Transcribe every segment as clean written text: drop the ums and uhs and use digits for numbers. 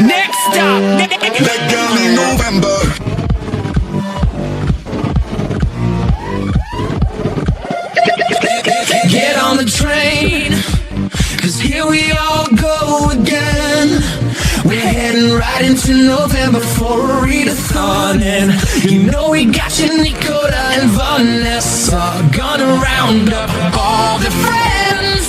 Next stop, NetGalley November. Get on the train, 'cause here we all go again. We're heading right into November for a readathon. And you know we got you, Koda and Vanessa, gonna round up all the friends.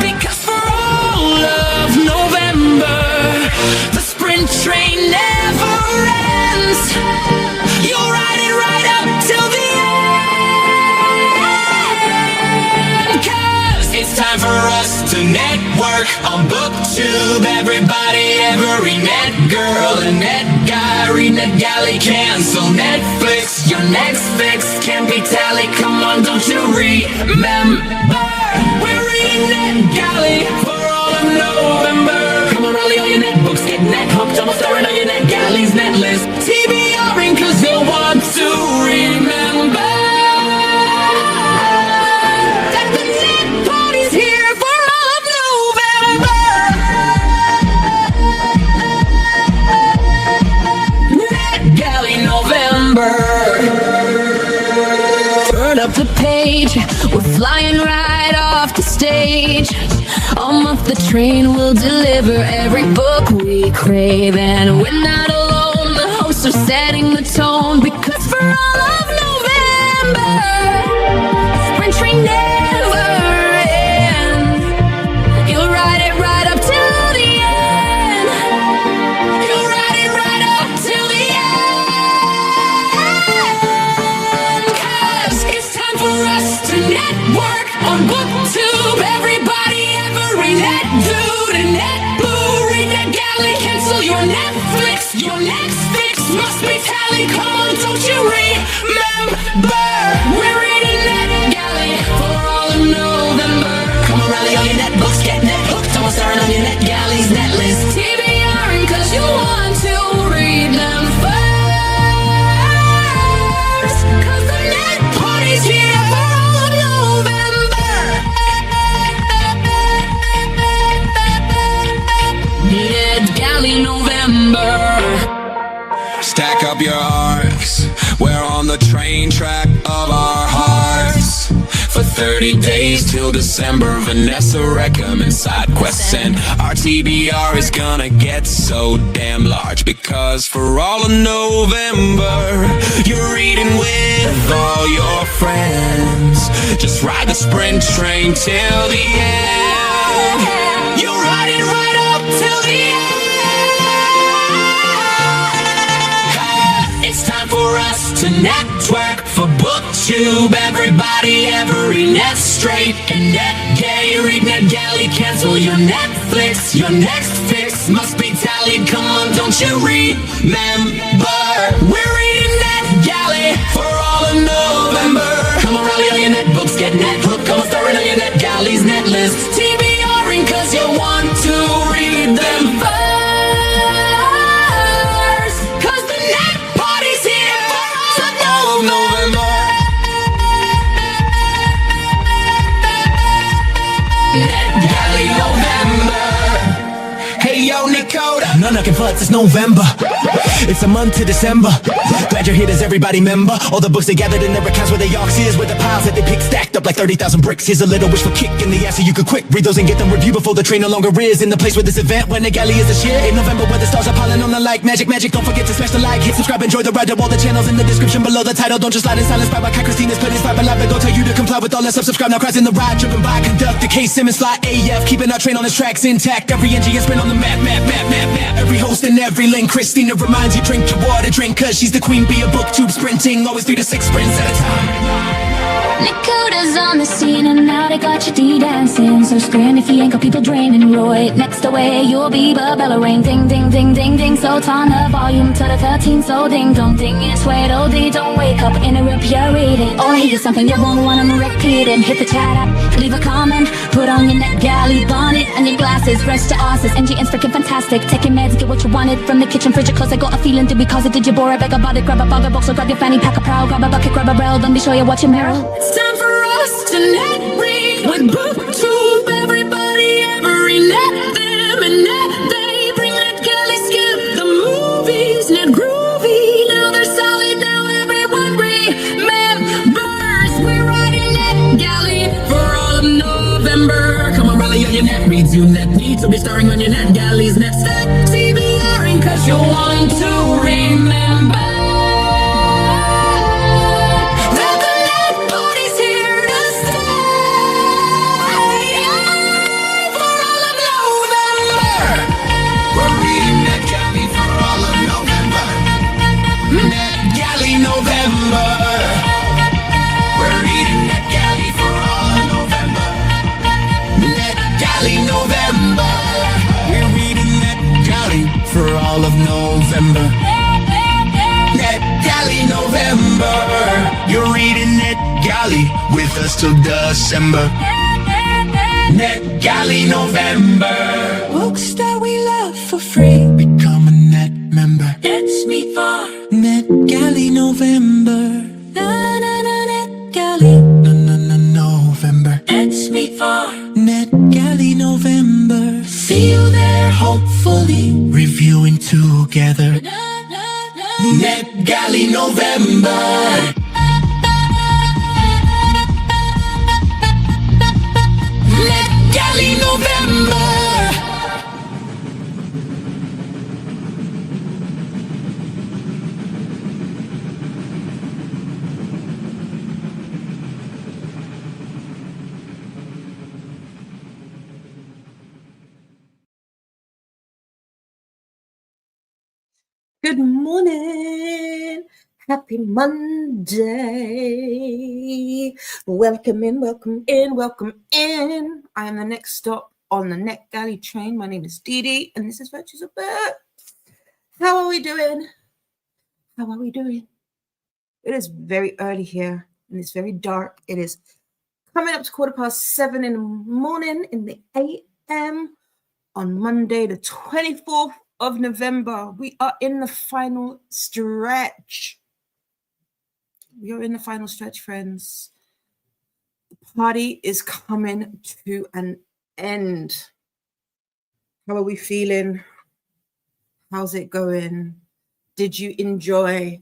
Because for all of November, the sprint train never ends. You'll ride it right up till the end. 'Cause it's time for us to network on Booktube. Everybody, every net girl and net guy, read NetGalley, cancel Netflix. Your next fix can't be tally. Come on, don't you remember? We're reading NetGalley for all of November. Come on, rally all your netbooks, get net hooked. Almost throwing on your NetGalley's net list. TBRing 'cause you'll want to remember that the net party's here for all of November. NetGalley November. Turn up the page, we're flying right off the stage. All month the train will deliver every book we crave. And we're not alone, the hosts are setting the tone. Because for all of November, sprint train never ends. You'll ride it right up till the end. You'll ride it right up till the end. 'Cause it's time for us to network on Booktube. Everybody, every net dude and net boo, read NetGalley, cancel your Netflix. Your next fix must be tally. Come on, don't you remember? We're reading NetGalley for all of November. Come on, rally all your netbooks, get net hooked. Almost starting on your NetGalley's net list. TBRing 'cause you want to read them first. 'Cause the net party's here for all of November. NetGalley November. Stack up your arcs. We're on the train track of our hearts. For 30 days till December, Vanessa recommends side quests. And Our TBR is gonna get so damn large. Because for all of November, you're reading with all your friends. Just ride the sprint train till the end. you'll ride it right up till the end. It's time for us to network for Booktube. Everybody, every net straight and net gay. Read NetGalley, cancel your Netflix. Your next fix must be tallied. Come on, don't you remember? We're reading NetGalley for all of November. Come on, rally all your netbooks, get net hooked. Come on, starting on your NetGalley's net list. TBRing 'cause you want to read them first. 'Cause the net party's here for all of November. NetGalley November. Hey yo, Koda. No knocking butts, it's November. It's a month to December. Glad you're here, does everybody member? All the books they gathered in their accounts where they ox is, with the piles that they pick stacked up like 30,000 bricks. Here's a little wishful kick in the ass so you could quick read those and get them reviewed before the train no longer is in the place where this event when NetGalley is the shit. In November where the stars are piling on the like magic. Don't forget to smash the like, hit subscribe, enjoy the ride of all the channels in the description below the title. Don't just slide in silence by Kai Christina's playlist vibe alive. Go tell you to comply with all that subscribe. Now cries in the ride, driven by conductor K Simmons, fly AF, keeping our train on its tracks intact. Every NG is sprint on the map. Every host and every link. Christina reminds you, drink your water, drink, 'cause she's the queen bee of Booktube sprinting. Always 3 to 6 sprints at a time. Koda's on the scene and now they got your D dancing. So scream if you ain't got people draining. Roy, next away you'll be Bella rain. Ding, ding, ding, ding, ding. So turn the volume to the 13. So ding, dong, ding. It's wait, OD, don't wake up, interrupt your reading. Or hear something you won't want to repeat it. Hit the chat app, leave a comment, put on your NetGalley bonnet and your glasses. Rest your asses, NGN's freaking fantastic. Take your meds, get what you wanted from the kitchen fridge. Your clothes, I got a feeling to because it did you bore. I beg about it, grab a bag of box, or grab your fanny pack a prowl. Grab a bucket, grab a barrel, don't be sure you watch your mirror. It's time for us to net read with Booktube. Every galleys. You net need to be starring on your NetGalley's net stack. CBRing cause you want to remember that the net party's here to stay for all of November. We're reading NetGalley for all of November. NetGalley November. We're reading NetGalley for all of November. NetGalley November. We're reading NetGalley for all of November. NetGalley November. You're reading NetGalley with us till December. NetGalley November. Books that we love for free. Become a net member. Let's meet for NetGalley November. Na na na NetGalley. Na na na November. Let's meet for NetGalley November. See you there, hopefully. Reviewing together. NetGalley November. NetGalley November. Good morning. Happy Monday. Welcome in, welcome in, welcome in. I am the next stop on the NetGalley train. My name is Dee Dee, and this is Virtues of Birth. How are we doing? How are we doing? It is very early here, and it's very dark. It is coming up to 7:15 in the morning in the AM on Monday, the 24th of November. We are in the final stretch. We are in the final stretch, friends. The party is coming to an end. How are we feeling? How's it going? Did you enjoy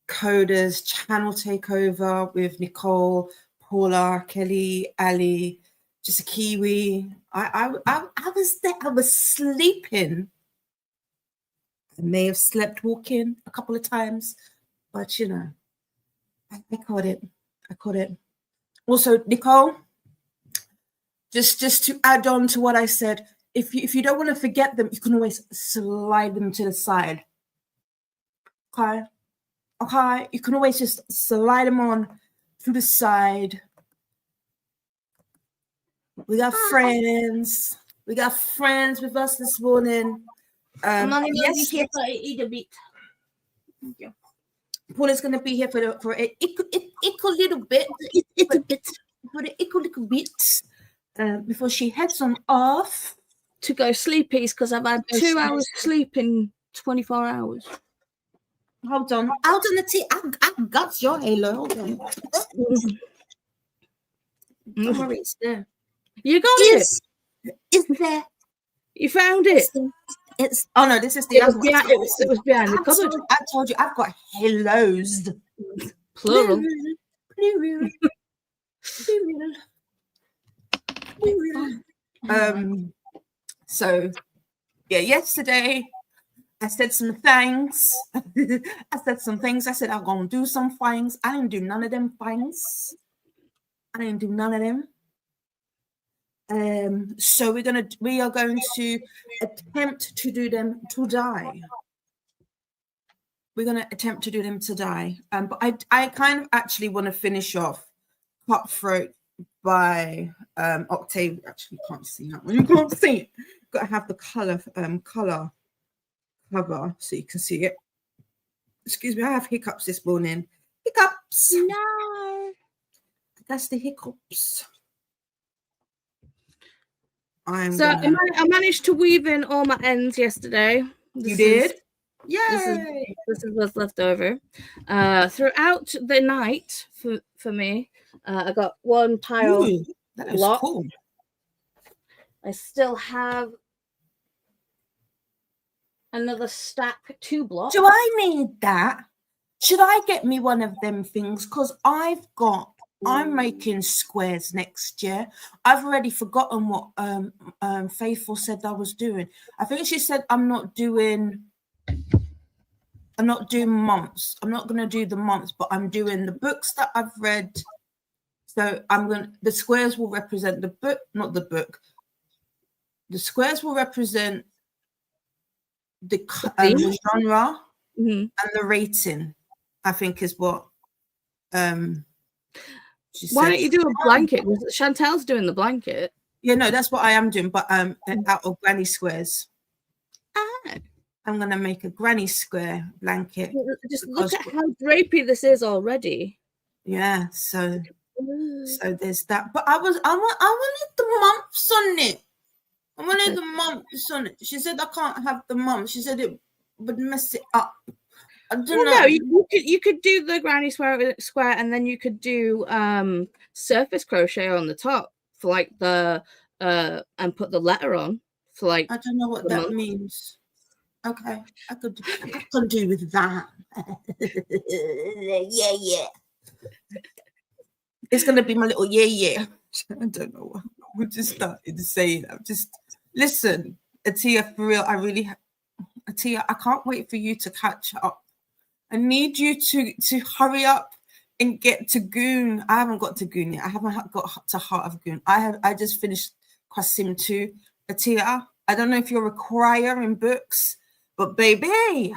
Koda's channel takeover with Nicole, Paula, Kelly, Ali, just a Kiwi? I was there. I was sleeping. I may have slept walking a couple of times, but you know, I caught it. I caught it. Also, Nicole, just to add on to what I said, if you don't want to forget them, you can always slide them to the side. Okay? Okay? You can always just slide them on to the side. We got friends. We got friends with us this morning. I'm only going to be here for a bit. Yeah. Paula's going to be here for a little bit. It's a bit. For the little bit. Before she heads on off. To go sleepies, because I've had 2 hours sleep in 24 hours. Hold on. Hold on the tea. I've got your halo. Hold on. Don't worry, it's there. You got it? It's there. You found it? It's oh no, this is the it was behind the cupboard. I told you I've got halos. Plural. So yeah, yesterday I said some things. I said I'm gonna do some things. I didn't do none of them things. So we are going to attempt to do them today. We're going to attempt to do them today. But I kind of actually want to finish off Cutthroat by Octave. Actually, you can't see that one. You can't see it. Got to have the color cover so you can see it. Excuse me, I have hiccups this morning. Hiccups. No. That's the hiccups. I managed to weave in all my ends yesterday. You did? Yay! This is what's left over. Throughout the night for me, I got one tile. Ooh, that is cool. I still have another stack, 2 blocks. Do I need that? Should I get me one of them things? Because I've got I'm making squares next year. I've already forgotten what Faithful said I was doing. I think she said I'm not doing months. I'm not going to do the months, but I'm doing the books that I've read. So the squares will represent the book, not the book. The squares will represent the genre and the rating, I think is what she said. Why don't you do a blanket? Chantel's doing the blanket. Yeah, no, that's what I am doing, but out of granny squares. I'm going to make a granny square blanket. Just look at how drapey this is already. Yeah, so there's that. But I wanted the months on it. I wanted the months on it. She said I can't have the months. She said it would mess it up. I don't know. No, you could do the granny square, and then you could do surface crochet on the top for like the and put the letter on for like. I don't know what that means. Okay, I can do with that. yeah. It's gonna be my little yeah. I don't know what we just started saying. I'm just listen, Atia, for real. Atia, I can't wait for you to catch up. I need you to hurry up and get to Goon. I haven't got to Goon yet. I haven't got to Heart of Goon. I just finished Qasim 2. Atia, I don't know if you're a crier in books, but baby,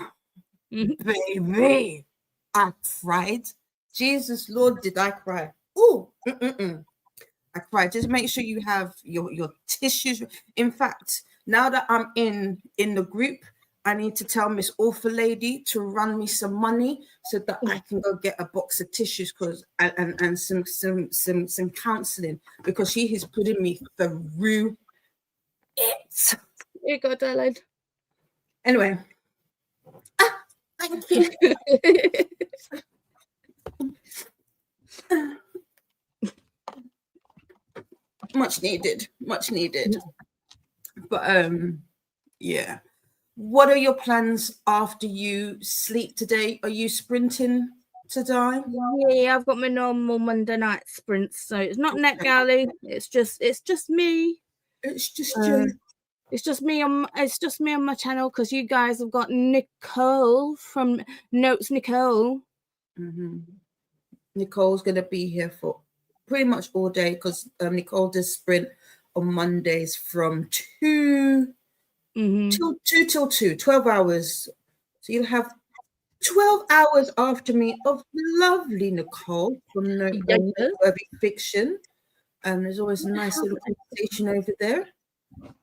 baby, I cried. Jesus Lord, did I cry? Ooh, I cried. Just make sure you have your tissues. In fact, now that I'm in the group, I need to tell Miss Awful Lady to run me some money so that I can go get a box of tissues and some counselling, because she is putting me through it. You go, darling. Anyway, thank you. Much needed. But yeah. What are your plans after you sleep today? Are you sprinting today? Yeah, I've got my normal Monday night sprints, so it's not NetGalley. It's just me. It's just you. It's just me on my channel, because you guys have got Nicole from Notes Nicole. Mm-hmm. Nicole's gonna be here for pretty much all day, because Nicole does sprint on Mondays from 2 till 2, 12 hours. So you'll have 12 hours after me of lovely Nicole from Noteworthy Fiction. There's always a nice little conversation over there.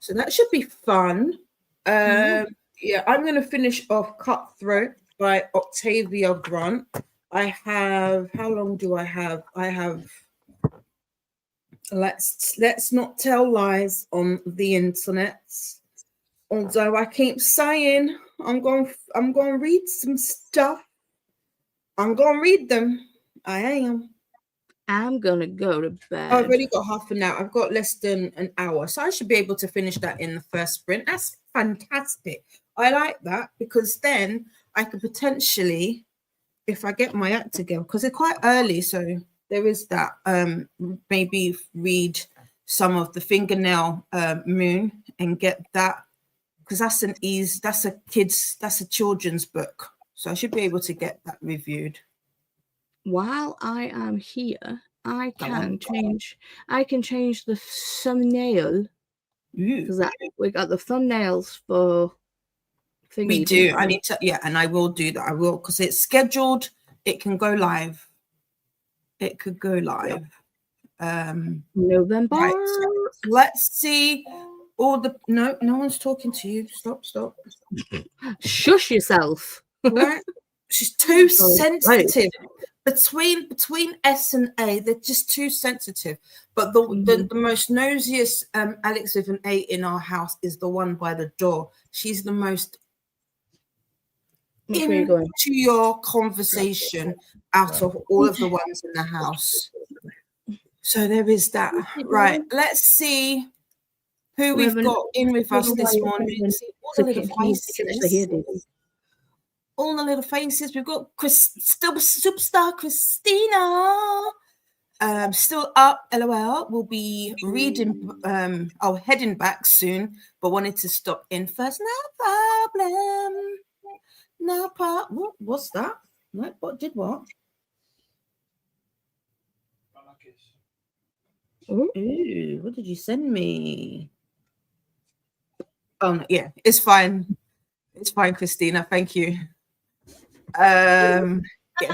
So that should be fun. Yeah, I'm going to finish off Cutthroat by Octavia Grant. How long do I have? I have, let's not tell lies on the internet. Although I keep saying I'm going to read some stuff. I'm going to read them. I am. I'm going to go to bed. I've already got half an hour. I've got less than an hour. So I should be able to finish that in the first sprint. That's fantastic. I like that, because then I could potentially, if I get my act together, because it's quite early, so there is that, maybe read some of the Fingernail Moon and get that, because that's a children's book. So I should be able to get that reviewed. While I am here, I can change the thumbnail, because we got the thumbnails for thingy. We do. I need to, and I will do that. I will, because it's scheduled. It can go live. It could go live. November. Right, so let's see. No one's talking to you. Stop. Shush yourself. Right? She's too sensitive. Right. Between S and A, they're just too sensitive. But the most nosiest Alex with an A in our house is the one by the door. She's the most into your conversation out of all of the ones in the house. So there is that. Right. Let's see who we've got in with us this morning. All the little faces. All the little faces. We've got superstar Christina. Still up, LOL. We'll be reading, heading back soon, but wanted to stop in first. No problem. No problem. What's that? What did what? Ooh, what did you send me? Oh, no, yeah, it's fine. It's fine, Christina. Thank you. Yeah,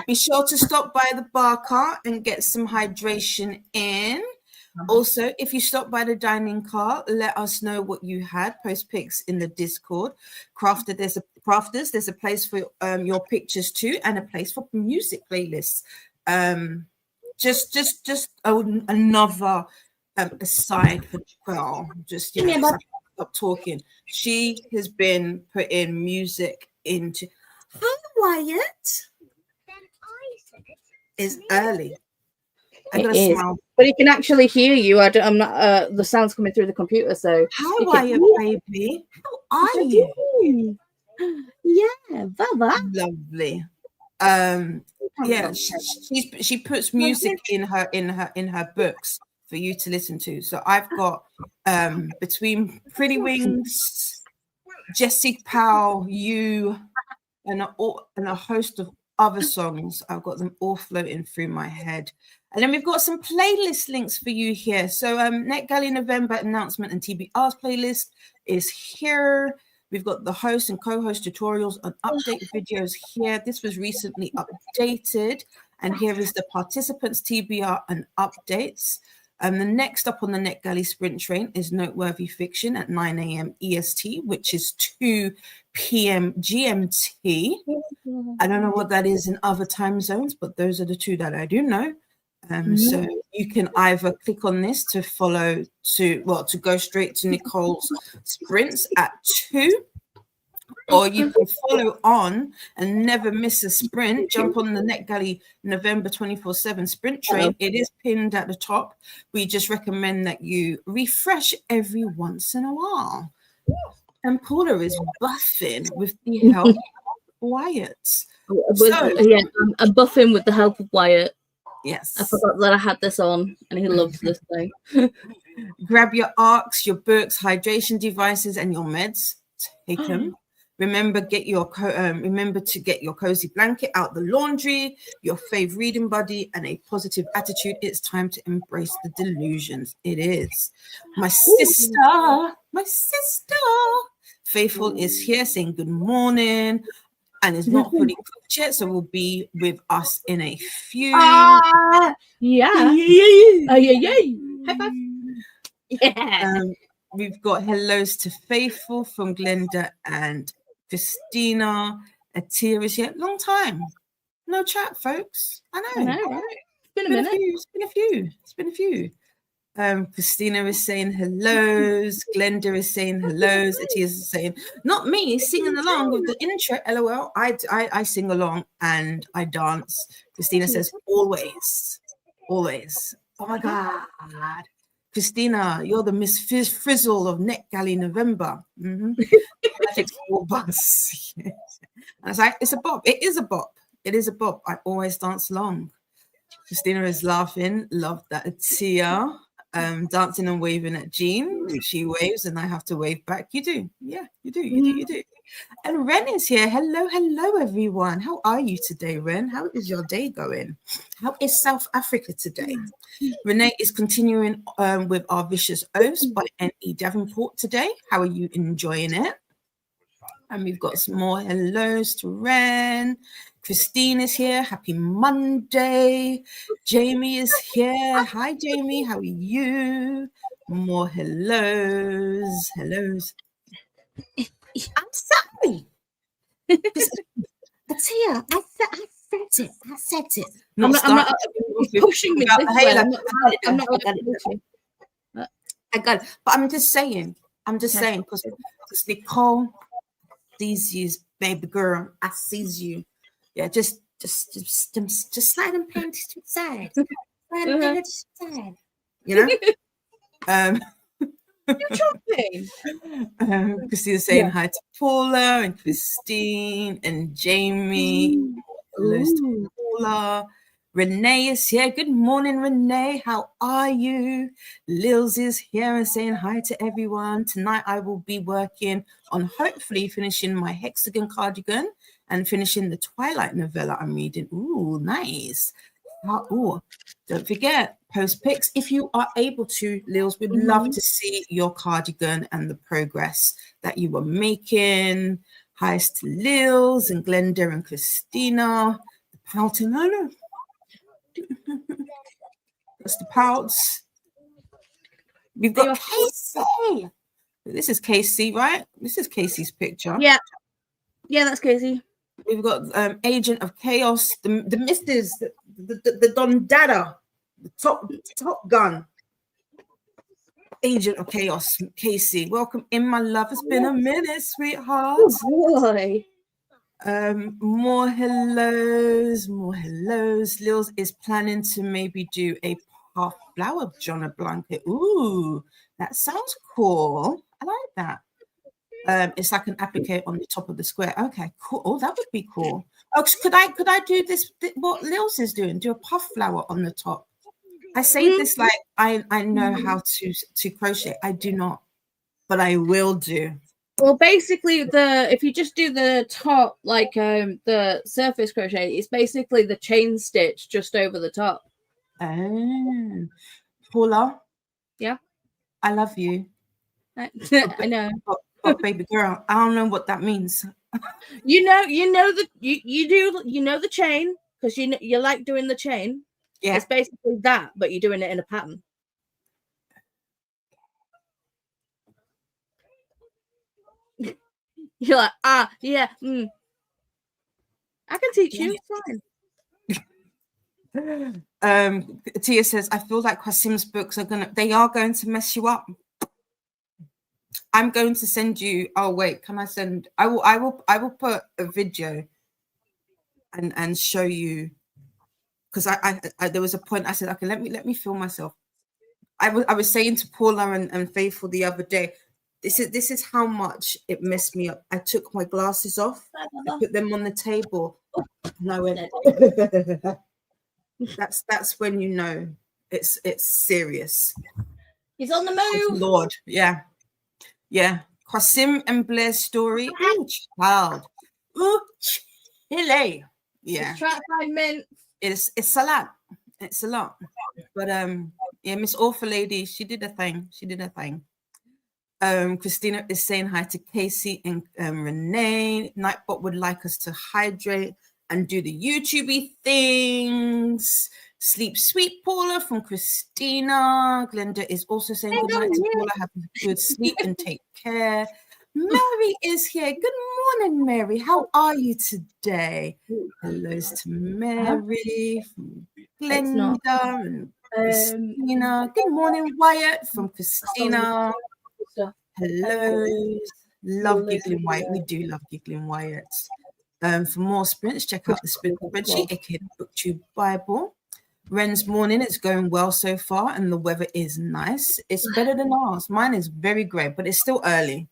be sure to stop by the bar cart and get some hydration in. Also, if you stop by the dining car, let us know what you had. Post pics in the Discord. Crafters, there's a place for your pictures too, and a place for music playlists. Just another aside for Joelle. Just stop talking. She has been putting music into. Hi, Wyatt. It's early. I'm gonna smile. But he can actually hear you. I'm not. The sound's coming through the computer. So how are you, baby? How are you? Yeah, Baba. Lovely. Yeah, she puts music in her books for you to listen to. So I've got between Pretty Wings, Jessie Powell, you, and a host of other songs. I've got them all floating through my head. And then we've got some playlist links for you here. So NetGalley November announcement and TBR's playlist is here. We've got the host and co-host tutorials and update videos here. This was recently updated. And here is the participants TBR and updates. The next up on the NetGalley Sprint Train is Noteworthy Fiction at 9 a.m. EST, which is 2 p.m. GMT. I don't know what that is in other time zones, but those are the two that I do know. So you can either click on this to to go straight to Nicole's sprints at 2, or you can follow on and never miss a sprint. Jump on the NetGalley November 24/7 sprint train. It is pinned at the top. We just recommend that you refresh every once in a while. And Paula is buffing with the help of Wyatt. I'm buffing with the help of Wyatt. Yes. I forgot that I had this on, and he loves this thing. Grab your ARCs, your books, hydration devices, and your meds. Take them. Remember to get your cozy blanket out the laundry, your fave reading buddy, and a positive attitude. It's time to embrace the delusions. It is. My sister, Faithful is here saying good morning. And is not fully cooked yet, so will be with us in a few. Yeah. High five. We've got hellos to Faithful from Glenda and Christina. Atia is here. Long time. No chat, folks. I know. Right? It's been a minute. It's been a few. Christina is saying hellos. Glenda is saying hellos. Atia is saying, not me, singing along with the intro. LOL. I sing along and I dance. Christina says, always. Oh my God. Christina, you're the Miss Frizzle of NetGalley November. Magic School Bus. And I was like, it's a bop. It is a bop. I always dance along. Christina is laughing. Love that. Atia. Dancing and waving at Jean. She waves and I have to wave back. You do. Yeah, you do. And Ren is here. Hello, everyone. How are you today, Ren? How is your day going? How is South Africa today? Renee is continuing with our Vicious Oaths by N.E. Davenport today. How are you enjoying it? And we've got some more hellos to Ren. Christine is here. Happy Monday. Jamie is here. Hi, Jamie. How are you? More hellos. I'm sorry. Atia, I said it. I'm not pushing me. I got it. But I'm just saying, because Nicole sees you, baby girl. I sees you. Yeah, just slide them panties to the side. Slide them panties to the side. You know? You're jumping. Christina's saying hi to Paula and Christine and Jamie. Hello to Paula. Renee is here. Good morning, Renee. How are you? Lils is here and saying hi to everyone. Tonight I will be working on hopefully finishing my Hexagon cardigan and finishing the Twilight novella I'm reading. Ooh, nice. Ooh, don't forget, post pics if you are able to. Lils, we'd love to see your cardigan and the progress that you were making. Hi to Lils and Glenda and Christina. The pouting, I know. That's the pouts. We've got Casey. This is Casey, right? This is Casey's picture. Yeah, that's Casey. We've got Agent of Chaos, the Misters, the Don Dada, the top gun. Agent of Chaos, Casey. Welcome in, my love. It's been a minute, sweetheart. Oh, boy. More hellos. Lils is planning to maybe do a half flower Jonna blanket. Ooh, that sounds cool. I like that. It's like an applique on the top of the square. Okay, cool. Oh, that would be cool. Oh, could I do this? What Lils is doing? Do a puff flower on the top. I say this like I know how to crochet. I do not, but I will do. Well, basically, if you just do the top, like the surface crochet, it's basically the chain stitch just over the top. Oh, Paula. Yeah, I love you. I know. But baby girl, I don't know what that means. You know the chain because you like doing the chain. Yeah, it's basically that, but you're doing it in a pattern. You're like, yeah, I can teach you. Fine. Tia says, I feel like Qasim's books are going to mess you up. I'm going to send you. Oh wait, can I send? I will put a video and show you, because I there was a point I said, okay, let me film myself. I was saying to Paula and Faithful the other day, this is how much it messed me up. I took my glasses off, I put them on the table, and I went. That's when you know it's serious. He's on the move. Lord, yeah. Qasim and Blair's story. Oh, child. Oh, Chile. Yeah. Try to find mint. It's a lot. It's a lot. But yeah, Miss Awful Lady, she did a thing. Christina is saying hi to Casey and Renee. Nightbot would like us to hydrate and do the YouTubey things. Sleep sweet, Paula, from Christina. Glenda is also saying good night to Paula. Have a good sleep and take care. Mary is here. Good morning, Mary. How are you today? Hellos to Mary from Glenda and Christina. Good morning, Wyatt from Christina. Hello. Love Giggling Wyatt. We do love Giggling Wyatt. For more sprints, check out the Sprint spreadsheet, aka Booktube Bible. Ren's morning is going well so far, and the weather is nice. It's better than ours. Mine is very grey, but it's still early.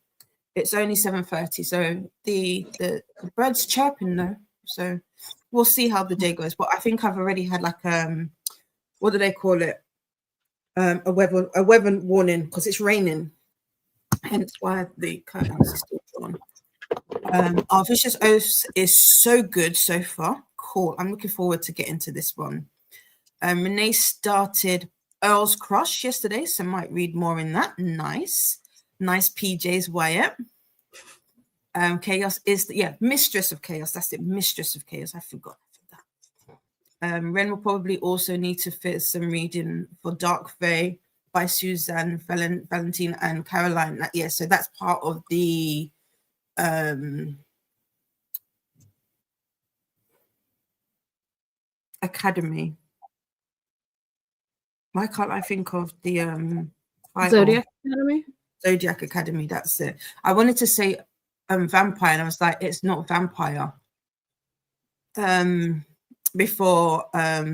It's only 7:30, so the birds chirping though. So we'll see how the day goes. But I think I've already had like what do they call it? A weather warning because it's raining. Hence why the curtains are still drawn. Our Vicious Oaths is so good so far. Cool. I'm looking forward to getting to this one. Renee started Earl's Crush yesterday, so might read more in that. Nice PJs, Wyatt. Chaos is Mistress of Chaos. That's it, Mistress of Chaos. I forgot that. Ren will probably also need to fit some reading for Dark Fae by Suzanne, Valentine, and Caroline. So that's part of the Academy. Why can't I think of the Zodiac Academy? Zodiac Academy, that's it. I wanted to say vampire, and I was like, it's not vampire. Before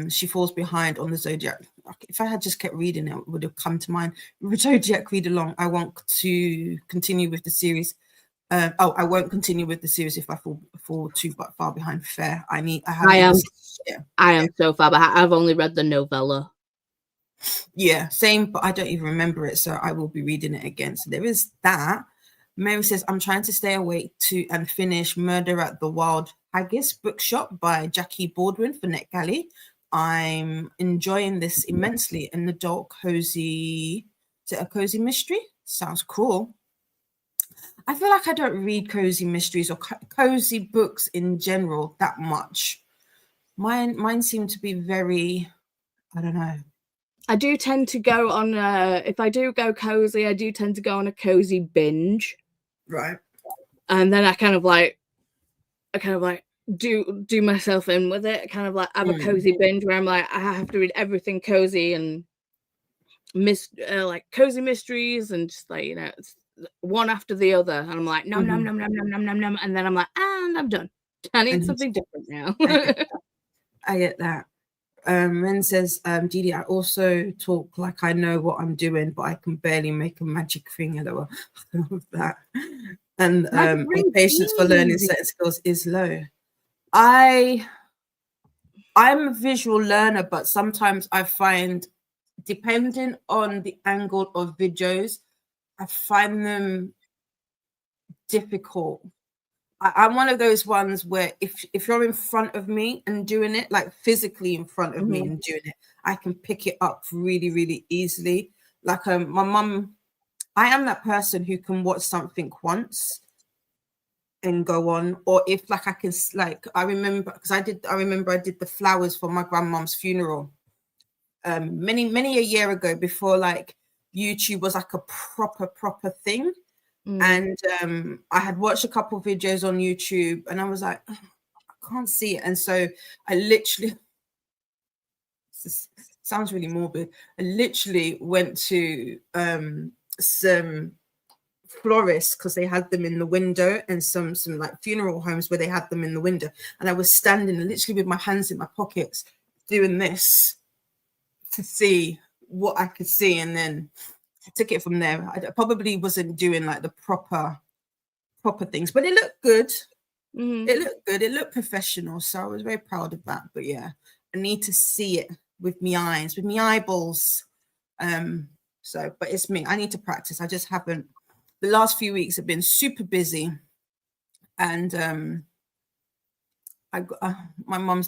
she falls behind on the Zodiac. If I had just kept reading it would have come to mind. Zodiac read along. I want to continue with the series. I won't continue with the series if I fall fall too far behind Fair. I am so far behind. I've only read the novella. Yeah, same, but I don't even remember it, so I will be reading it again. So there is that. Mary says, I'm trying to stay awake and finish Murder at the Wild Haggis Bookshop by Jackie Baldwin for NetGalley. I'm enjoying this immensely. An adult cozy, is it a cozy mystery? Sounds cool. I feel like I don't read cozy mysteries or cozy books in general that much. Mine seem to be very, I don't know. I do tend to go on if I do go cozy, I do tend to go on a cozy binge. Right. And then I kind of like do myself in with it. Kind of like have a cozy binge where I'm like, I have to read everything cozy and like cozy mysteries and just like, you know, it's one after the other. And I'm like, nom, nom, nom, nom, nom, nom, nom, nom. And then I'm like, and I'm done. I need something different now. I get that. Ren says, Didi, I also talk like I know what I'm doing, but I can barely make a magic thing. I love that. And patience for learning certain skills is low. I'm a visual learner, but sometimes I find, depending on the angle of videos, I find them difficult. I'm one of those ones where if you're in front of me and doing it, like physically in front of me and doing it, I can pick it up really, really easily. Like my mum, I am that person who can watch something once and go on, or if like I can, like I remember I did the flowers for my grandmom's funeral many a year ago, before like YouTube was like a proper thing. And I had watched a couple of videos on YouTube and I was like, oh, I can't see it. And so I literally, this sounds really morbid, I literally went to some florists because they had them in the window, and some like funeral homes where they had them in the window. And I was standing literally with my hands in my pockets doing this to see what I could see. And then I took it from there. I probably wasn't doing like the proper things, but it looked good. It looked good. It looked professional. So I was very proud of that. But yeah, I need to see it with my eyes, with my eyeballs. So, but it's me. I need to practice. I just haven't. The last few weeks have been super busy, and my mom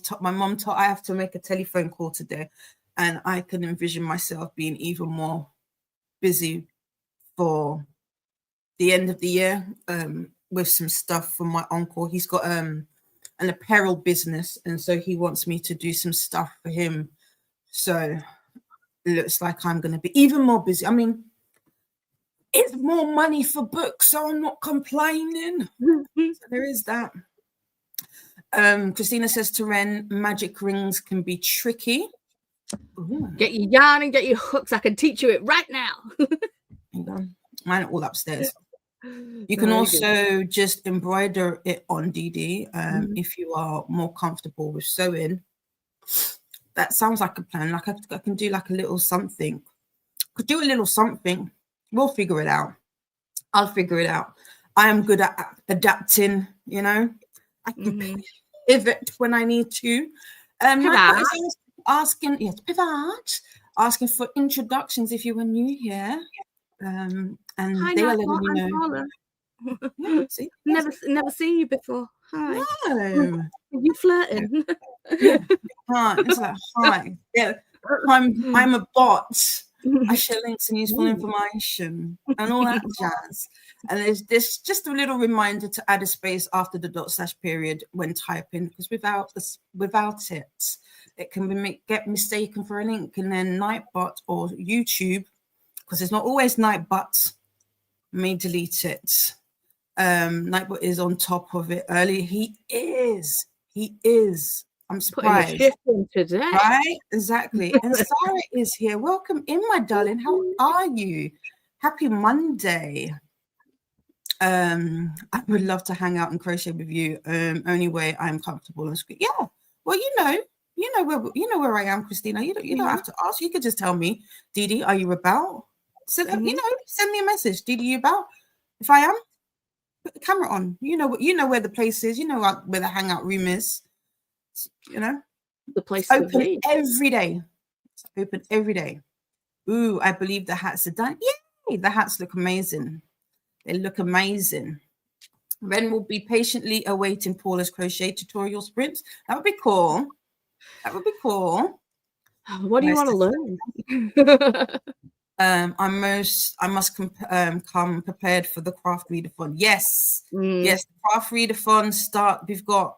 taught I have to make a telephone call today, and I can envision myself being even more busy for the end of the year with some stuff from my uncle. He's got an apparel business, and so he wants me to do some stuff for him. So it looks like I'm going to be even more busy. I mean, it's more money for books, so I'm not complaining. So there is that. Christina says to Ren, magic rings can be tricky. Ooh. Get your yarn and get your hooks. I can teach you it right now. Hang on. Mine are all upstairs. You can also just embroider it on DD if you are more comfortable with sewing. That sounds like a plan. Like I can do like a little something. Could do a little something. We'll figure it out. I'll figure it out. I am good at adapting, you know. I can pivot when I need to. Asking for introductions if you were new here. And hi, they are letting me know. Yeah, see? Never seen you before. Hi. No. Are you flirting? It's like, hi. Yeah, I'm a bot. I share links and useful information and all that jazz. And there's this just a little reminder to add a space after the / period when typing, because without it, it can get mistaken for a link. And then Nightbot or YouTube, because it's not always Nightbot, may delete it. Nightbot is on top of it early. He is. I'm surprised. Putting a shift in today. Right? Exactly. And Sarah is here. Welcome in, my darling. How are you? Happy Monday. I would love to hang out and crochet with you. Only way I'm comfortable on screen. Yeah. Well, you know where I am, Christina. You don't have to ask. You could just tell me, Didi, are you about? So, send me a message. Didi, you about? If I am, Put the camera on. You know where the place is. You know where the hangout room is. You know, The place it's to open be. every day. It's open every day. Ooh, I believe the hats are done. Yay! The hats look amazing. They look amazing. Ren will be patiently awaiting Paula's crochet tutorial sprints. That would be cool. That would be cool. What do you want to learn? I must come prepared for the craft readathon. Yes, yes, the craft readathon start. We've got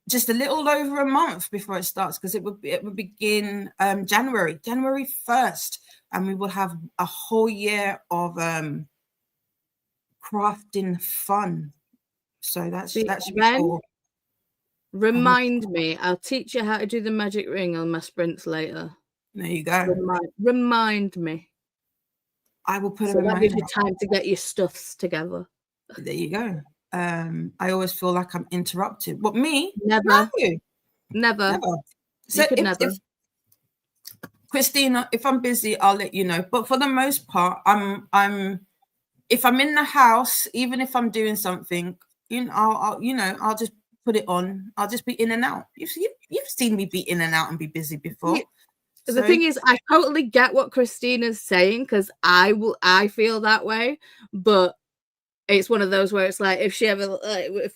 just a little over a month before it starts, because it would begin January 1st, and we will have a whole year of crafting fun. So that should be cool. Remind me. I'll teach you how to do the magic ring on my sprints later. There you go. Remind me. I will put so a that gives reminder. you time to get your stuffs together. There you go. I always feel like I'm interrupted. But me? Never. No. Never. So never. If Christina, if I'm busy, I'll let you know. But for the most part, I'm if I'm in the house, even if I'm doing something, I'll just put it on. I'll just be in and out. You've seen me be in and out and be busy before. Yeah. The thing is, I totally get what Christina's saying, because I feel that way, but it's one of those where it's like, if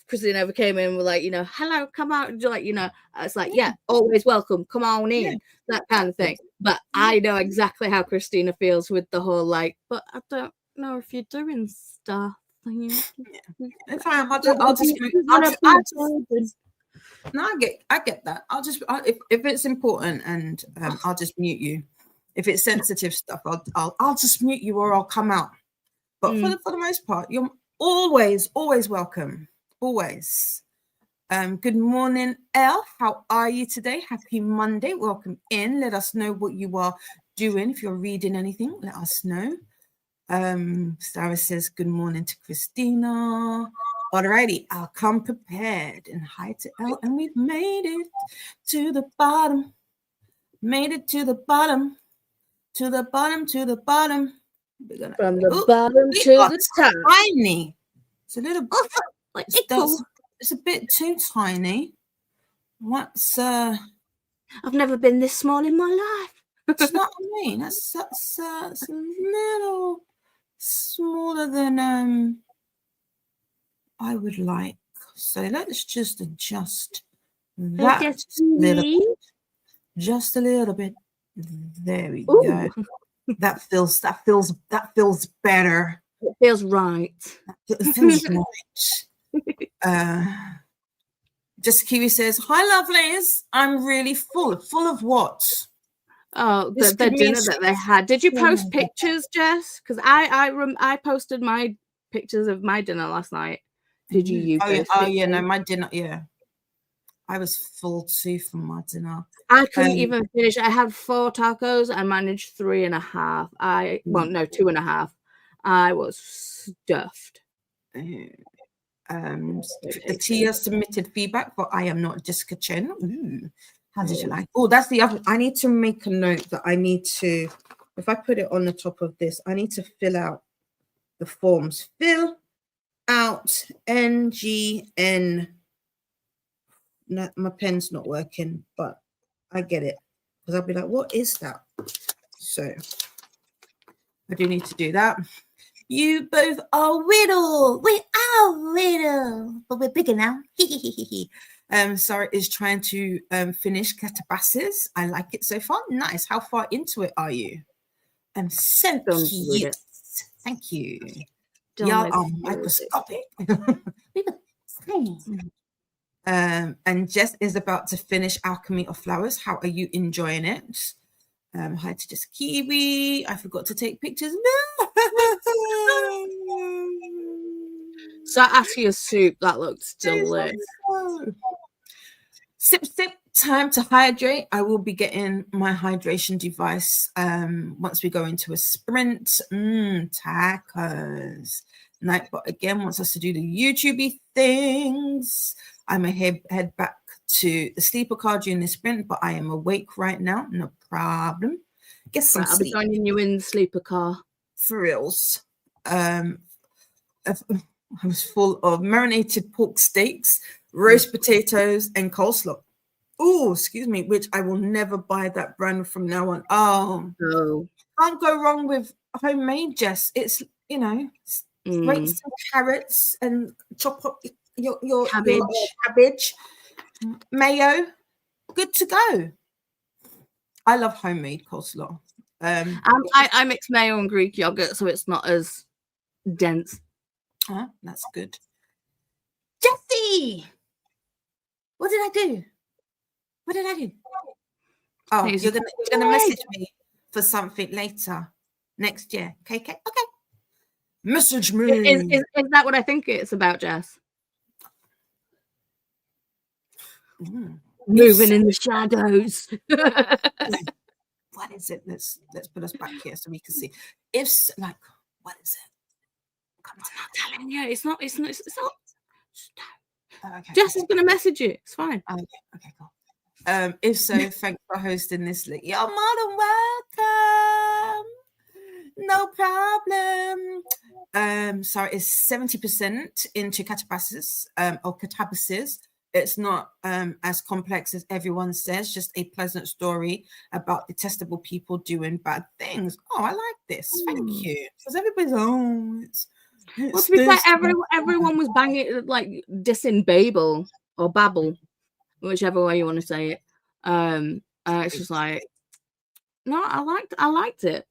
Christina ever came in with like, hello, come out, like, it's like, yeah, always welcome, come on in, that kind of thing. But I know exactly how Christina feels with the whole like, but I don't know if you're doing stuff. It's fine. No, I get that. I'll just if it's important, and I'll just mute you. If it's sensitive stuff, I'll just mute you, or I'll come out. But for the most part, you're always welcome. Always. Good morning, Elle. How are you today? Happy Monday. Welcome in. Let us know what you are doing. If you're reading anything, let us know. Sarah says good morning to Christina. Alrighty, I'll come prepared. And hi to Elle. And we've made it to the bottom. Made it to the bottom. To the bottom, to the bottom. From the bottom to the top. Tiny. It's a little bit. It's a bit too tiny. What's I've never been this small in my life. It's not me. That's a little smaller than I would like. So let's just adjust that just a little bit. There we go. That feels better. It feels right. It feels right. Just Kiwi says, hi lovelies. I'm really full. Full of what? Oh, the dinner that they had. Did you post pictures, Jess? Because I posted my pictures of my dinner last night. Did you? Oh yeah, no, my dinner. Yeah, I was full too for my dinner. I couldn't even finish. I had 4 tacos. I managed 3.5. 2.5. I was stuffed. Tia submitted feedback, but I am not Jessica Chen. Ooh. How did you like? Oh, that's the other. I need to make a note that I need to, if I put it on the top of this, I need to fill out the forms. Fill out NGN. No, my pen's not working, but I get it. Because I'll be like, what is that? So I do need to do that. You both are little. We are little, but we're bigger now. Sarah is trying to finish Catabasis. I like it so far. Nice. How far into it are you? So cute. Thank you. Y'all are microscopic. And Jess is about to finish Alchemy of Flowers. How are you enjoying it? Hi to just Kiwi. I forgot to take pictures. So ask you a soup. That looks delicious. Sip, time to hydrate. I will be getting my hydration device once we go into a sprint. Tacos. Nightbot again wants us to do the YouTube things. I may head back to the sleeper car during the sprint, but I am awake right now. No problem. Get some sleep. I'll be joining you in the sleeper car. For reals. I was full of marinated pork steaks, roast potatoes, and coleslaw. Oh, excuse me, which I will never buy that brand from now on. Oh, No. Can't go wrong with homemade, Jess. It's, you know, grate some carrots and chop up your cabbage, mayo, good to go. I love homemade coleslaw. I mix mayo and Greek yogurt, so it's not as dense. That's good. Jessie, what did I do? Oh, you're gonna message me for something later next year. Okay. Message me. Is that what I think it's about, Jess? Moving in the shadows. What is it? Let's put us back here so we can see. What is it? I'm not telling you. It's not. Okay. Jess is gonna message you. It's fine. Okay, cool. If so, thanks for hosting this. You're more than welcome. No problem. So it's 70% into catabasis or catabasis. It's not as complex as everyone says, just a pleasant story about detestable people doing bad things. Oh, I like this. Thank you. Because everybody's, Well, to be fair, everyone was banging, like, dissing Babel or Babel, whichever way you want to say it. It's just like, no, I liked it.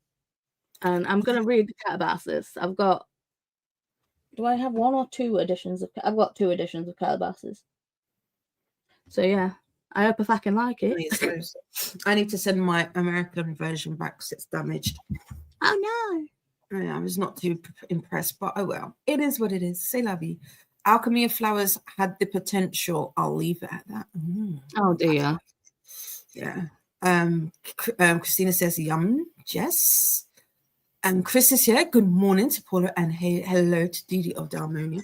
And I'm going to read the Catabasis. Do I have one or two editions I've got 2 editions of Catabasis. So yeah, I hope I fucking like it. I need to send my American version back because it's damaged. Oh no. Yeah, I was not too impressed, but oh well. It is what it is. C'est la vie. Alchemy of Flowers had the potential. I'll leave it at that. Oh dear. Yeah. Christina says, yum, Jess. And Chris is here. Good morning to Paula and hello to Didi of Dalmonia.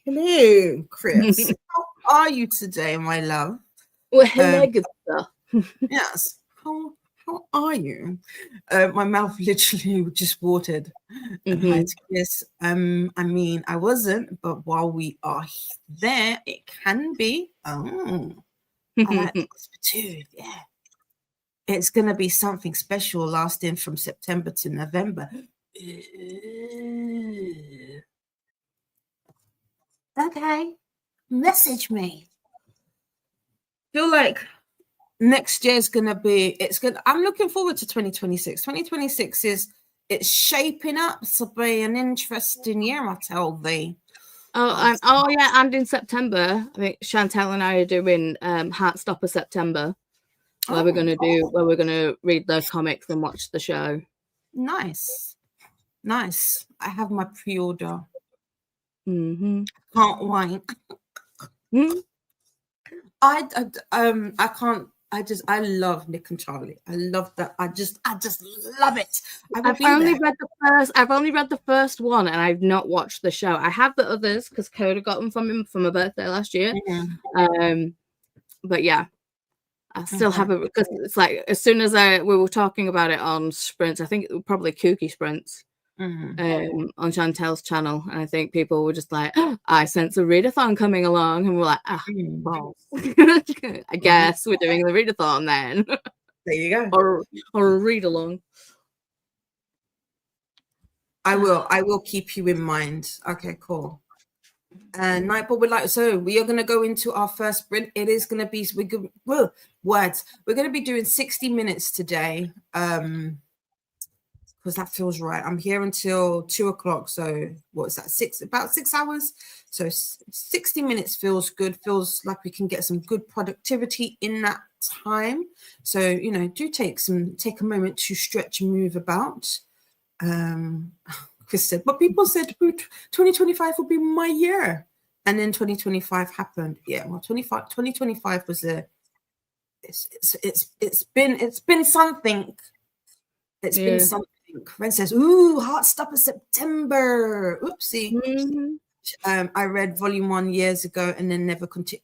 Hello, Chris. How are you today, my love? Well, hello, good stuff. Yes. How are you? My mouth literally just watered. Yes. I mean, I wasn't, but while we are there, it can be. Oh, I like this too. Yeah. It's going to be something special lasting from September to November. Okay. Message me. Feel like next year is going to be, I'm looking forward to 2026. 2026 it's shaping up to be an interesting year, I tell thee. Yeah, and in September, I think Chantel and I are doing Heartstopper September. Where we're gonna read those comics and watch the show. Nice. I have my pre-order. Can't wait. I love Nick and Charlie. I love that. I just love it. I've only read the first one and I've not watched the show. I have the others because Koda got them from him for my birthday last year. But yeah. I still have it because it's like as soon as we were talking about it on Sprints, I think it was probably Kooky Sprints on Chantel's channel, and I think people were just like, I sense a readathon coming along, and we're like, balls. I guess we're doing the readathon then. There you go. or a read along. I will keep you in mind. Okay, cool. And Nightball would like, so we are going to go into our first sprint. It is going to be, we're going to be doing 60 minutes today because that feels right. I'm here until 2:00. So what is that? About 6 hours. So 60 minutes feels good. Feels like we can get some good productivity in that time. So, do take a moment to stretch and move about. Chris said, but people said 2025 will be my year. And then 2025 happened. Yeah, well, 2025 was it's been something. It's been something. Ren says, ooh, Heartstopper September. Oopsie. I read volume 1 years ago and then never continued.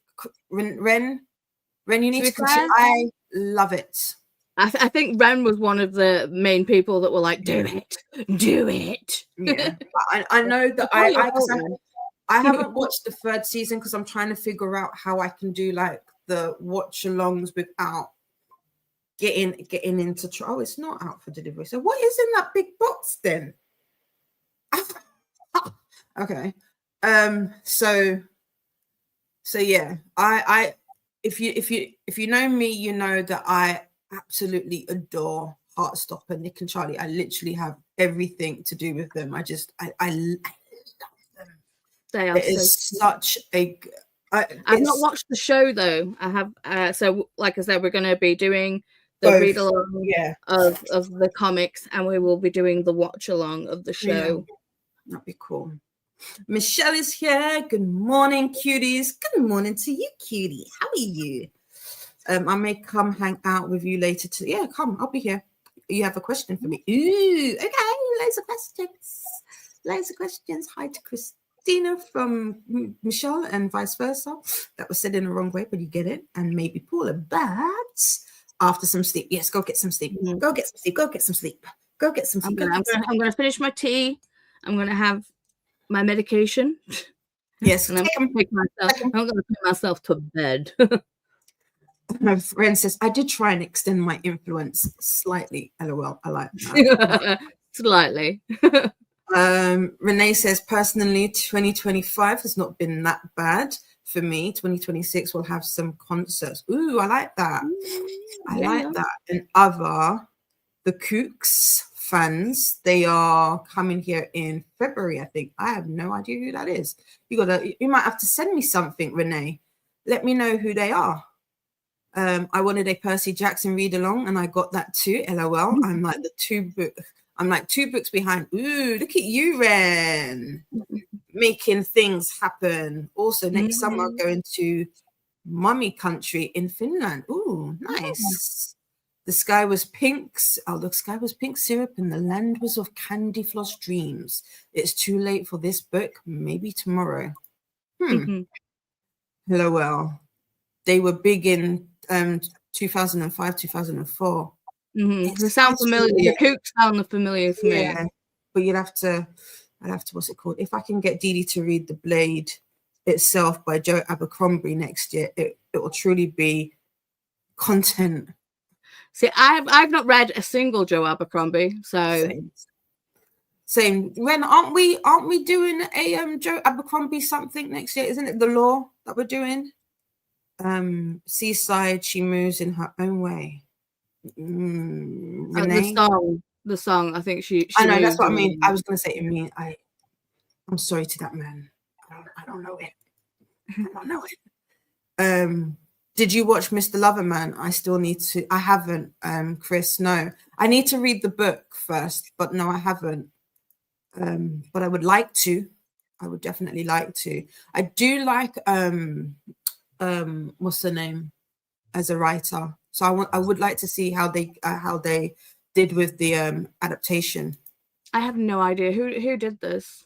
Ren, you need to continue. I love it. I think Ren was one of the main people that were like, do it. Yeah, I know that I haven't watched the third season because I'm trying to figure out how I can do like the watch-alongs without getting into trouble. Oh, it's not out for delivery. So what is in that big box then? Okay. So yeah, I if you know me, you know that I absolutely adore Heartstopper, Nick and Charlie. I literally have everything to do with them. I love them. They are such a I've not watched the show though. I have so like I said, we're going to be doing the read along of the comics, and we will be doing the watch along of the show. Yeah. That'd be cool. Michelle is here. Good morning, cuties. Good morning to you, cutie. How are you? I may come hang out with you later. Yeah, come. I'll be here. You have a question for me? Ooh, okay. Loads of questions. Hi to Christina from Michelle and vice versa. That was said in the wrong way, but you get it. And maybe Paula. But after some sleep, yes, go get some sleep. Mm-hmm. Go get some sleep. Go get some sleep. Go get some sleep. I'm going to finish my tea. I'm going to have my medication. Yes, and I'm going to put myself to bed. My friend says, I did try and extend my influence slightly. LOL. I like that. Slightly. Renee says, personally, 2025 has not been that bad for me. 2026 will have some concerts. Ooh, I like that. I like that. And the Kooks fans, they are coming here in February, I think. I have no idea who that is. You might have to send me something, Renee. Let me know who they are. I wanted a Percy Jackson read along, and I got that too. LOL. I'm like 2 books behind. Ooh, look at you, Ren, making things happen. Also, next summer, going to Mummy Country in Finland. Ooh, nice. The sky was pink. Oh, the sky was pink syrup, and the land was of candy floss dreams. It's too late for this book. Maybe tomorrow. LOL. They were big in 2005, 2004. They sound familiar. The Kooks sound familiar to me. But I'd have to, what's it called? If I can get Dee Dee to read The Blade itself by Joe Abercrombie next year, it will truly be content. See, I've not read a single Joe Abercrombie, so same. When aren't we doing a Joe Abercrombie something next year? Isn't it The Law that we're doing? Seaside, she moves in her own way. The song. I think she I know, that's what I mean. I was going to say, I'm sorry to that man. I don't know it. Did you watch Mr. Loverman? I still need to. I haven't, Chris. No, I need to read the book first, but no, I haven't. But I would like to. I would definitely like to. I do like what's the name as a writer. So I would like to see how they did with the adaptation. I have no idea who did this.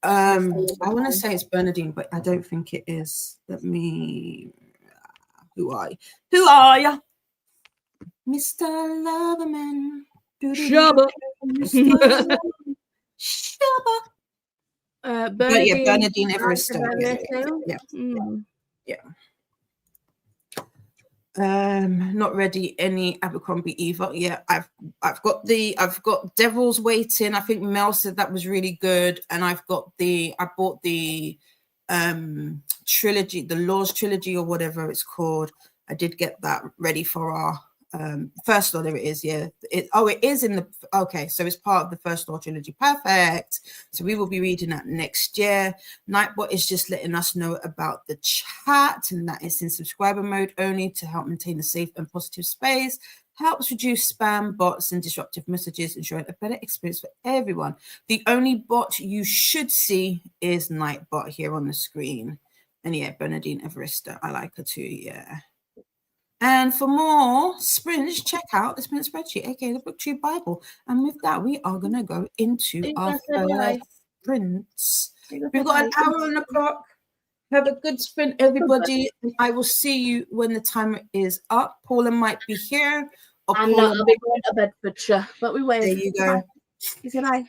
I want to say it's Bernadine, but I don't think it is. Let me. Who are you? Mr. Loverman. Shabba. Shabba. Bernadine Everest. Yeah. Not ready any Abercrombie either. Yeah, I've got Devil's Waiting. I think Mel said that was really good, and I bought the trilogy, the Laws trilogy or whatever it's called. I did get that ready for our first law. There it is. Yeah, it is in the so it's part of the first law trilogy. Perfect. So we will be reading that next year. Nightbot is just letting us know about the chat, and that is in subscriber mode only to help maintain a safe and positive space. Helps reduce spam, bots, and disruptive messages, ensuring a better experience for everyone. The only bot you should see is Nightbot here on the screen. And yeah, Bernadine Everest, I like her too, yeah. And for more sprints, check out the Sprint Spreadsheet, aka the Booktube Bible. And with that, we are going to go into our first sprints. We've got an hour on the clock. Have a good sprint, everybody. And I will see you when the timer is up. Paula might be here I'm not. I'll be going to Bedfordshire, but we wait. There you go. He said, "I,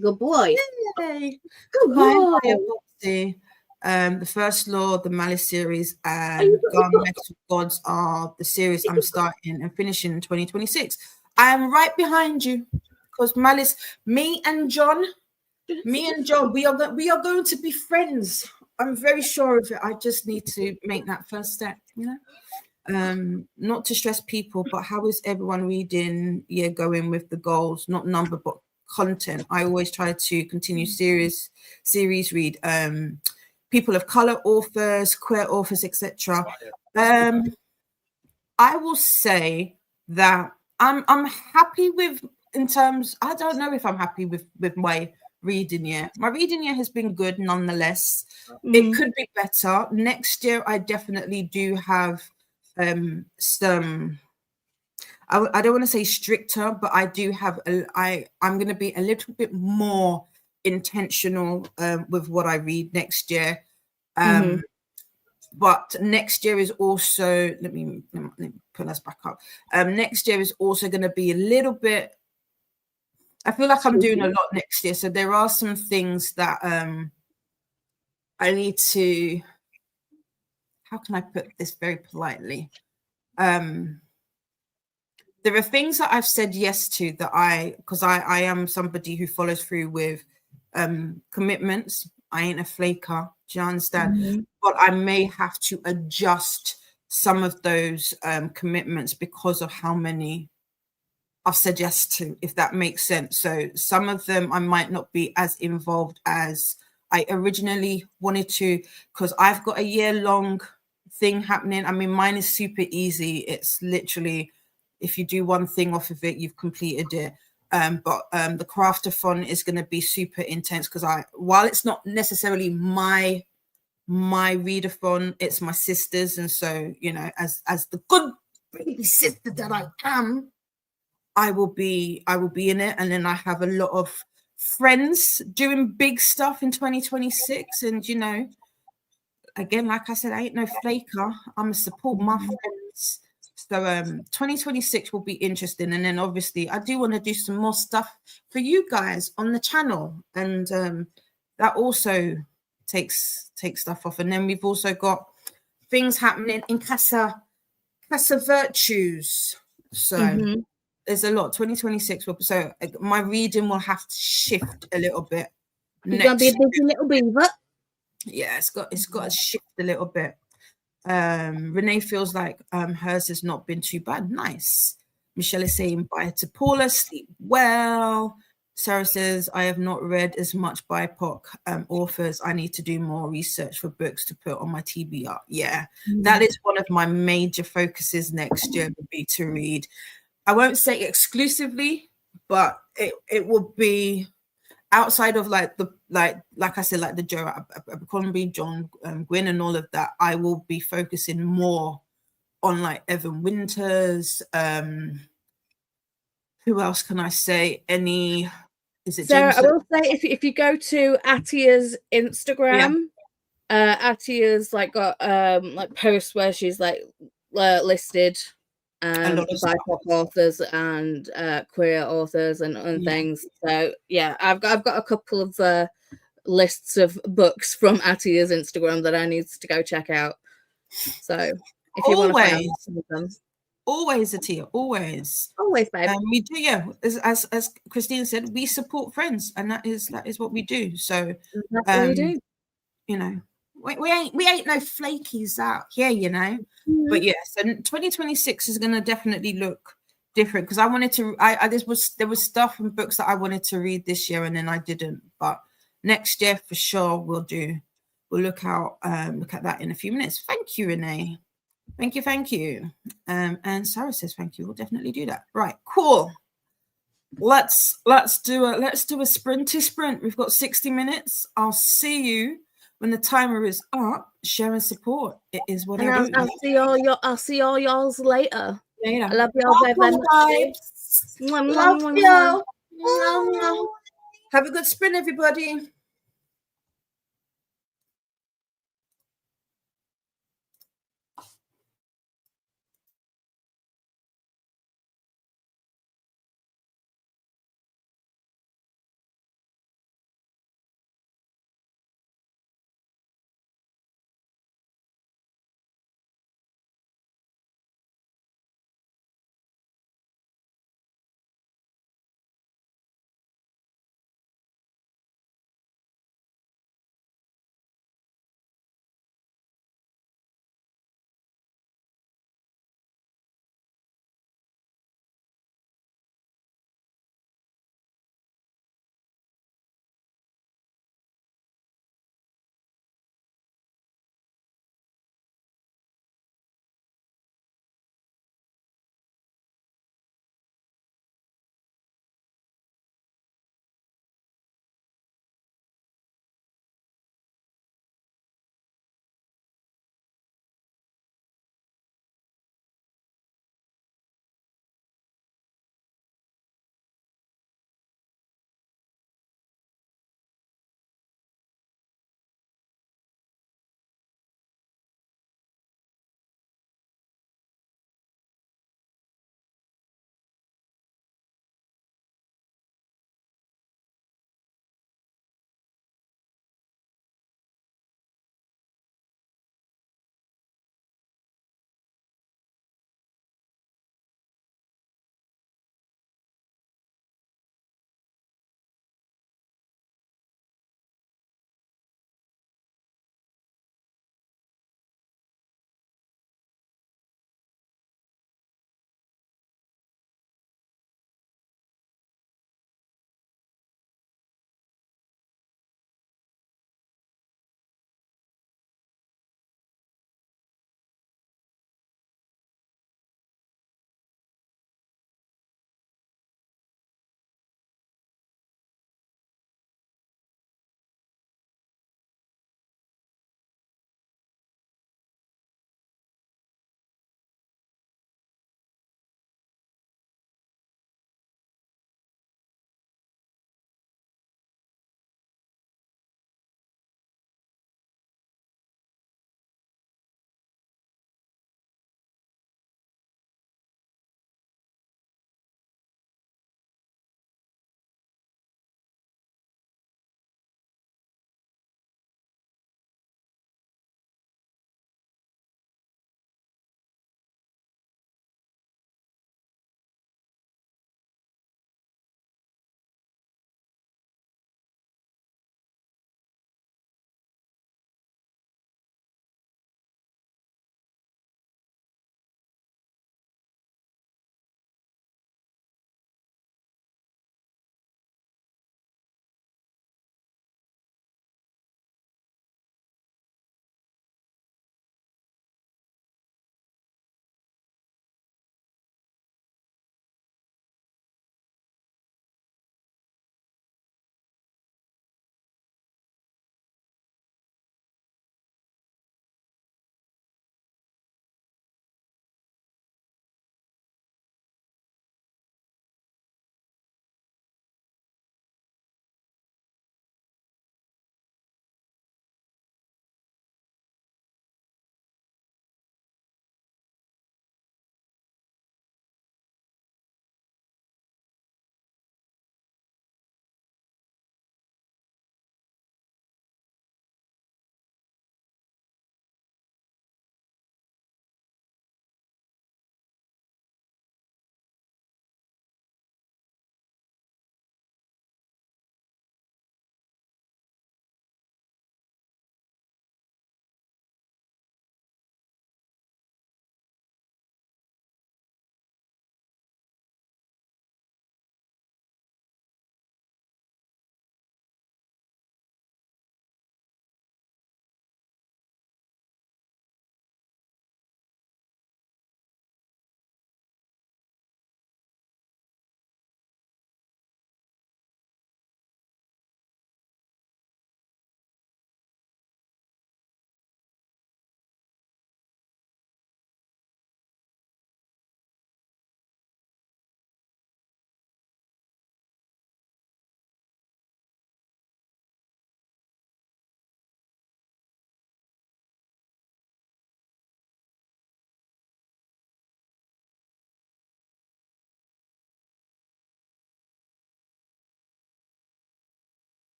good boy." Yay. Good Hi, boy. Foxy. The First Law, the Malice series, and Gun Metal Gods are the series I'm starting and finishing in 2026. I am right behind you because Malice, me and John, we are going to be friends. I'm very sure of it. I just need to make that first step, you know. Not to stress people, but how is everyone reading going with the goals, not number but content? I always try to continue series read people of color authors, queer authors, etc. I will say that I'm happy with, in terms, I don't know if I'm happy with my reading year. My reading year has been good nonetheless. It could be better. Next year I definitely do have some, I don't want to say stricter, but I do have I'm going to be a little bit more intentional with what I read next year. But next year is also, let me put us back up. Next year is also going to be a little bit, I feel like I'm doing a lot next year. So there are some things that I need to, how can I put this very politely? There are things that I've said yes to that because I am somebody who follows through with commitments. I ain't a flaker. Do you understand? But I may have to adjust some of those commitments because of how many I've said yes to, if that makes sense. So some of them I might not be as involved as I originally wanted to, because I've got a year-long thing happening. I mean, mine is super easy. It's literally, if you do one thing off of it, you've completed it. But the Craftathon is going to be super intense because while it's not necessarily my readathon, it's my sister's, and so, you know, as the good baby sister that I am, I will be in it. And then I have a lot of friends doing big stuff in 2026, and you know, again, like I said, I ain't no flaker. I'm a support my friends. So 2026 will be interesting. And then obviously I do want to do some more stuff for you guys on the channel, and that also takes stuff off. And then we've also got things happening in Casa Virtues. So there's a lot. 2026 so my reading will have to shift a little bit. You're gonna be a busy little beaver. Yeah, it's got to shift a little bit. Renee feels like hers has not been too bad. Nice. Michelle is saying bye to Paula, sleep well. Sarah says, I have not read as much BIPOC authors. I need to do more research for books to put on my TBR. Yeah, that is one of my major focuses next year, would be to read. I won't say exclusively, but it will be outside of like I said, like the Joe Abercrombie, John Gwynne, and all of that. I will be focusing more on like Evan Winters. Who else can I say? Sarah, I will say if you go to Atia's Instagram, Atia's like got like posts where she's like listed BIPOC authors and queer authors and things. So yeah, I've got a couple of lists of books from Atia's Instagram that I need to go check out. So if you want to find some of them. Always, Atia, always, babe. We do, yeah. As Christine said, we support friends, and that is what we do. So that's what we do. You know, we ain't no flakies out here, you know. But yes, and 2026 is going to definitely look different because I wanted to. There was stuff and books that I wanted to read this year, and then I didn't. But next year for sure we'll look at that in a few minutes. Thank you, Renee. Thank you. And Sarah says thank you. We'll definitely do that. Right, cool. Let's do a sprinty sprint. We've got 60 minutes. I'll see you when the timer is up. Share and support. It is what I do. I'll see all y'all's later. Later. I love y'all very much. Love y'all. Have a good sprint, everybody.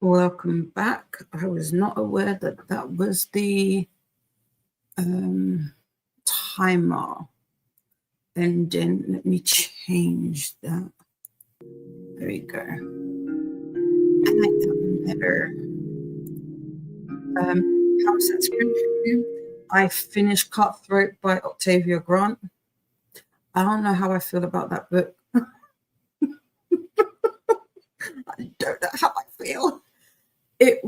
Welcome back. I was not aware that that was the timer. And then let me change that. There we go. I like that one better. How was that sprint for you? I finished Cutthroat by Octavia Grant. I don't know how I feel about that book. I don't know how I feel. It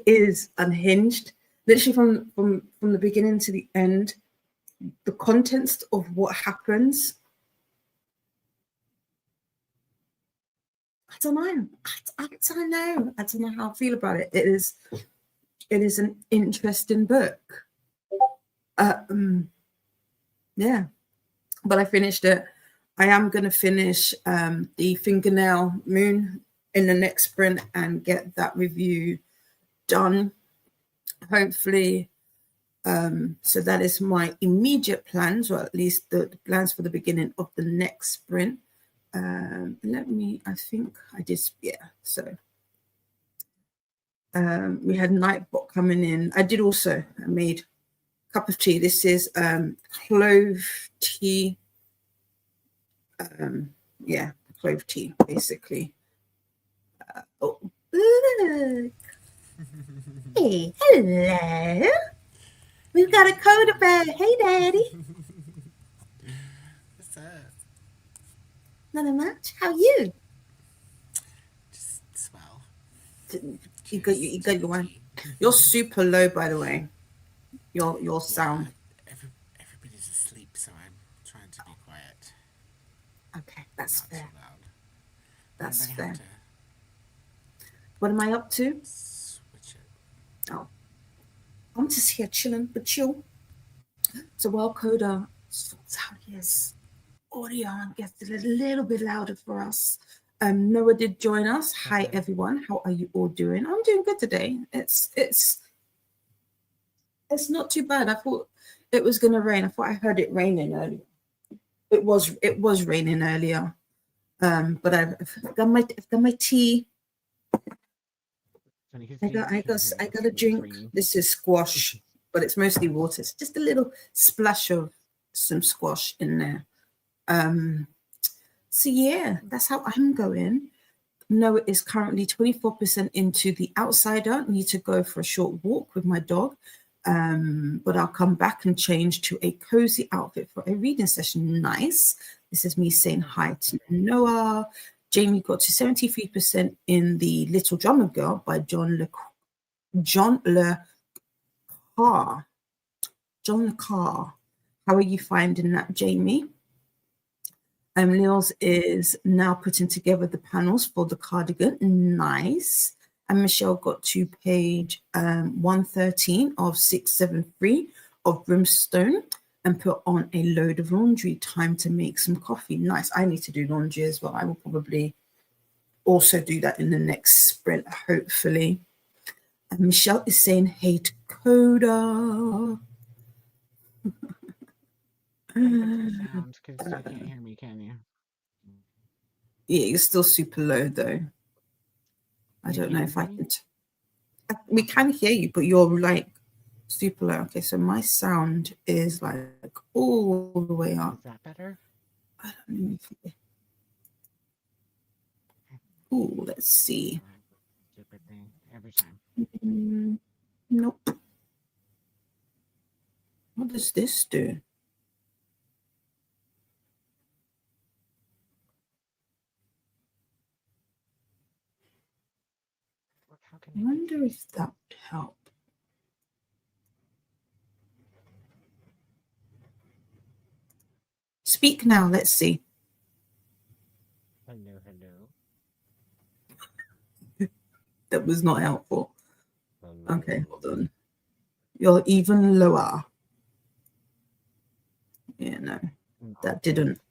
is unhinged. Literally from the beginning to the end, the contents of what happens. I don't know. I don't know how I feel about it. It is an interesting book. Yeah, but I finished it. I am going to finish the Fingernail Moon in the next sprint and get that review done, hopefully. So that is my immediate plans, or at least the plans for the beginning of the next sprint. I think I did, yeah. So we had Nightbot coming in. I made a cup of tea. This is clove tea. Yeah, clove tea, basically. Hey, hello. We've got a Koda bear. Hey, Daddy. What's up? Nothing much. How are you? Just swell. You got your one. You're super low, by the way. Your sound. Everybody's asleep, so I'm trying to be quiet. Okay, that's Not fair. so loud. That's I fair. have to What am I up to? switch it. Oh, I'm just here chilling, but chill. So while Koda sorts out his audio and gets it a little bit louder for us, Noah did join us. Hi everyone, how are you all doing? I'm doing good today. It's not too bad. I thought it was gonna rain. I thought I heard it raining earlier. It was raining earlier. But I've got my tea. I got a drink. This is squash, but it's mostly water. It's just a little splash of some squash in there. So yeah, that's how I'm going. Noah is currently 24% into The Outsider. Need to go for a short walk with my dog. But I'll come back and change to a cozy outfit for a reading session. Nice. This is me saying hi to Noah. Jamie got to 73% in The Little Drummer Girl by John Le Carre. How are you finding that, Jamie? Leos is now putting together the panels for the cardigan. Nice. And Michelle got to page 113 of 673 of Brimstone and put on a load of laundry. Time to make some coffee. Nice. I need to do laundry as well. I will probably also do that in the next sprint, hopefully. And Michelle is saying, hey to Koda. Sound, because you can't hear me, can you? Yeah, you're still super low, though. I don't know if I can. We can hear you, but you're like super low. Okay, so my sound is like all the way up. Is that better? I don't know if. Ooh, let's see. Stupid thing every time. Nope. What does this do? I wonder if that would help. Speak now, let's see. Hello. That was not helpful. Okay, hold on. You're even lower. Yeah, no, that didn't.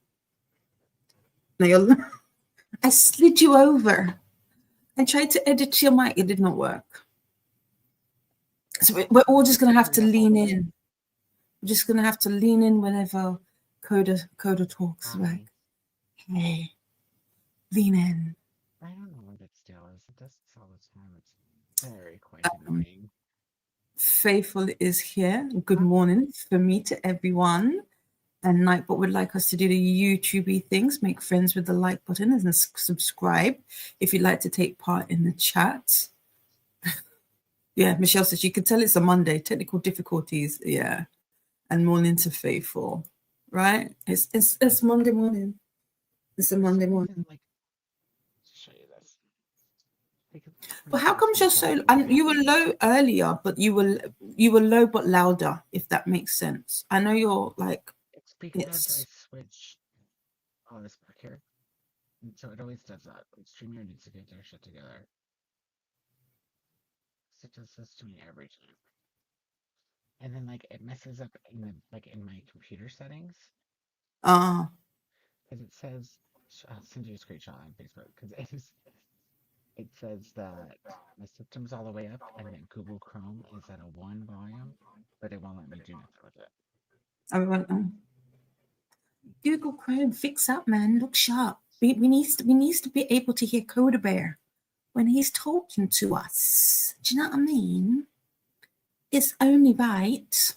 No, I slid you over. I tried to edit your mic. It did not work. So we're all just going to have to lean in. We're just going to have to lean in whenever Koda talks. Like, hey, lean in. I don't know what it still is. does this all the time. It's very quite annoying. Faithful is here. Good morning for me to everyone. And Nightbot would like us to do the YouTubey things, make friends with the like button and subscribe if you'd like to take part in the chat. Yeah, Michelle says you can tell it's a Monday. Technical difficulties, yeah. And morning to Faithful, right? It's Monday morning. It's a Monday morning. Like, show you this. But how come you're so? And you were low earlier, but you were low but louder. If that makes sense. I know you're like. It's because I switched all this back here, and so it always does that. Like, StreamYard needs to get their shit together. It does this to me every time, and then like it messes up in the in my computer settings. Because it says, I'll send you a screenshot on Facebook because it says that my system's all the way up, and then Google Chrome is at a 1 volume, but it won't let me do nothing with it. I went, Google Chrome, fix up, man. Look sharp. We need to be able to hear Koda Bear when he's talking to us. Do you know what I mean? It's only right.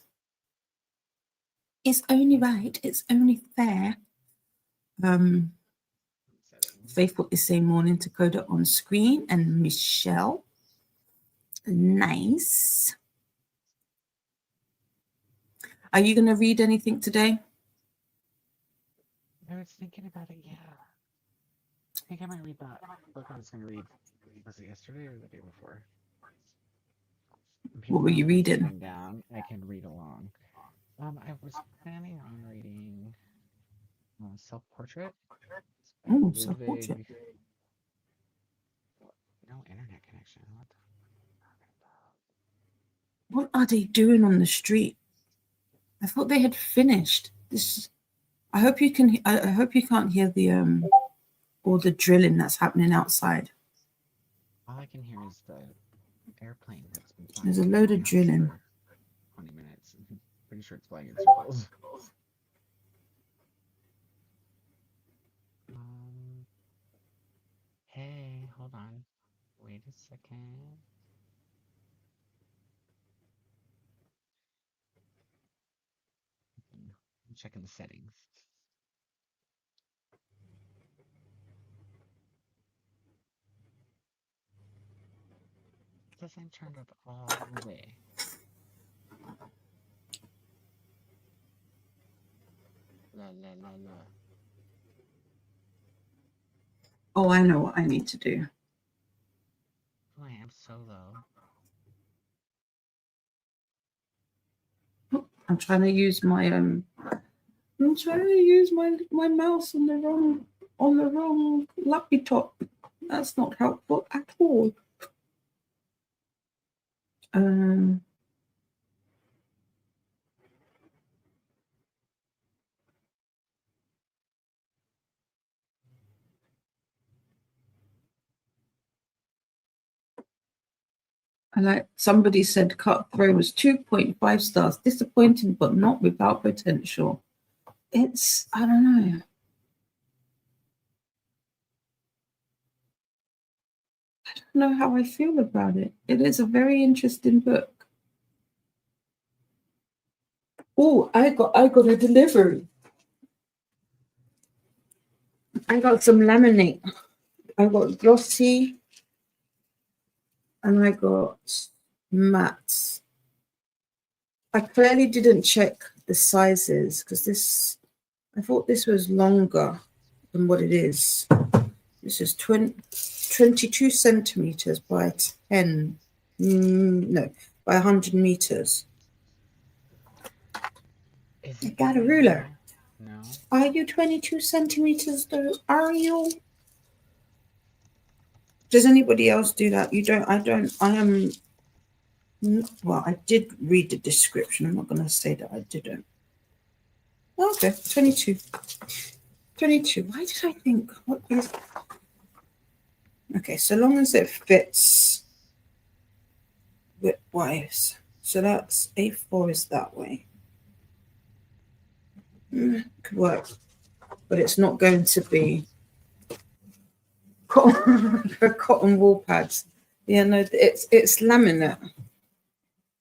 It's only right. It's only fair. Faithful is saying morning to Koda on screen, and Michelle. Nice. Are you going to read anything today? I was thinking about it, yeah. I think I might read that book I was going to read. Was it yesterday or the day before? What were you reading? Down, I can read along. I was planning on reading Self-Portrait. Oh, Self-Portrait. No internet connection. What are they doing on the street? I thought they had finished this. I hope you can. I hope you can't hear the all the drilling that's happening outside. All I can hear is the airplane that's been flying. There's a load of drilling. 20 minutes. Pretty sure it's flying in circles. Hey, hold on. Wait a second. I'm checking the settings. It says I'm turned up all the way. La la la la. Oh, I know what I need to do. Oh, I am so low. Oh, I'm trying to use my I'm trying to use my mouse on the wrong laptop. That's not helpful at all. I like somebody said Cutthroat was 2.5 stars. Disappointing, but not without potential. It's, I don't know. I don't know how I feel about it. It is a very interesting book. Oh, I got a delivery. I got some laminate. I got glossy. And I got matte. I clearly didn't check the sizes because I thought this was longer than what it is. This is 22 centimeters by 10, no, by 100 meters. I got a ruler. No. Are you 22 centimeters though? Are you? Does anybody else do that? You don't, I don't, I am, well, I did read the description. I'm not going to say that I didn't. Okay, 22. 22. Why did I think, what is, okay, so long as it fits width-wise. So that's A4 is that way. Could work, but it's not going to be cotton wall pads. Yeah, no, it's laminate.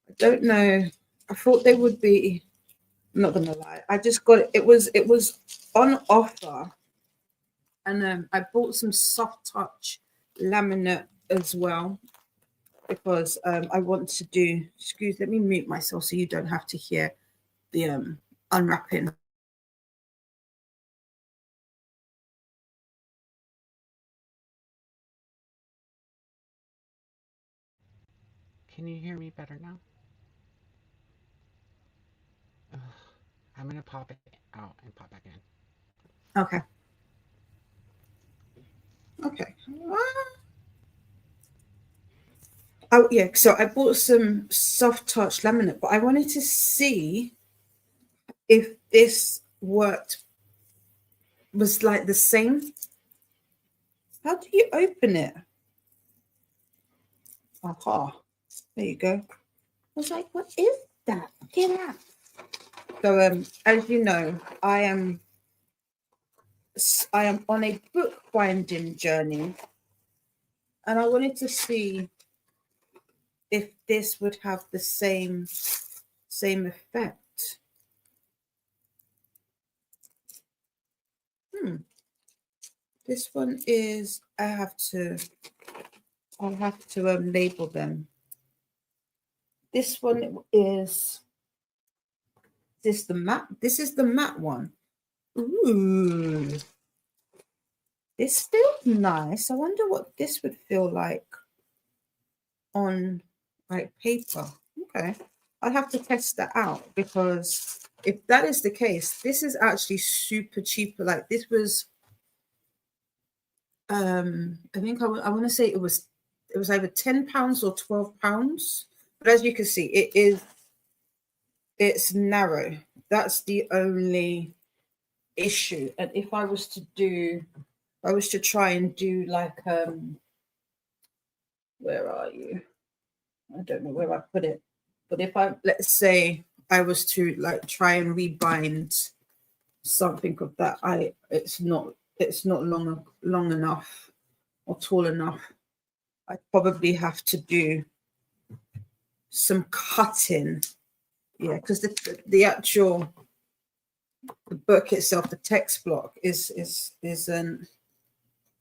I don't know. I thought they would be. I'm not gonna lie. I just got it. It was on offer, and I bought some soft touch laminate as well because I want to do. Excuse. Let me mute myself so you don't have to hear the unwrapping. Can you hear me better now? Ugh. I'm gonna pop it out and pop back in. Okay. Okay. Oh yeah, so I bought some soft touch laminate, but I wanted to see if this was like the same. How do you open it? Aha, there you go. I was like, what is that? Get out. So as you know, I am on a bookbinding journey, and I wanted to see if this would have the same effect. This one is, I'll have to label them. This one is this the matte. This is the matte one. Ooh, this feels nice. I wonder what this would feel like on like paper. Okay, I'll have to test that out, because if that is the case, this is actually super cheap. Like this was I think I want to say it was either £10 or £12, but as you can see, it's narrow. That's the only issue. And if I was to try and do like where are you? I don't know where I put it, but if let's say I was to like try and rebind something of that, it's not long enough or tall enough. I'd probably have to do some cutting. Yeah, because the actual book itself, the text block isn't,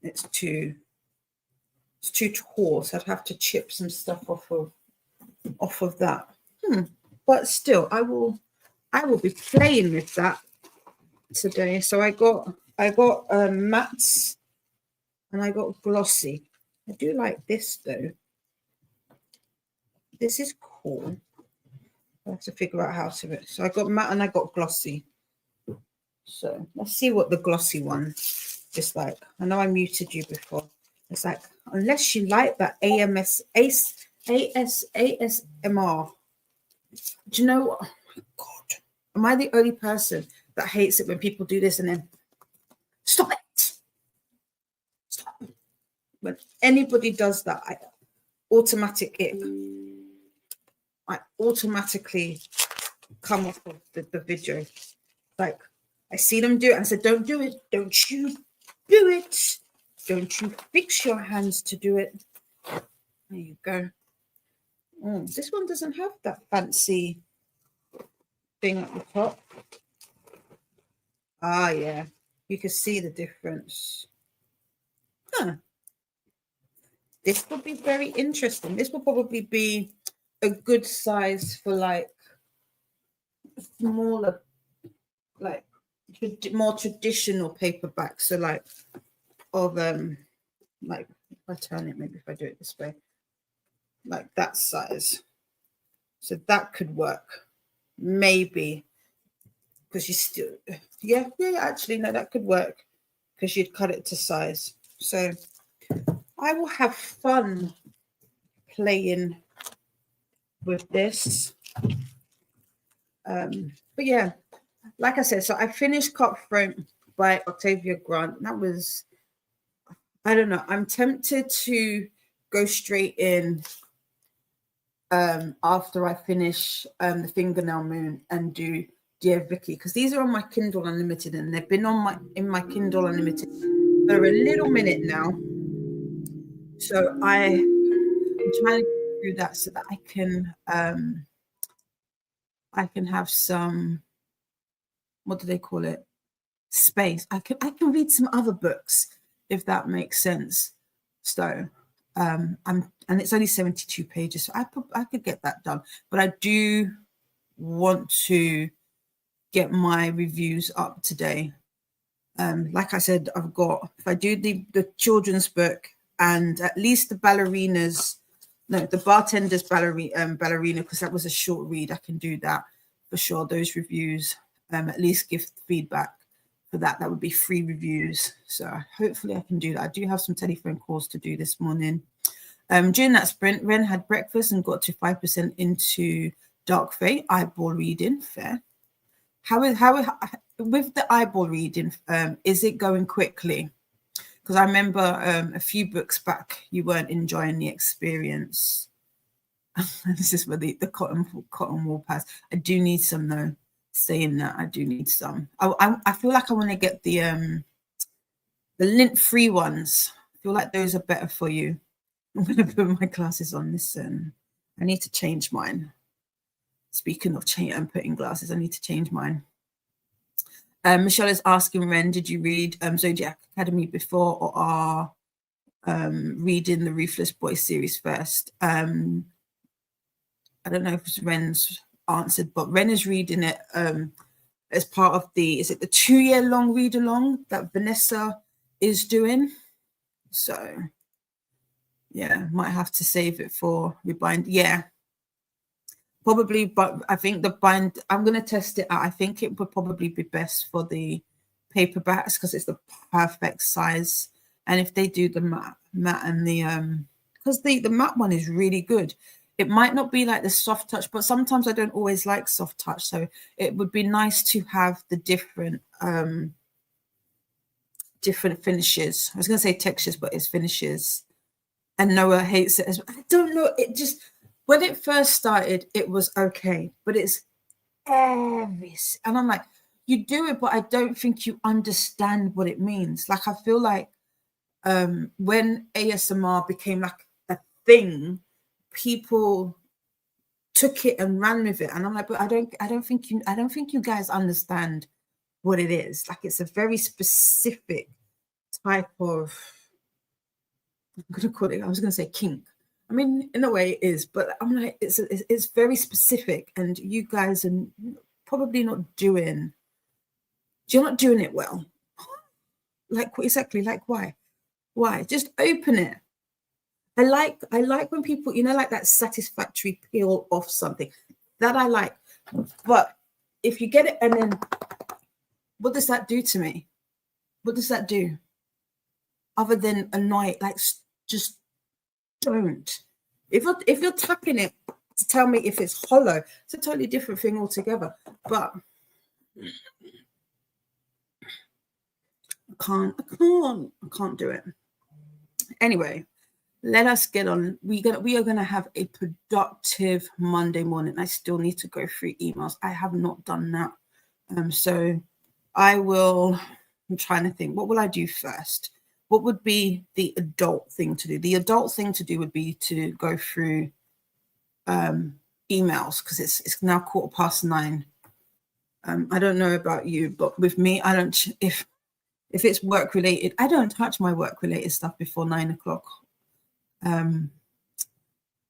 it's too tall, so I'd have to chip some stuff off of that. But still, I will be playing with that today. So I got mattes and I got glossy. I do like this though. This is cool. I have to figure out how to. So I got matte and I got glossy. So let's see what the glossy one is like. I know I muted you before. It's like, unless you like that ASMR. Do you know what? Oh my God. Am I the only person that hates it when people do this and then stop it? Stop. When anybody does that, I automatically come off of the video. Like, I see them do it and I said, don't do it. Don't you do it. Don't you fix your hands to do it. There you go. Oh, this one doesn't have that fancy thing at the top. Ah, yeah. You can see the difference. Huh. This will be very interesting. This will probably be a good size for like smaller, like more traditional paperbacks. So like of like if I turn it, maybe if I do it this way, like that size. So that could work, maybe, because you still, yeah, actually no, that could work because you'd cut it to size. So I will have fun playing with this. But yeah, like I said, so I finished Cutthroat by Octavia Grant. That was, I don't know, I'm tempted to go straight in after I finish The Fingernail Moon and do Dear Vicky, because these are on my Kindle Unlimited and they've been in my Kindle Unlimited for a little minute now. So I'm trying to get through that so that I can have some, what do they call it? Space. I can read some other books if that makes sense. So and it's only 72 pages, so I could get that done. But I do want to get my reviews up today. Like I said, I've got, if I do the children's book and at least the bartender's ballerina, because that was a short read, I can do that for sure. Those reviews, at least give feedback for that. That would be 3 reviews. So hopefully I can do that. I do have some telephone calls to do this morning. During that sprint, Ren had breakfast and got to 5% into Dark Fate eyeball reading. Fair. How with the eyeball reading, is it going quickly? Because I remember a few books back, you weren't enjoying the experience. This is where the cotton wool pads. I do need some though. Saying that, I do need some. I feel like I want to get the lint-free ones. I feel like those are better for you. I'm going to put my glasses on. Listen, I need to change mine. Speaking of putting glasses, I need to change mine. Michelle is asking, Ren, did you read Zodiac Academy before or are reading the Ruthless Boys series first? I don't know if it's Ren's answered, but Ren is reading it as part of the 2-year-long read along that Vanessa is doing. So yeah, might have to save it for rebind. Yeah, probably, but I think I'm going to test it out. I think it would probably be best for the paperbacks because it's the perfect size. And if they do the matte and the because the matte one is really good. It might not be like the soft touch, but sometimes I don't always like soft touch. So it would be nice to have the different finishes. I was going to say textures, but it's finishes. And Noah hates it as well. I don't know. It just, when it first started, it was okay, but it's heavy. And I'm like, you do it, but I don't think you understand what it means. Like, I feel like when ASMR became like a thing, people took it and ran with it, and I'm like, but I don't think you guys understand what it is. Like, it's a very specific type of, I'm gonna call it, I was gonna say kink. I mean, in a way it is, but I'm like, it's very specific, and you guys are probably not doing. You're not doing it well. Like, exactly, like why? Just open it. I like when people, like that satisfactory peel off something. That I like. But if you get it and then, what does that do to me? What does that do? Other than annoy, like, just don't. If you're tapping it to tell me if it's hollow, it's a totally different thing altogether. But I can't do it. Anyway, let us get on. We are gonna have a productive Monday morning. I still need to go through emails. I have not done that. So I will. I'm trying to think. What will I do first? What would be the adult thing to do? The adult thing to do would be to go through emails, because it's now 9:15. I don't know about you, but with me, I don't. If it's work related, I don't touch my work related stuff before 9 o'clock.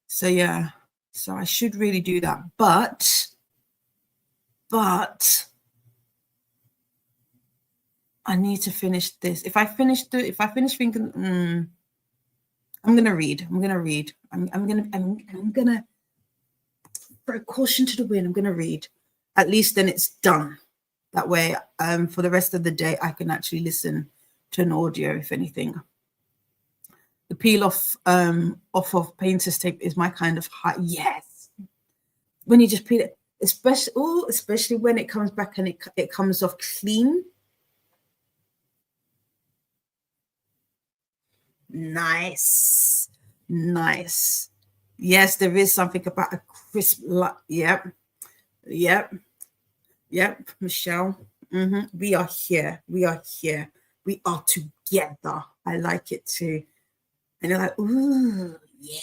So yeah, so I should really do that, but I need to finish this. If I finish thinking, I'm gonna read. I'm gonna for a caution to the wind. I'm gonna read. At least then it's done. That way, for the rest of the day, I can actually listen to an audio, if anything. The peel off of painter's tape is my kind of high. Yes, when you just peel it, especially when it comes back and it comes off clean. Nice. Yes, there is something about a crisp. Yep, Michelle. We are here. We are together. I like it too. and you're like, ooh, yeah.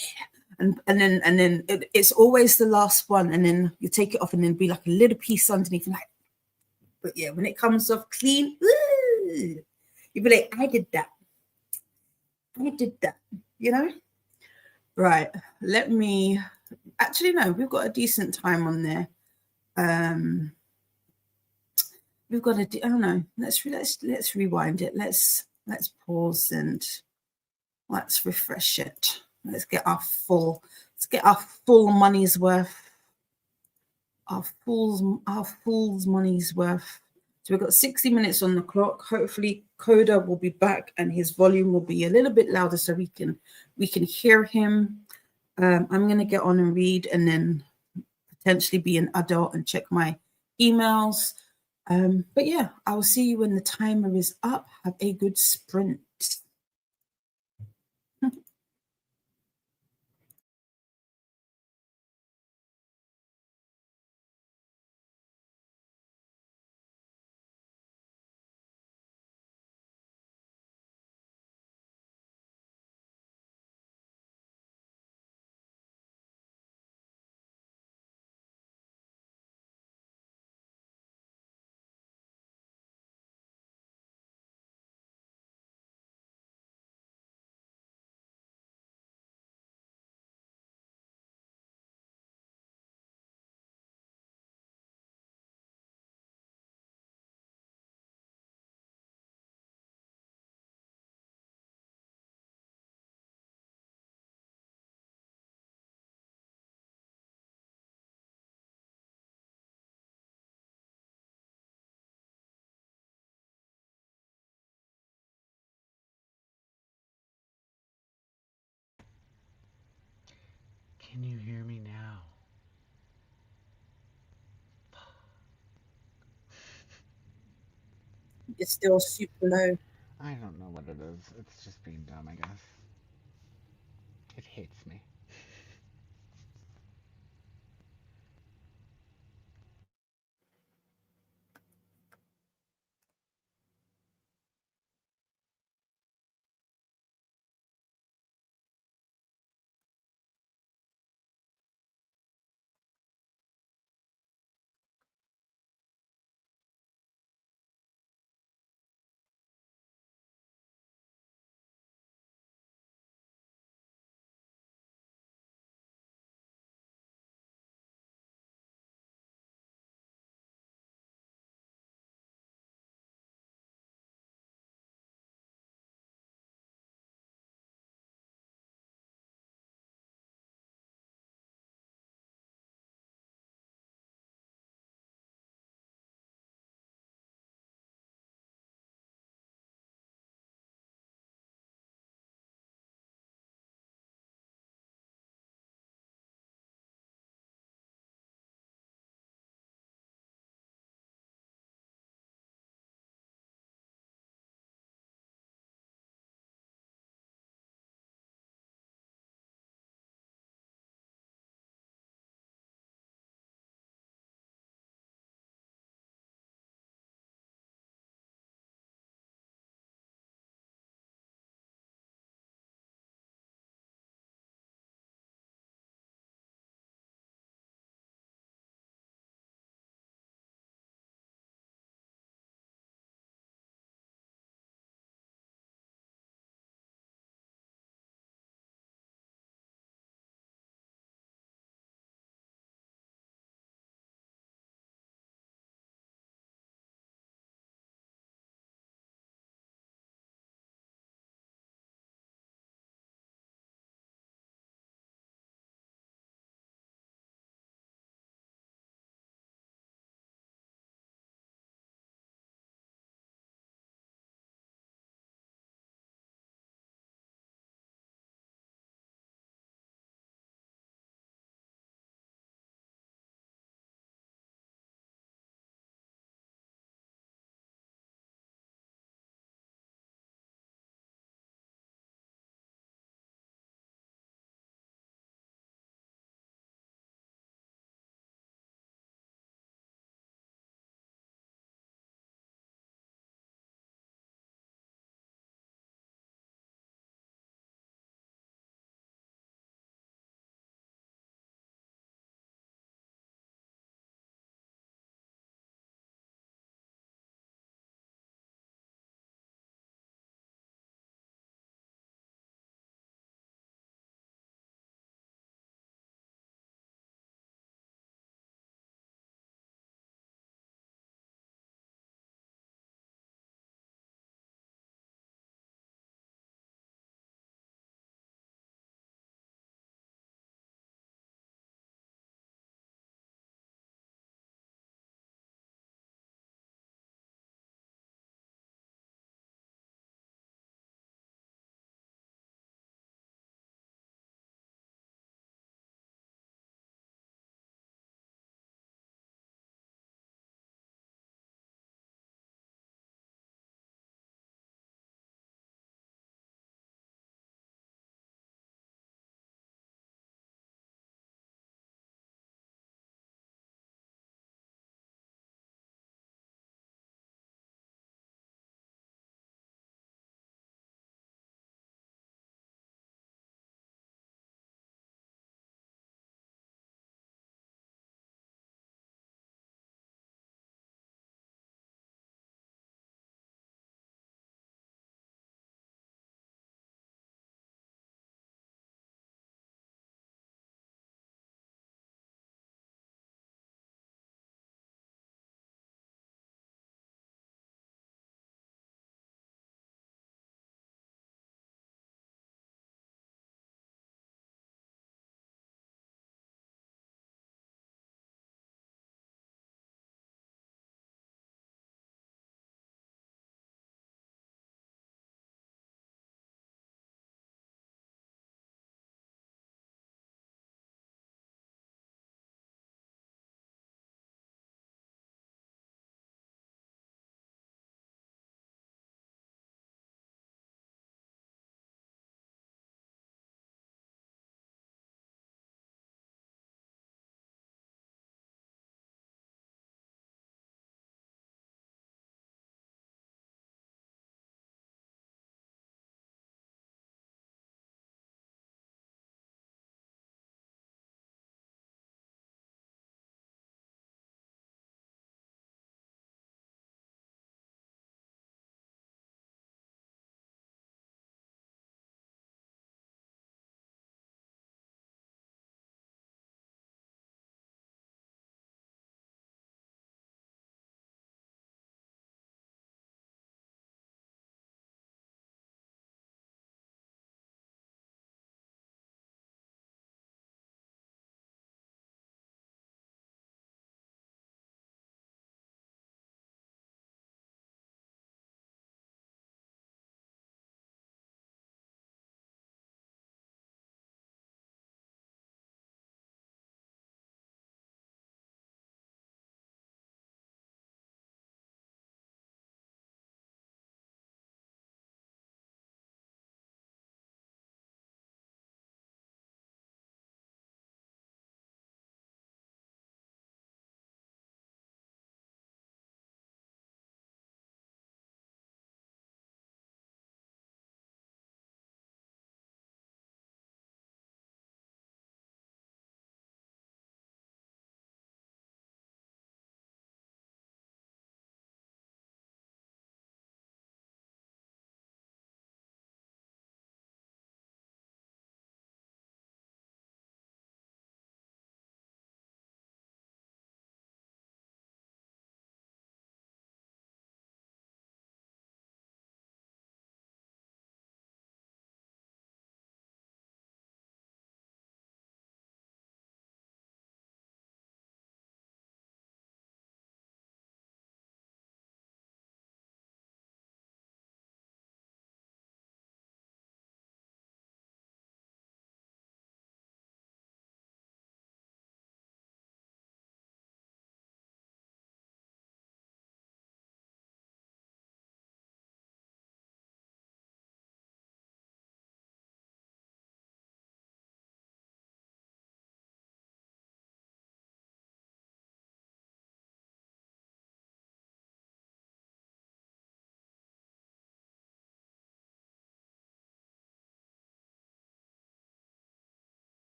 And then it's always the last one, and then you take it off, and then be like a little piece underneath, and like, but yeah, when it comes off clean, ooh, you'd be like, I did that, you know. Right, let me actually, no, we've got a decent time on there. We've got a, oh no, let's rewind it. Let's pause and let's refresh it. Let's get our full money's worth. Our fool's money's worth. So we've got 60 minutes on the clock. Hopefully Koda will be back and his volume will be a little bit louder so we can hear him. I'm going to get on and read, and then potentially be an adult and check my emails. But yeah, I will see you when the timer is up. Have a good sprint. Can you hear me now? It's still super low. I don't know what it is. It's just being dumb, I guess. It hates me.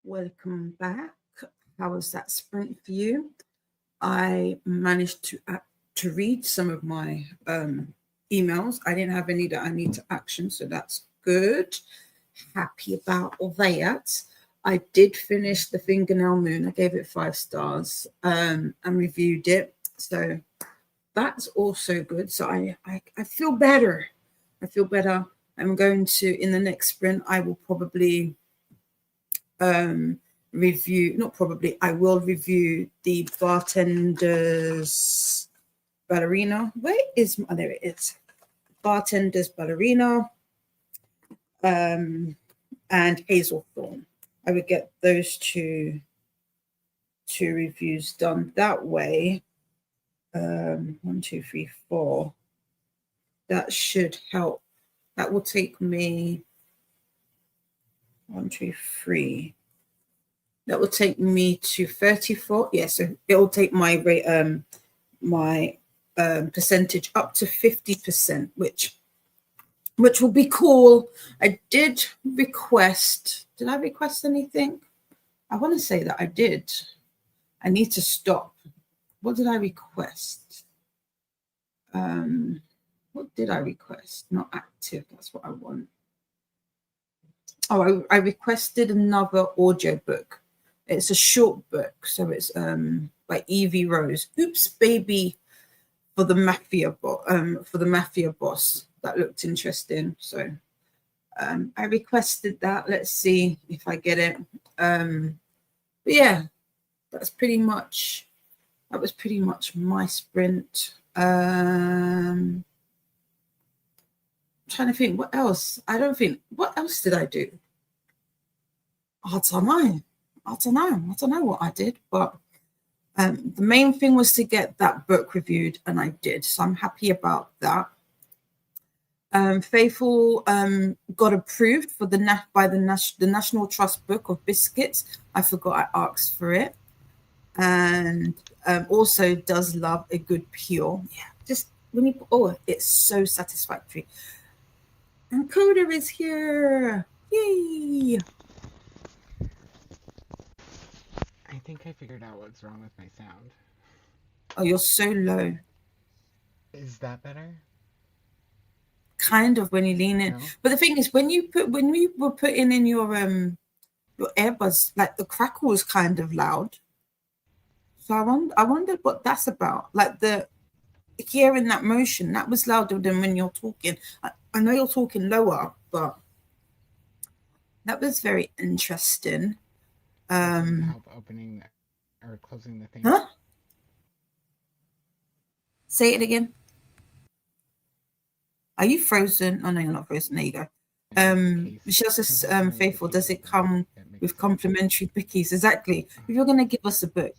Welcome back. How was that sprint for you? I managed to read some of my emails. I didn't have any that I need to action, so that's good. Happy about all that. I did finish The Fingernail Moon. I gave it 5 stars and reviewed it. So that's also good. So I feel better. I feel better. I'm going to, in the next sprint, I will probably I will review the Bartender's Ballerina. Where is, oh, there it is. Bartender's Ballerina and Hazelthorne. I would get those two reviews done that way. 1, 2, 3, 4. That should help. That will take me 1, 2, 3. That will take me to 34. Yes, so it will take my rate, my percentage up to 50%, which will be cool. I did request. Did I request anything? I want to say that I did. I need to stop. What did I request? What did I request? Not active. That's what I want. Oh, I requested another audiobook. It's a short book, so it's by Evie Rose. Oops, Baby, for the mafia boss. That looked interesting. So I requested that. Let's see if I get it. But yeah, that was pretty much my sprint. Trying to think what else. What else did I do? I don't know what I did, but the main thing was to get that book reviewed, and I did. So I'm happy about that. Faithful got approved for the National Trust Book of Biscuits. I forgot I asked for it, and also does love a good pure. Yeah, just when you it's so satisfactory. And Koda is here. Yay! I think I figured out what's wrong with my sound. Oh, you're so low. Is that better? Kind of when you lean in. No? But the thing is, when we were putting in your earbuds, like the crackle was kind of loud. So I wondered what that's about. Like the hearing that motion, that was louder than when you're talking. I know you're talking lower, but that was very interesting. Help opening or closing the thing. Huh? Say it again. Are you frozen? Oh no, you're not frozen. There you go. Michelle says, Faithful, does it come with complimentary bookies? Exactly. If you're gonna give us a book,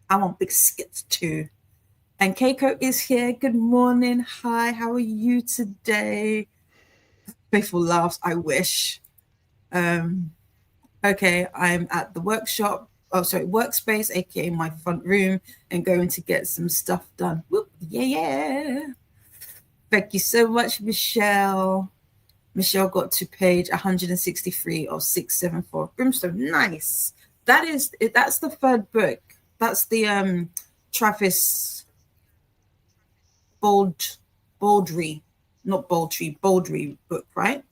I want biscuits too. And Keiko is here. Good morning. Hi, how are you today? Faithful laughs. I wish. Okay, I'm at the workspace, aka my front room, and going to get some stuff done. Whoop, yeah. Thank you so much, Michelle. Michelle got to page 163 of 674. Brimstone, nice. That's the third book. That's the Travis Baldry book, right?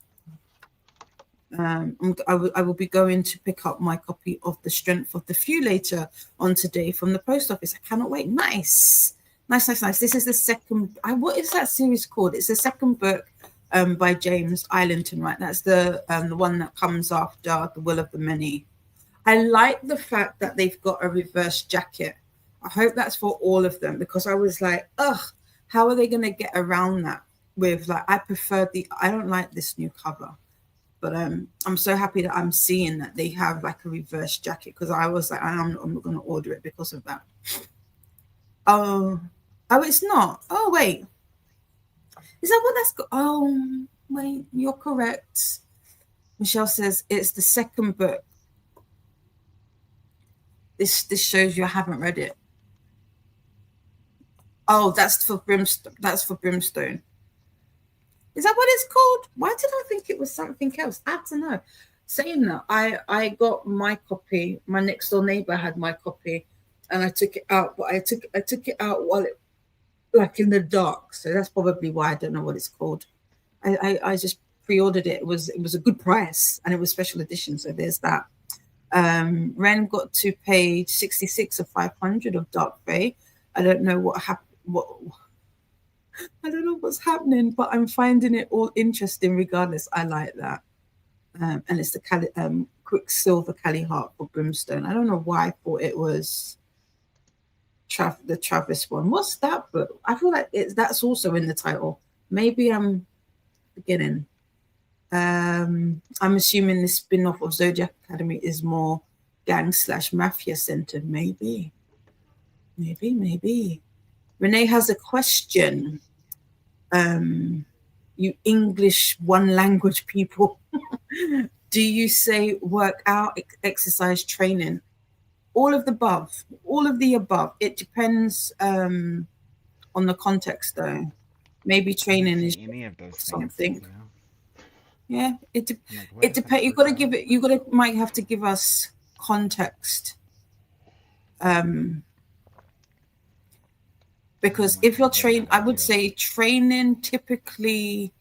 I will be going to pick up my copy of The Strength of the Few later on today from the post office. I cannot wait. Nice. This is the second. What is that series called? It's the second book by James Islington, right? That's the one that comes after The Will of the Many. I like the fact that they've got a reverse jacket. I hope that's for all of them, because I was like, how are they going to get around that? With like, I don't like this new cover. But I'm so happy that I'm seeing that they have like a reverse jacket, because I was like, I'm not going to order it because of that. Oh, it's not. Oh, wait. Is that what that's got? Oh, wait, you're correct. Michelle says it's the second book. This shows you I haven't read it. Oh, that's for Brimstone. That's for Brimstone. Is that what it's called? Why did I think it was something else? I don't know. Saying that, I got my copy. My next door neighbor had my copy, and I took it out. But I took it out while it, like, in the dark. So that's probably why I don't know what it's called. I just pre-ordered it. It was a good price, and it was special edition. So there's that. Ren got to page 66 of 500 of Dark Fae. I don't know what happened. I don't know what's happening, but I'm finding it all interesting regardless. I like that. And it's the Quicksilver Cali Heart for Brimstone. I don't know why I thought it was the Travis one. What's that book? I feel like that's also in the title. Maybe I'm beginning. I'm assuming this spin-off of Zodiac Academy is more gang/mafia centered. Maybe. Renee has a question. You English one language people, do you say workout, exercise, training? All of the above. It depends on the context, though. Maybe training is any of those something. Things, you know? Yeah, it depends. You might have to give us context. Because if you're trained, I would say training typically,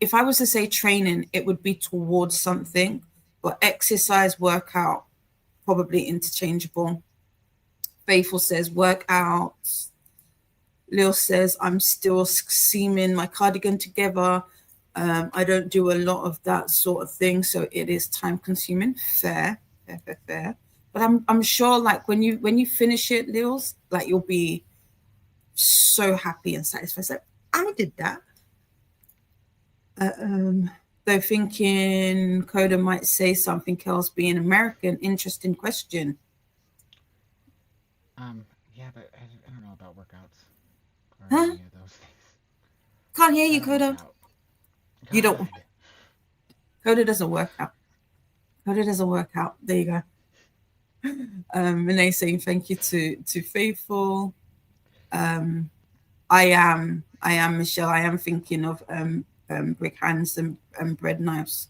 if I was to say training, it would be towards something, but exercise, workout, probably interchangeable. Faithful says workouts. Lil says, I'm still seaming my cardigan together. I don't do a lot of that sort of thing, so it is time consuming. Fair. But I'm sure, like, when you finish it, Lils, like, you'll be so happy and satisfied. It's like, I did that. Though thinking Koda might say something else being American. Interesting question. Yeah, but I don't know about workouts or Huh? any of those things. Can't hear you, Koda. You don't. Koda doesn't work out. There you go. Renee saying thank you to Faithful. I am Michelle. I am thinking of brick hands and bread knives.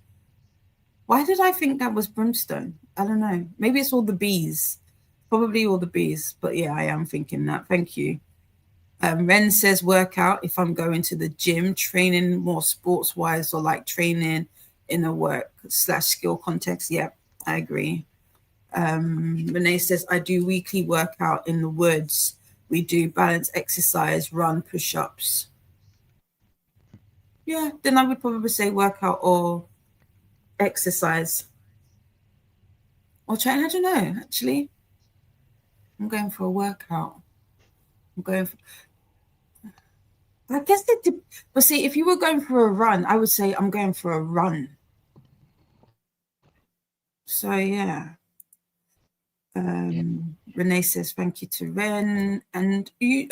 Why did I think that was Brimstone? I don't know. Maybe it's all the bees. Probably all the bees. But yeah, I am thinking that. Thank you. Ren says workout if I'm going to the gym, training more sports wise or like training in a work/skill context. Yeah, I agree. Renee says I do weekly workout in the woods. We do balance exercise, run, push-ups. Yeah, then I would probably say workout or exercise. Or train, I don't know, actually. I'm going for a workout. I guess but see, if you were going for a run, I would say I'm going for a run. So yeah. Renee says thank you to Ren, and you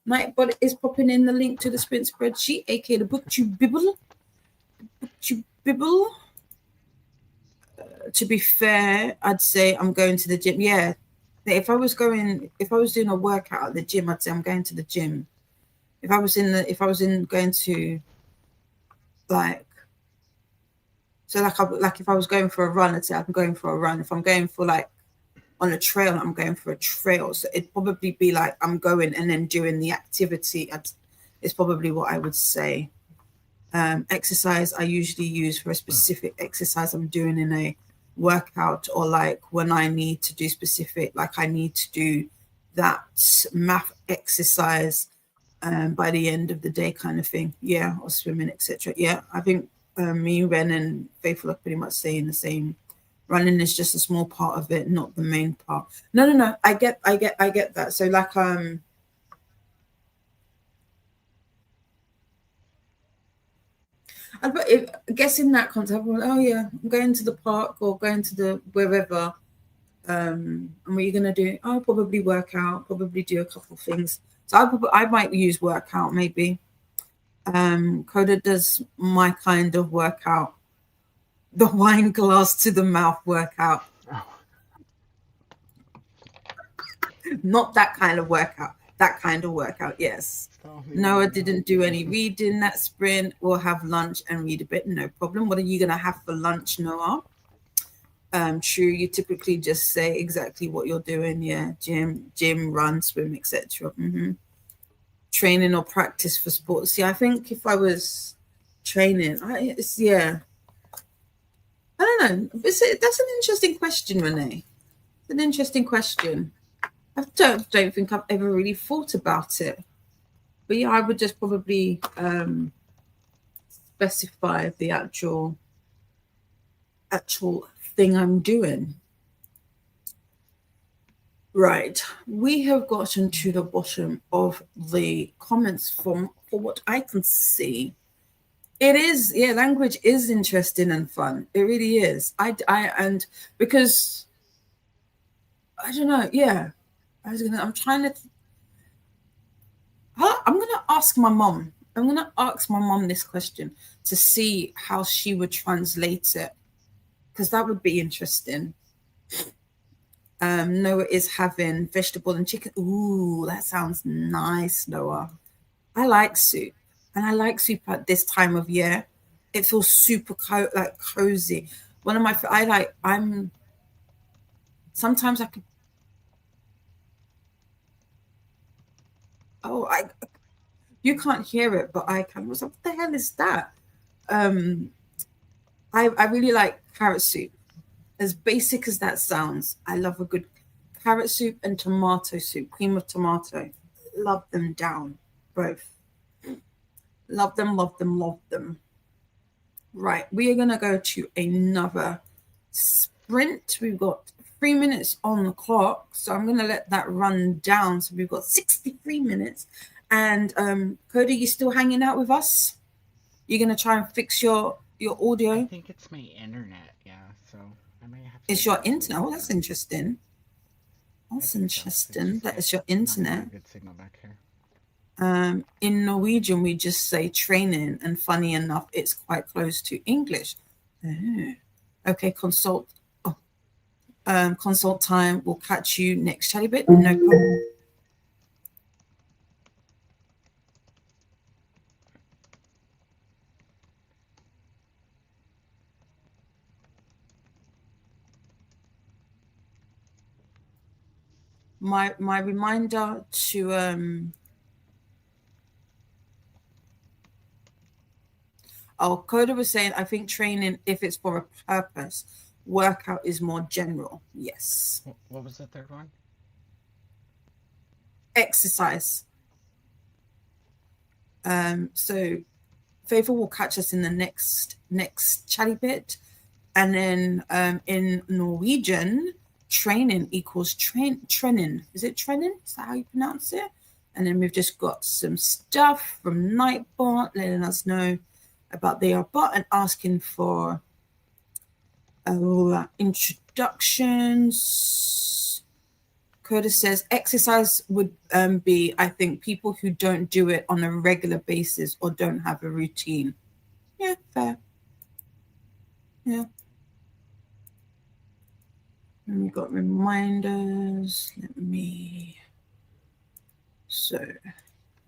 Nightbot is popping in the link to the sprint spreadsheet, aka the Booktube Bibble. To be fair, I'd say I'm going to the gym. Yeah, if I was doing a workout at the gym, I'd say I'm going to the gym. If I was going to if I was going for a run, I'd say I'm going for a run. If I'm going for like on a trail, I'm going for a trail. So it'd probably be like I'm going and then doing the activity. It's probably what I would say. Exercise I usually use for a specific exercise I'm doing in a workout, or like when I need to do specific, like I need to do that math exercise by the end of the day kind of thing. Yeah, or swimming, etc. Yeah, I think me, Ren, and Faithful are pretty much saying the same. Running is just a small part of it, not the main part. No. I get that. So like I guess in that context, oh yeah, I'm going to the park or going to the wherever. And what are you gonna do? I'll probably work out, probably do a couple of things. So I might use workout maybe. Koda does my kind of workout, the wine glass to the mouth workout. Oh. Not that kind of workout. That kind of workout, yes. Noah didn't do any reading that sprint. We'll have lunch and read a bit. No problem. What are you going to have for lunch, Noah? True, you typically just say exactly what you're doing. Yeah, gym, run, swim, etc. Training or practice for sports. Yeah, I think if I was training, yeah. I don't know. That's an interesting question, Renee. It's an interesting question. I don't think I've ever really thought about it. But yeah, I would just probably specify the actual thing I'm doing. Right. We have gotten to the bottom of the comments for what I can see. It is, yeah, language is interesting and fun. It really is. And because I don't know, yeah. I'm gonna ask my mom. I'm gonna ask my mom this question to see how she would translate it, because that would be interesting. Noah is having vegetable and chicken. Ooh, that sounds nice, Noah. I like soup, and I like soup at this time of year. It feels super cozy. One of my, sometimes I could. Oh, you can't hear it, but I can. What the hell is that? I really like carrot soup. As basic as that sounds, I love a good carrot soup and tomato soup, cream of tomato. Love them down, both. Love them, love them, love them. Right, we are going to go to another sprint. We've got 3 minutes on the clock, so I'm going to let that run down. So we've got 63 minutes. And Koda, you still hanging out with us? You're going to try and fix your audio? I think it's my internet, yeah, so I might have to... It's your internet? Oh, that's interesting. That's interesting. That is your internet. Good signal back here. In Norwegian, we just say training, and funny enough, it's quite close to English. Oh. Okay, consult. Consult time. We'll catch you next chatty bit. No problem. My reminder to Koda was saying, I think training, if it's for a purpose, workout is more general. Yes. What was the third one? Exercise. So Faithful will catch us in the next chatty bit. And then in Norwegian, training equals trenin. Is it trenin? Is that how you pronounce it? And then we've just got some stuff from Nightbot letting us know about their bot and asking for introductions. Koda says exercise would be, I think, people who don't do it on a regular basis or don't have a routine. Yeah, fair. Yeah. And we've got reminders. So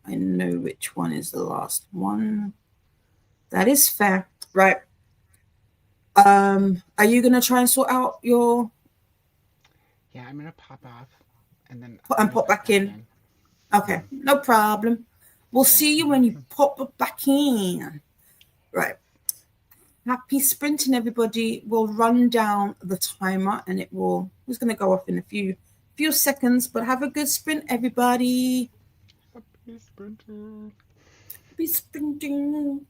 I know which one is the last one. That is fair. Right. Are you going to try and sort out your... Yeah, I'm going to pop off and then... pop back in. Okay, no problem. We'll see you when you pop back in. Right. Happy sprinting, everybody. We'll run down the timer and it's going to go off in a few seconds, but have a good sprint, everybody. Happy sprinting. Happy sprinting.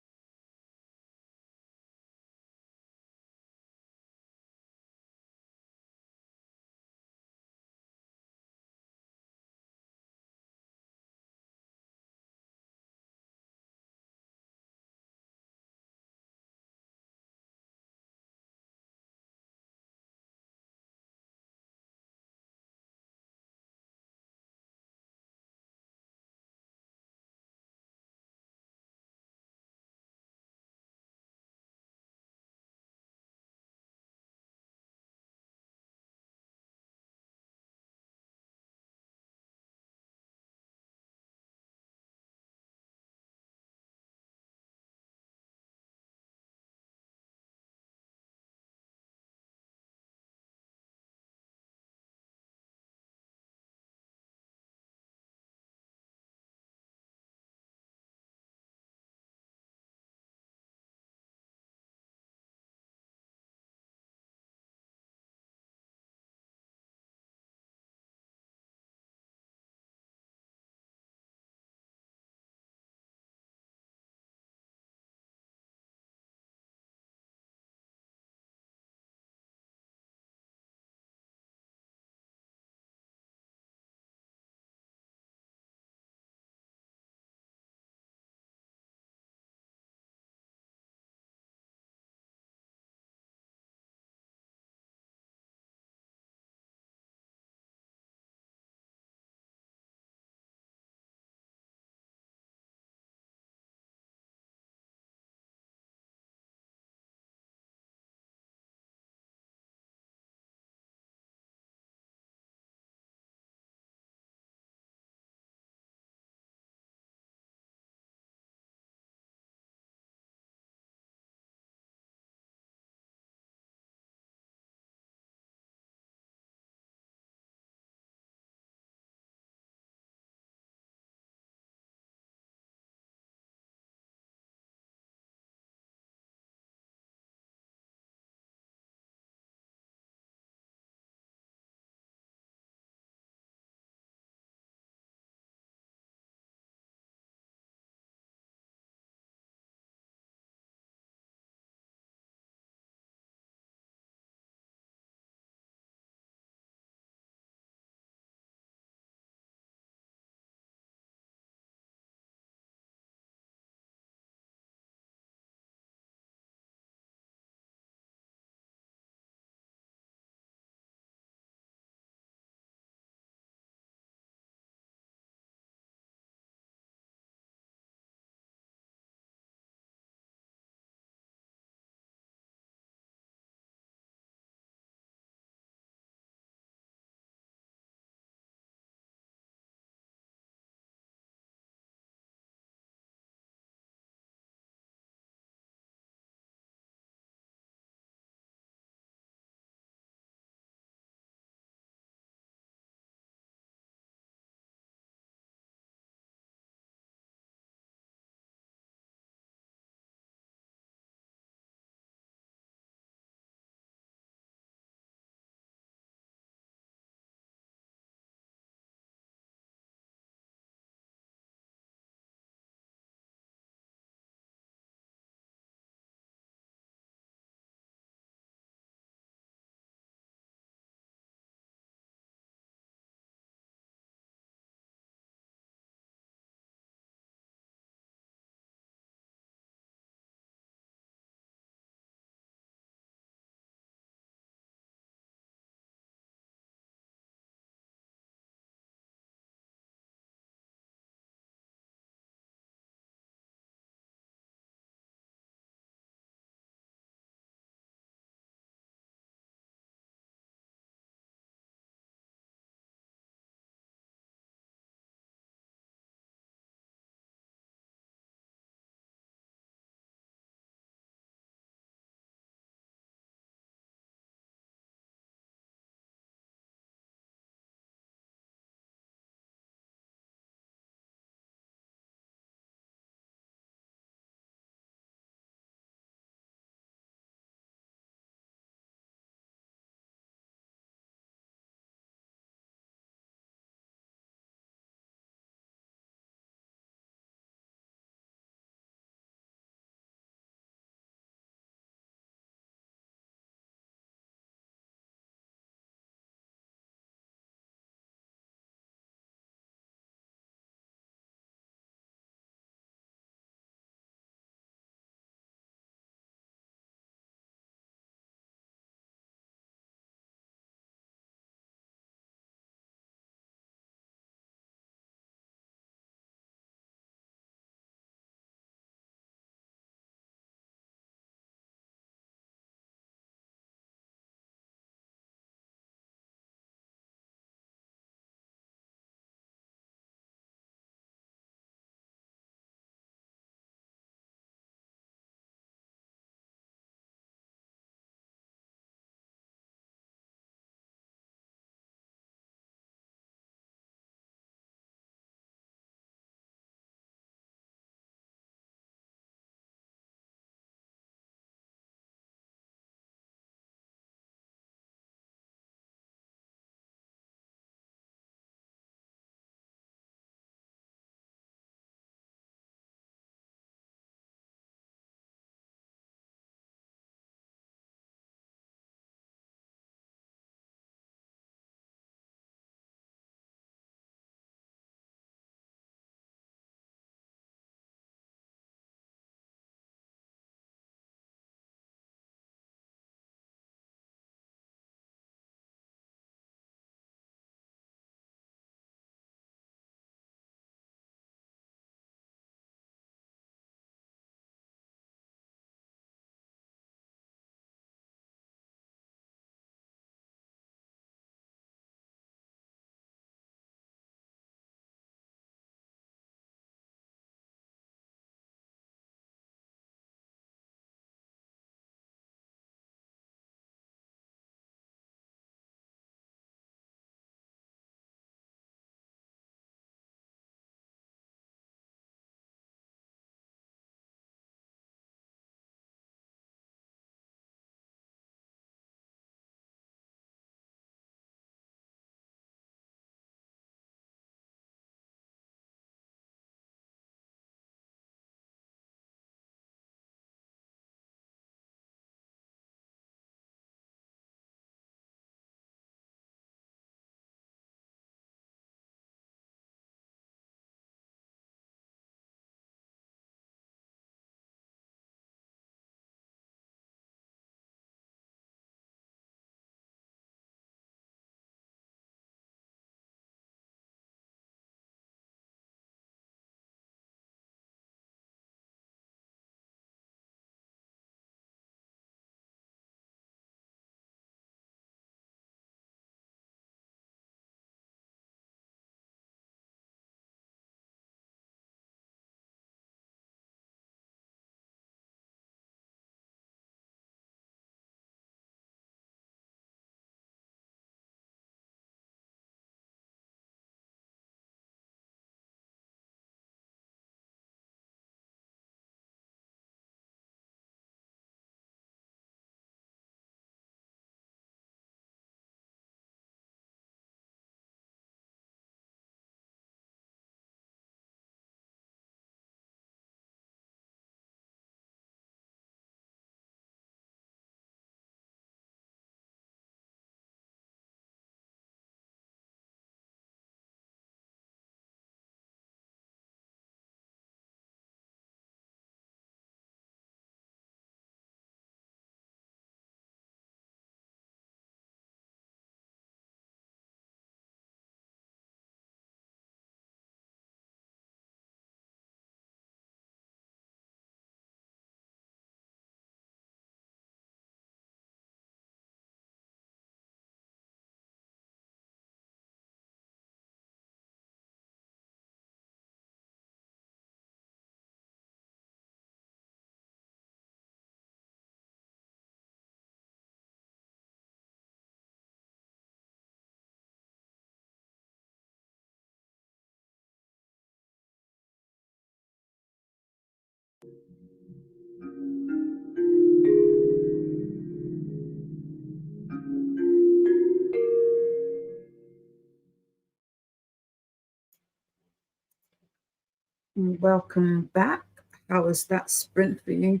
Welcome back. How was that sprint for you?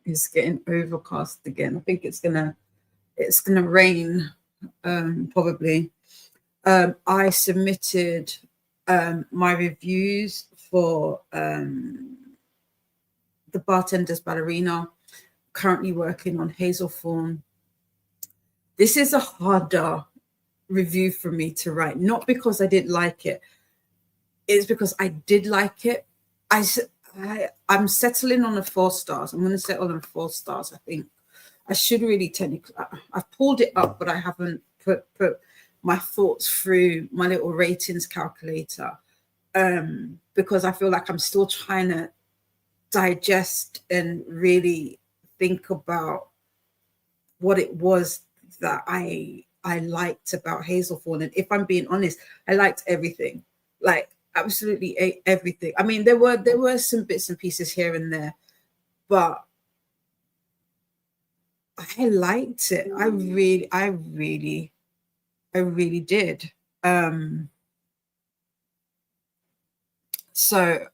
It's getting overcast again. I think it's gonna rain probably. I submitted my reviews for The Bartender's Ballerina. Currently working on Hazelthorne. This is a harder review for me to write, not because I didn't like it. It's because I did like it. I'm settling on 4 stars. I'm going to settle on 4 stars, I think. I should really technically, I've pulled it up, but I haven't put my thoughts through my little ratings calculator because I feel like I'm still trying to digest and really think about what it was that I liked about Hazelthorne. And if I'm being honest, I liked everything. Like, absolutely everything. I mean, there were some bits and pieces here and there, but I liked it. I really did. So,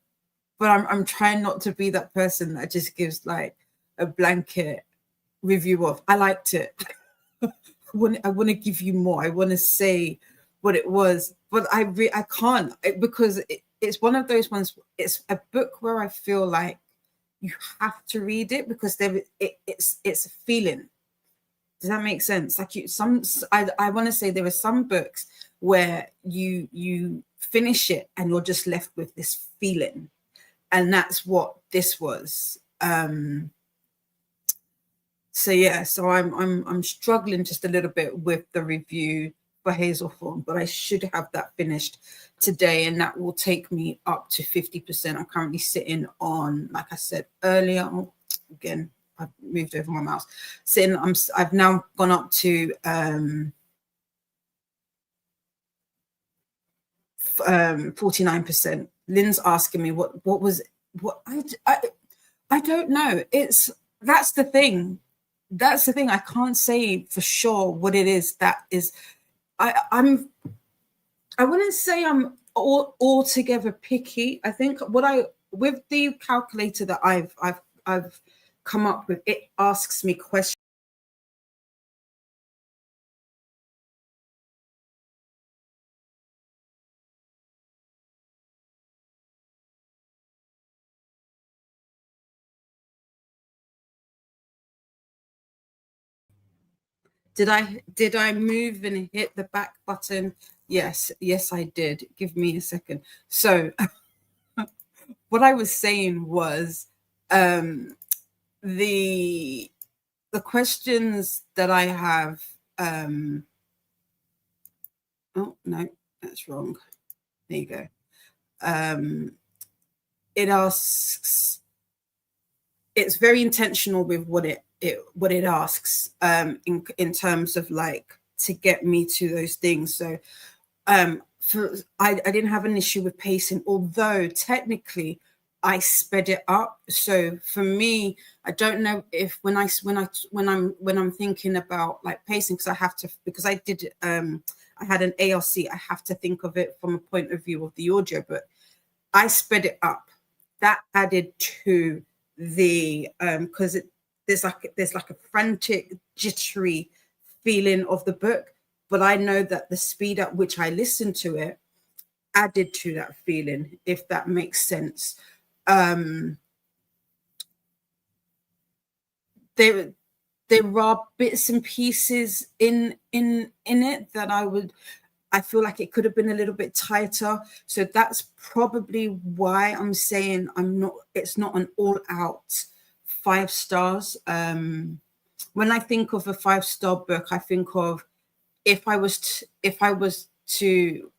but I'm trying not to be that person that just gives like a blanket review of I liked it. I want to give you more. I want to say what it was, but I can't because it's one of those ones. It's a book where I feel like you have to read it because it's a feeling. Does that make sense? Like I want to say there are some books where you finish it and you're just left with this feeling, and that's what this was. So yeah, so I'm struggling just a little bit with the review for Hazelthorne, but I should have that finished today, and that will take me up to 50%. I'm currently sitting on, like I said earlier, again, I've moved over my mouse. I've now gone up to 49%. Lynn's asking me what I don't know. That's the thing. I can't say for sure what it is that is. I wouldn't say I'm altogether picky. I think with the calculator that I've come up with, it asks me questions. Did I move and hit the back button? Yes, I did. Give me a second. So what I was saying was the questions that I have. Oh no, that's wrong. There you go. It asks. It's very intentional with what it asks in terms of like to get me to those things. So I didn't have an issue with pacing, although technically I sped it up. So for me, I don't know if when I'm thinking about like pacing, because I did I had an ARC, I have to think of it from a point of view of the audio, but I sped it up. That added to the because there's like a frantic, jittery feeling of the book, but I know that the speed at which I listened to it added to that feeling, if that makes sense. There are bits and pieces in it that I feel like it could have been a little bit tighter. So that's probably why I'm saying it's not an all-out 5 stars. When I think of a 5-star book, I think of if I was to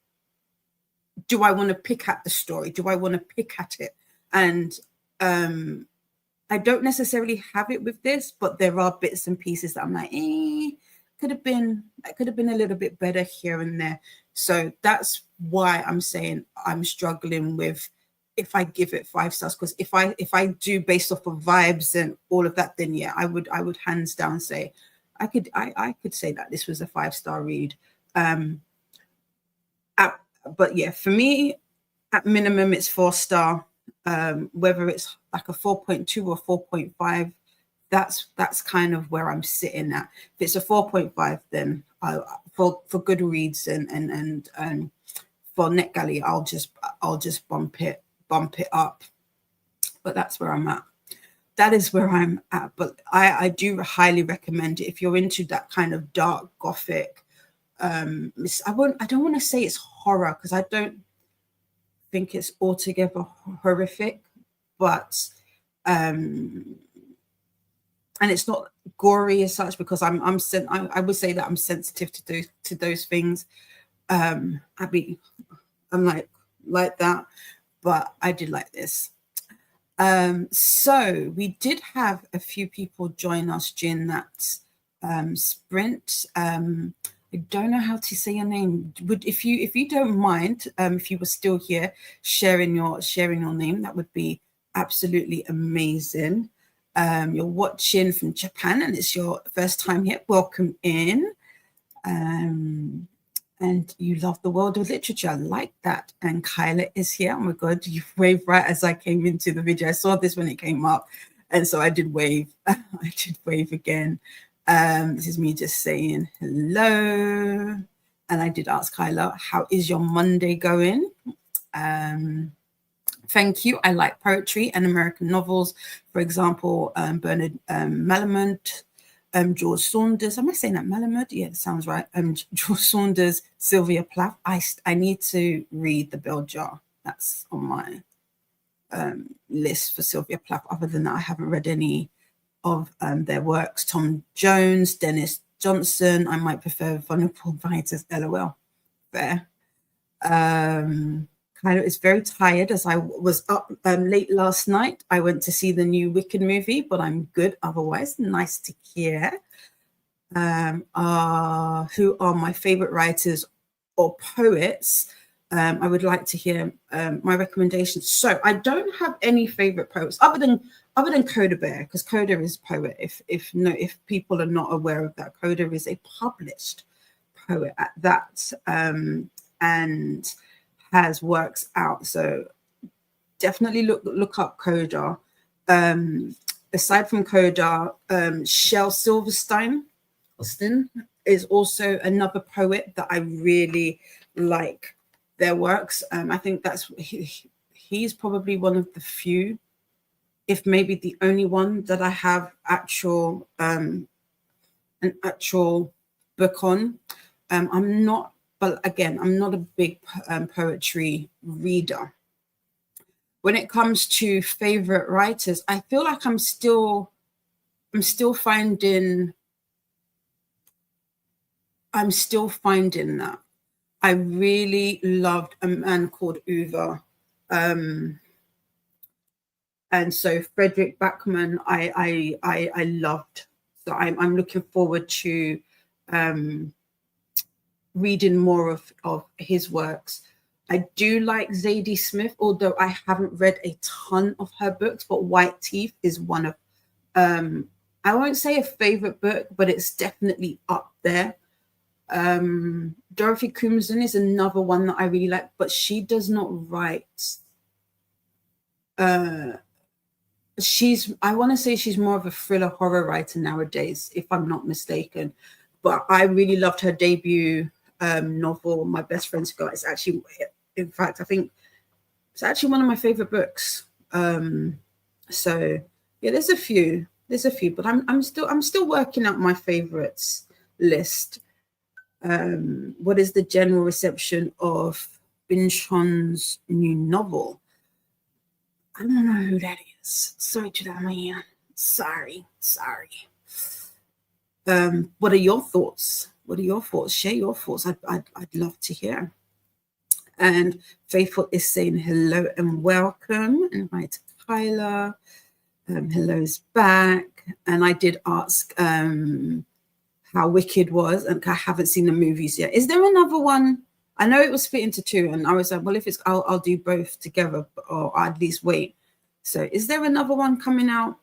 do I want to pick at the story? Do I want to pick at it? And I don't necessarily have it with this, but there are bits and pieces that I'm like, could have been a little bit better here and there. So that's why I'm saying I'm struggling with if I give it 5 stars, because if I do based off of vibes and all of that, then yeah, I would hands down say I could say that this was a 5-star read. But yeah, for me, at minimum, it's 4-star. Whether it's like a 4.2 or 4.5, that's kind of where I'm sitting at. If it's a 4.5, then for good reads and for NetGalley, I'll just bump it up. But that's where I'm at. That is where I'm at. But I do highly recommend it if you're into that kind of dark gothic. I don't want to say it's horror, because I don't think it's altogether horrific, but and it's not gory as such, because I would say that I'm sensitive to those things. I'm like that, but I did like this. So we did have a few people join us during that sprint. I don't know how to say your name. If you don't mind, if you were still here, sharing your name, that would be absolutely amazing. You're watching from Japan and it's your first time here. Welcome in. And you love the world of literature. I like that. And Kyla is here. Oh my God, you waved right as I came into the video. I saw this when it came up, and so I did wave. I did wave again. This is me just saying hello. And I did ask Kyla, how is your Monday going? Thank you. I like poetry and American novels. For example, Bernard Malamud, George Saunders. Am I saying that? Malamud? Yeah, that sounds right. George Saunders, Sylvia Plath. I need to read The Bell Jar. That's on my list for Sylvia Plath. Other than that, I haven't read any of their works. Tom Jones, Dennis Johnson. I might prefer vulnerable writers. LOL. Fair. Kyla is very tired as I was up late last night. I went to see the new Wicked movie, but I'm good otherwise. Nice to hear. Who are my favorite writers or poets? I would like to hear my recommendations. So I don't have any favorite poets other than Koda Bear, because Koda is a poet. If people are not aware of that, Koda is a published poet at that, and has works out. So definitely look up Koda. Aside from Koda, Shel Silverstein Austin is also another poet that I really like their works. I think that's he's probably one of the few, if maybe the only one, that I have an actual book on. But again, I'm not a big poetry reader. When it comes to favorite writers, I feel like I'm still finding that. I really loved a man called Uwe. And so Frederick Backman, I loved. So I'm looking forward to reading more of his works. I do like Zadie Smith, although I haven't read a ton of her books, but White Teeth is one of, I won't say a favorite book, but it's definitely up there. Dorothy Coombson is another one that I really like, but she does not write. I want to say she's more of a thriller horror writer nowadays, if I'm not mistaken. But I really loved her debut novel, My Best Friend's Girl. It's actually, in fact, I think it's actually one of my favorite books. So yeah, there's a few, but I'm still working out my favorites list. What is the general reception of Binchon's new novel? I don't know who that is. Sorry to that man. Sorry. What are your thoughts? Share your thoughts. I'd love to hear. And Faithful is saying hello and welcome. And hi to Kyla. Hello's back. And I did ask how Wicked was, and I haven't seen the movies yet. Is there another one I know it was split into two, and I was like, well, if it's, I'll do both together, or at least wait. So is there another one coming out?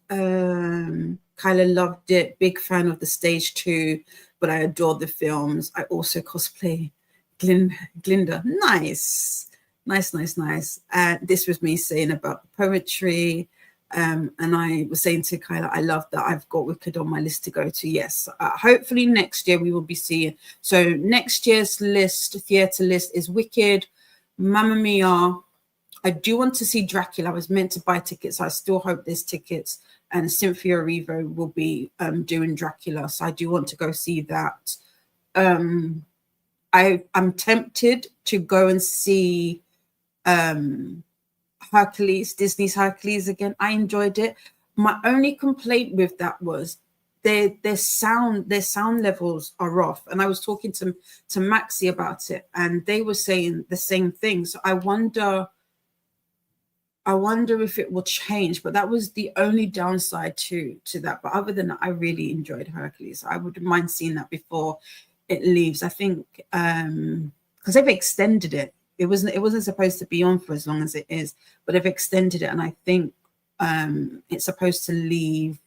Kyla loved it. Big fan of the stage 2, but I adore the films. I also cosplay Glinda. Nice. This was me saying about the poetry. And I was saying to Kyla, I love that I've got Wicked on my list to go to. Yes, hopefully next year we will be seeing. So next year's theatre list is Wicked, Mamma Mia. I do want to see Dracula. I was meant to buy tickets. I still hope there's tickets. And Cynthia Erivo will be doing Dracula. So I do want to go see that. I'm tempted to go and see Hercules, Disney's Hercules again. I enjoyed it. My only complaint with that was their sound levels are off. And I was talking to Maxi about it, and they were saying the same thing. So I wonder if it will change, but that was the only downside to that. But other than that, I really enjoyed Hercules. I wouldn't mind seeing that before it leaves. I think because they've extended it. It wasn't supposed to be on for as long as it is, but they've extended it, and I think it's supposed to leave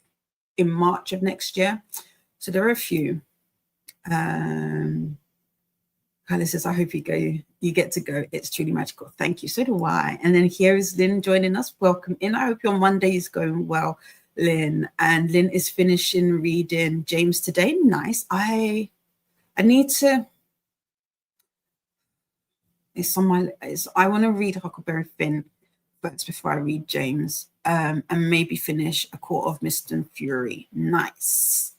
in March of next year. So there are a few. Kyla says, I hope you get to go. It's truly magical. Thank you. So do I. And then here is Lynn joining us. Welcome in. I hope your Monday is going well, Lynn. And Lynn is finishing reading James today. Nice. I need to. I want to read Huckleberry Finn first before I read James, and maybe finish A Court of Mist and Fury. Nice.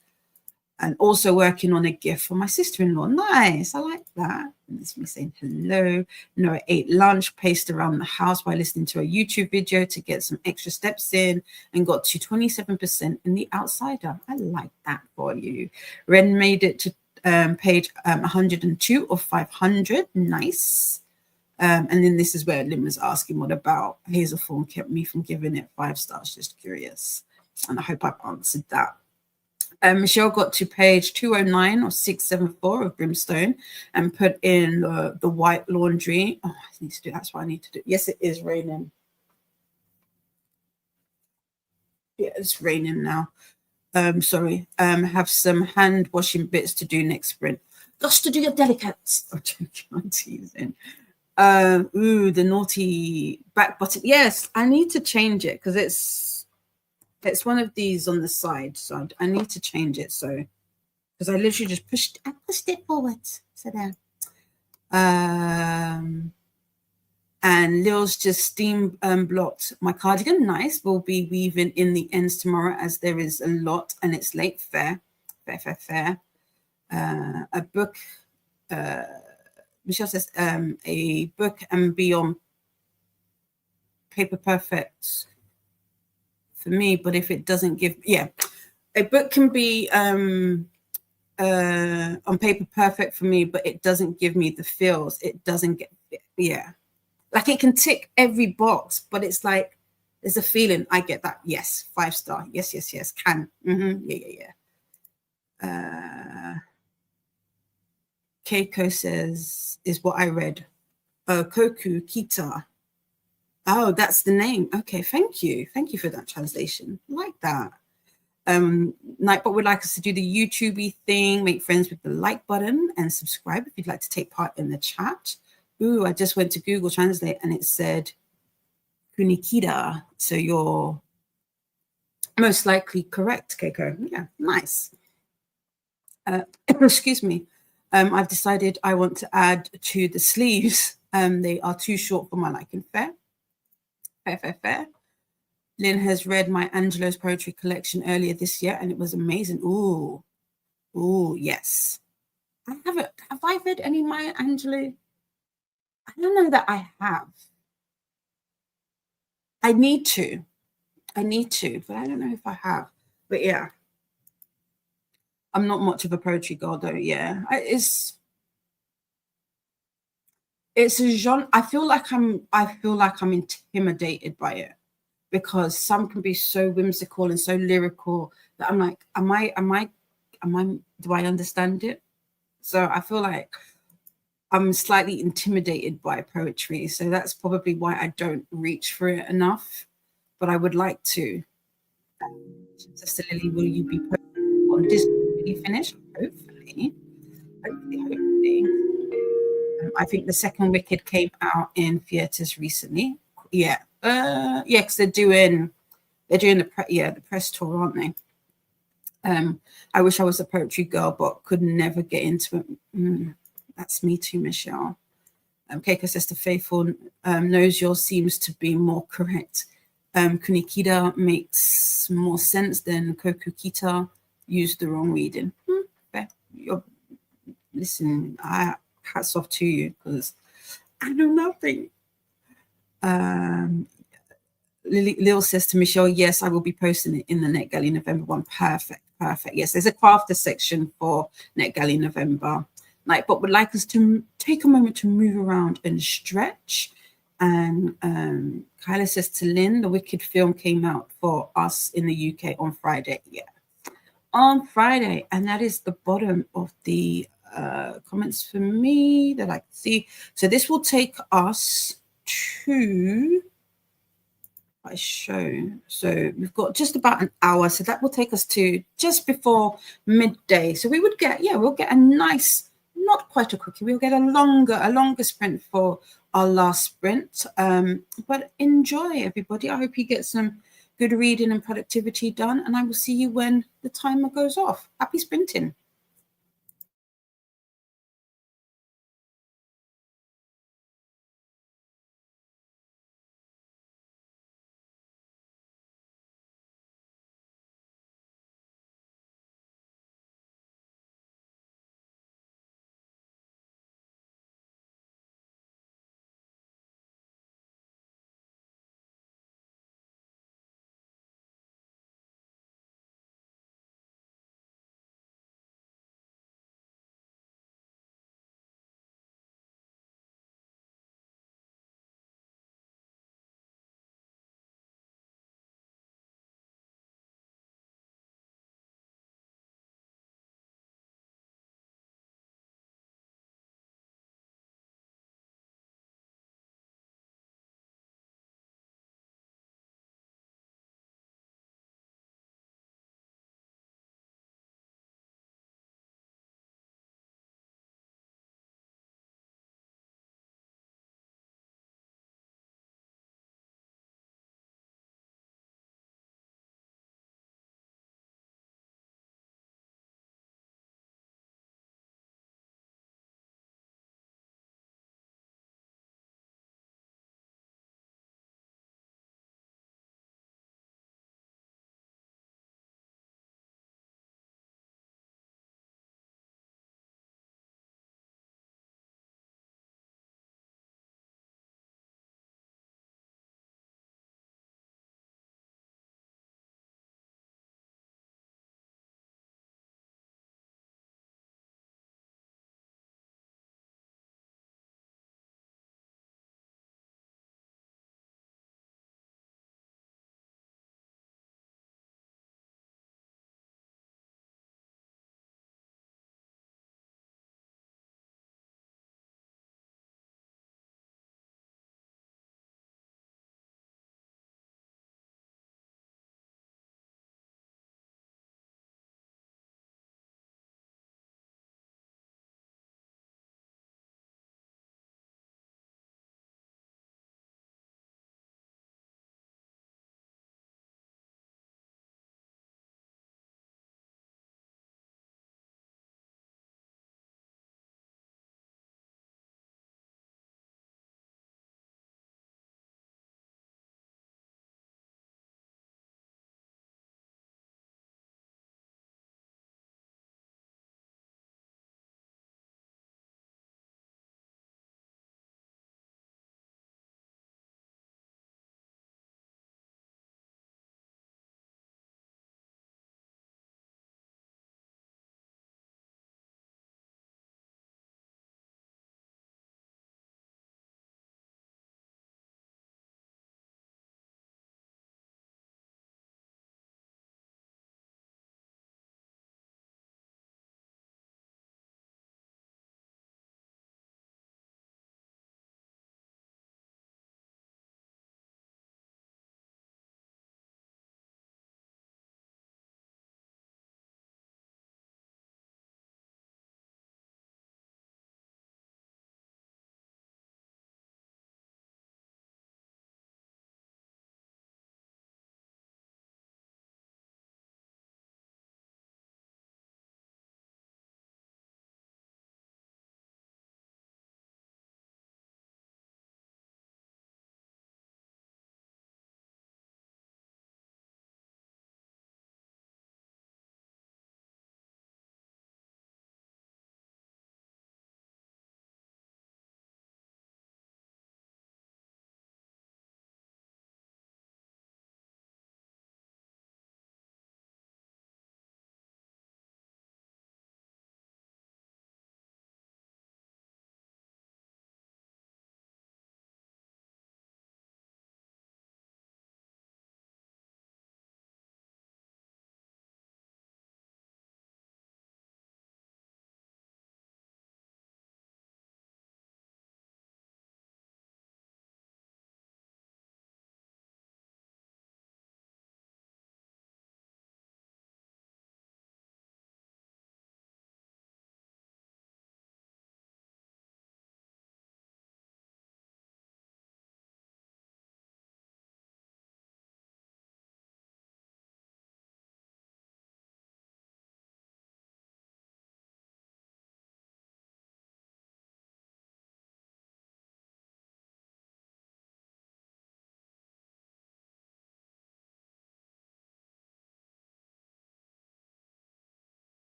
And also working on a gift for my sister-in-law. Nice. I like that. And this is me saying hello. Noah ate lunch, paced around the house while listening to a YouTube video to get some extra steps in, and got to 27% in The Outsider. I like that for you. Ren made it to page 102 of 500. Nice. And then this is where Lynn was asking, what about Hazelthorne kept me from giving it 5 stars? Just curious. And I hope I've answered that. Michelle got to page 209 or 674 of Brimstone and put in the white laundry. Oh, I need to do that's what I need to do. Yes, it is raining. Yeah, it's raining now. Sorry. Have some hand washing bits to do next sprint. Just to do your delicates. Oh, I'm teasing. The naughty back button. Yes, I need to change it because it's one of these on the side, so I need to change it. So, because I literally just pushed it forward. So there. And Lil's just steam blocked my cardigan. Nice. We'll be weaving in the ends tomorrow as there is a lot and it's late. Fair. A book. Michelle says a book and be on paper perfect for me, but if it doesn't give, a book can be on paper perfect for me, but it doesn't give me the feels. It doesn't get, like it can tick every box, but it's like there's a feeling. I get that. Yes, 5 star. Yes. Can. Keiko says is what I read. Koku Kita. Oh, that's the name. Okay, thank you for that translation. I like that. Nightbot would like us to do the YouTube thing, make friends with the like button, and subscribe if you'd like to take part in the chat. Ooh, I just went to Google Translate and it said Kunikida. So you're most likely correct, Keiko. Yeah, nice. Excuse me. I've decided I want to add to the sleeves. They are too short for my liking. Fair. Lynn has read my Angelo's poetry collection earlier this year, and it was amazing. Ooh, yes. I haven't. Have I read any Maya Angelou? I don't know that I have. I need to, but I don't know if I have. But yeah. I'm not much of a poetry girl, though. Yeah, it's a genre. I feel like I'm intimidated by it because some can be so whimsical and so lyrical that I'm like, do I understand it? So I feel like I'm slightly intimidated by poetry, so that's probably why I don't reach for it enough. But I would like to. Sister Lily, will you be posting on Disney when you finish? Hopefully. I think the second Wicked came out in theaters recently. Yeah, because they're doing the press tour, aren't they? I wish I was a poetry girl, but could never get into it. That's me too, Michelle. Keiko says the faithful knows yours seems to be more correct. Kunikida makes more sense than Kokukita. Used the wrong reading. Listen, hats off to you because I know nothing. Lil says to Michelle, yes, I will be posting it in the NetGalley November one. Perfect. Yes, there's a crafter section for NetGalley November. But would like us to take a moment to move around and stretch. And Kyla says to Lynn, the Wicked film came out for us in the UK on Friday. Yeah, on Friday. And that is the bottom of the comments for me that I can see. So this will take us to my show. So we've got just about an hour. So that will take us to just before midday. So we would get, we'll get a nice, not quite a quickie, we'll get a longer sprint for our last sprint. But enjoy, everybody. I hope you get some good reading and productivity done. And I will see you when the timer goes off. Happy sprinting.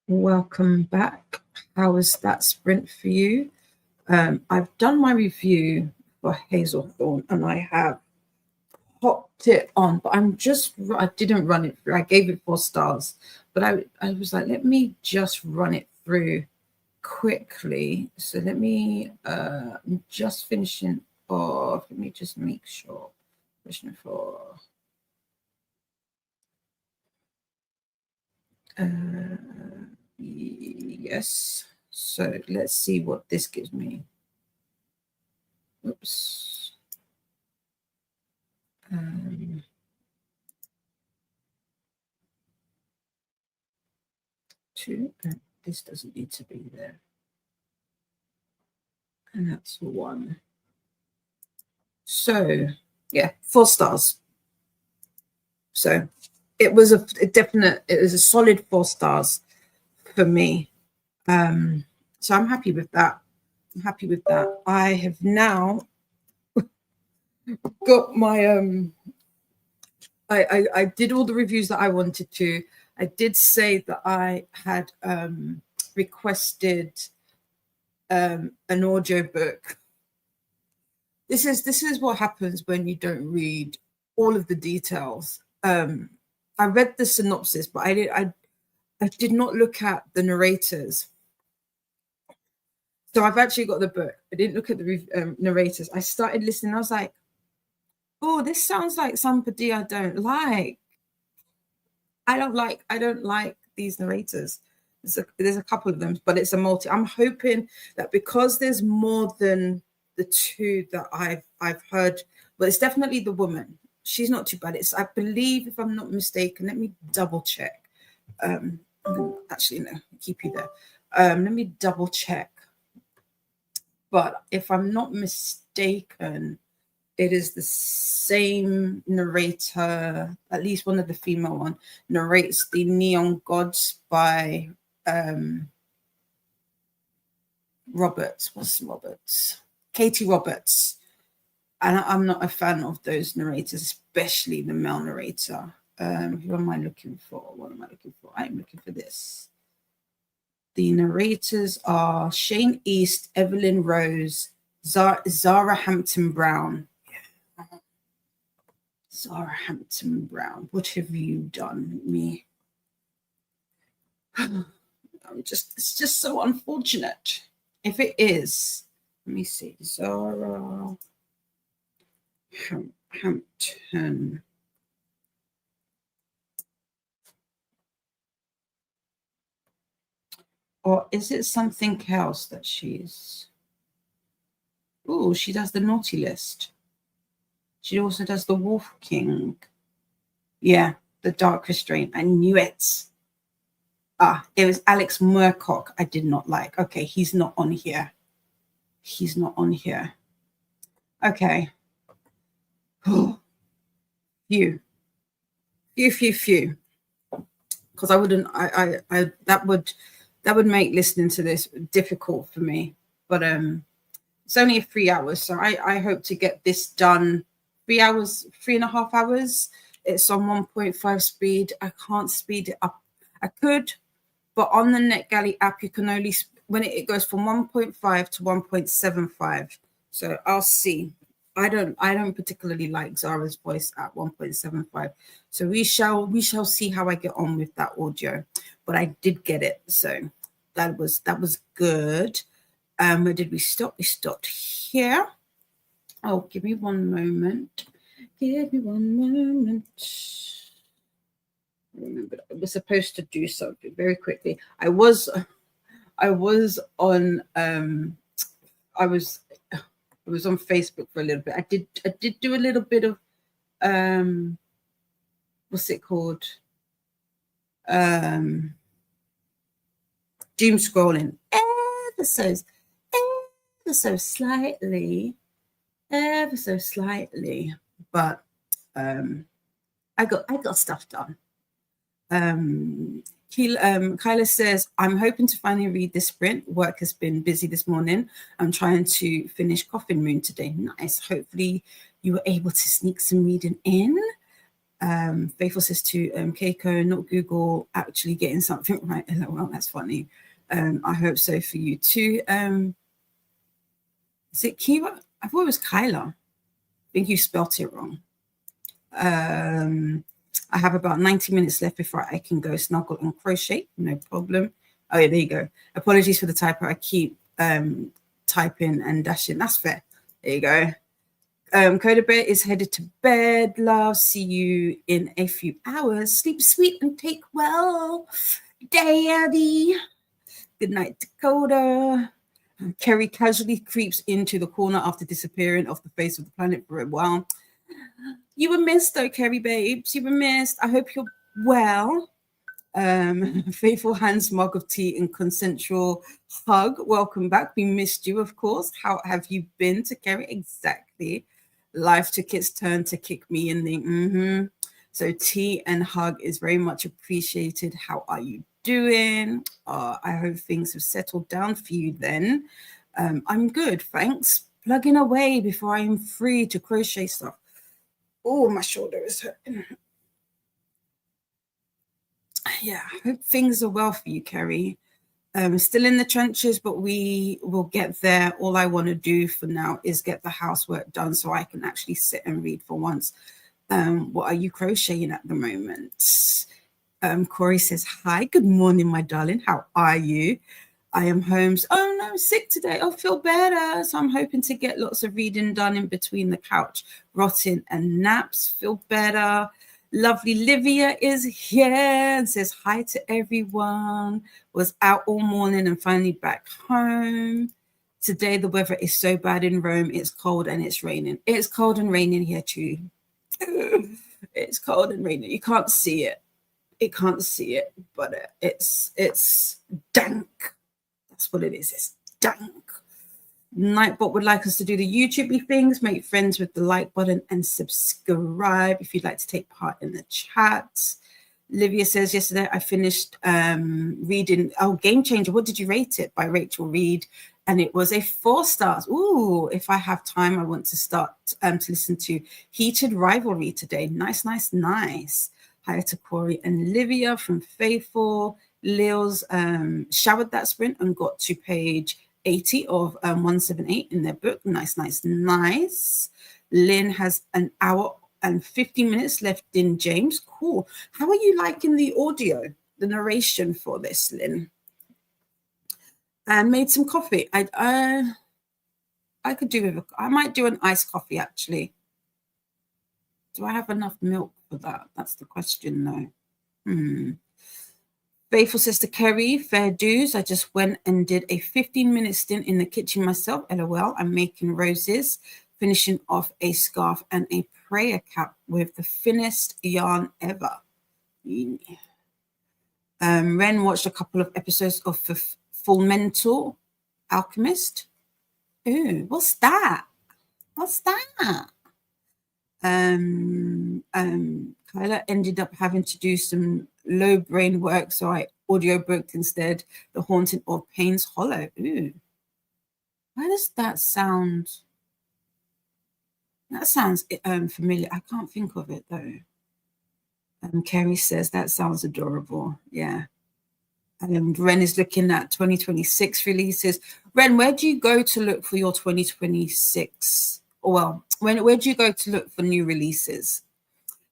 Welcome back. How was that sprint for you? I've done my review for Hazelthorne and I have popped it on, but I didn't run it through. I gave it 4 stars, but I was like, let me just run it through quickly. So let me I'm just finishing off. Let me just make sure. Question 4. Yes. So let's see what this gives me. Oops. 2. This doesn't need to be there. And that's 1. So yeah, 4 stars. So it was a solid 4 stars for me. So I'm happy with that. I have now got my I did all the reviews that I wanted to. I did say that I had requested an audiobook. This is what happens when you don't read all of the details. I read the synopsis, but I did not look at the narrators. So I've actually got the book. I didn't look at the narrators. I started listening. I was like, oh, this sounds like somebody I don't like. I don't like these narrators. There's a couple of them, but it's a multi. I'm hoping that because there's more than the 2 that I've heard, but it's definitely the woman. She's not too bad. I believe, if I'm not mistaken, let me double check. Actually, no, keep you there. Let me double check. But if I'm not mistaken, it is the same narrator, at least one of the female one, narrates the Neon Gods by Roberts. What's Roberts? Katie Roberts. And I'm not a fan of those narrators, especially the male narrator. Who am I looking for? What am I looking for? I'm looking for this. The narrators are Shane East, Evelyn Rose, Zara Hampton Brown. Zara Hampton Brown, what have you done me? It's just so unfortunate. If it is, let me see. Zara Hampton. Or is it something else that she's... Oh, she does the naughty list. She also does the Wolf King. Yeah, the Dark Restraint. I knew it. It was Alex Murcock I did not like. Okay, he's not on here. He's not on here. Okay. Oh, few. Because I wouldn't. That would make listening to this difficult for me. But it's only 3 hours, so I hope to get this done. 3 hours, 3.5 hours. It's on 1.5 speed. I can't speed it up. I could, but on the NetGalley app, you can only when it goes from 1.5 to 1.75. So I'll see. I don't particularly like Zara's voice at 1.75. So we shall see how I get on with that audio. But I did get it, so that was good. Where did we stop? We stopped here. Oh, give me one moment. Give me one moment. I remember I was supposed to do something very quickly. I was on Facebook for a little bit. I did do a little bit of what's it called? Doom scrolling ever so slightly, but I got stuff done. Kyla says, I'm hoping to finally read this sprint. Work has been busy this morning. I'm trying to finish Coffin Moon today. Nice. Hopefully you were able to sneak some reading in. Faithful says to Keiko, not Google, actually getting something right. Well, that's funny. I hope so for you too. Is it Kira? I thought it was Kyla. I think you spelt it wrong. I have about 90 minutes left before I can go snuggle and crochet. No problem. Oh, yeah, there you go. Apologies for the typo. I keep typing and dashing. That's fair. There you go. Koda Bear is headed to bed. Love, see you in a few hours. Sleep sweet and take well. Daddy. Good night, Dakota. Kerry casually creeps into the corner after disappearing off the face of the planet for a while. You were missed, though, Kerry babes. You were missed. I hope you're well. Faithful hands mug of tea and consensual hug. Welcome back. We missed you, of course. How have you been to Kerry? Exactly. Life took its turn to kick me in the So tea and hug is very much appreciated. How are you doing? I hope things have settled down for you then. I'm good, thanks. Plugging away before I am free to crochet stuff. Oh, my shoulder is hurting. Yeah, I hope things are well for you, Kerry. Still in the trenches, but we will get there. All I want to do for now is get the housework done so I can actually sit and read for once. What are you crocheting at the moment? Corey says, hi, good morning, my darling. How are you? I am home. Oh, no, I'm sick today. I'll feel better. So I'm hoping to get lots of reading done in between the couch rotting and naps. Feel better. Lovely Livia is here and says hi to everyone. Was out all morning and finally back home. Today, the weather is so bad in Rome. It's cold and it's raining. It's cold and raining here too. It's cold and raining. You can't see it. You can't see it, but it's dank. That's what it is. It's dank. Nightbot would like us to do the YouTube things, make friends with the like button and subscribe if you'd like to take part in the chat. Livia says, yesterday I finished reading, Game Changer. What did you rate it? By Rachel Reed. And it was a 4 stars. Ooh, if I have time, I want to start to listen to Heated Rivalry today. Nice, nice, nice. Hi to Corey and Livia from Faithful. Leo's showered that sprint and got to page 80 of 178 in their book. Nice, nice, nice. Lynn has an hour and 15 minutes left in James. Cool. How are you liking the audio, the narration for this, Lynn? And made some coffee. I could do with I might do an iced coffee actually. Do I have enough milk for that? That's the question though. Faithful Sister Kerry, fair dues. I just went and did a 15-minute stint in the kitchen myself. LOL. I'm making roses, finishing off a scarf and a prayer cap with the thinnest yarn ever. Ren watched a couple of episodes of Full Mental Alchemist. Ooh, what's that? What's that? Kyla ended up having to do some low brain work, so I audiobooked instead The Haunting of Payne's Hollow. Ooh. Why does that sound? That sounds familiar. I can't think of it though. Kerry says that sounds adorable. Yeah. And Ren is looking at 2026 releases. Ren, where do you go to look for your 2026? Well, where do you go to look for new releases?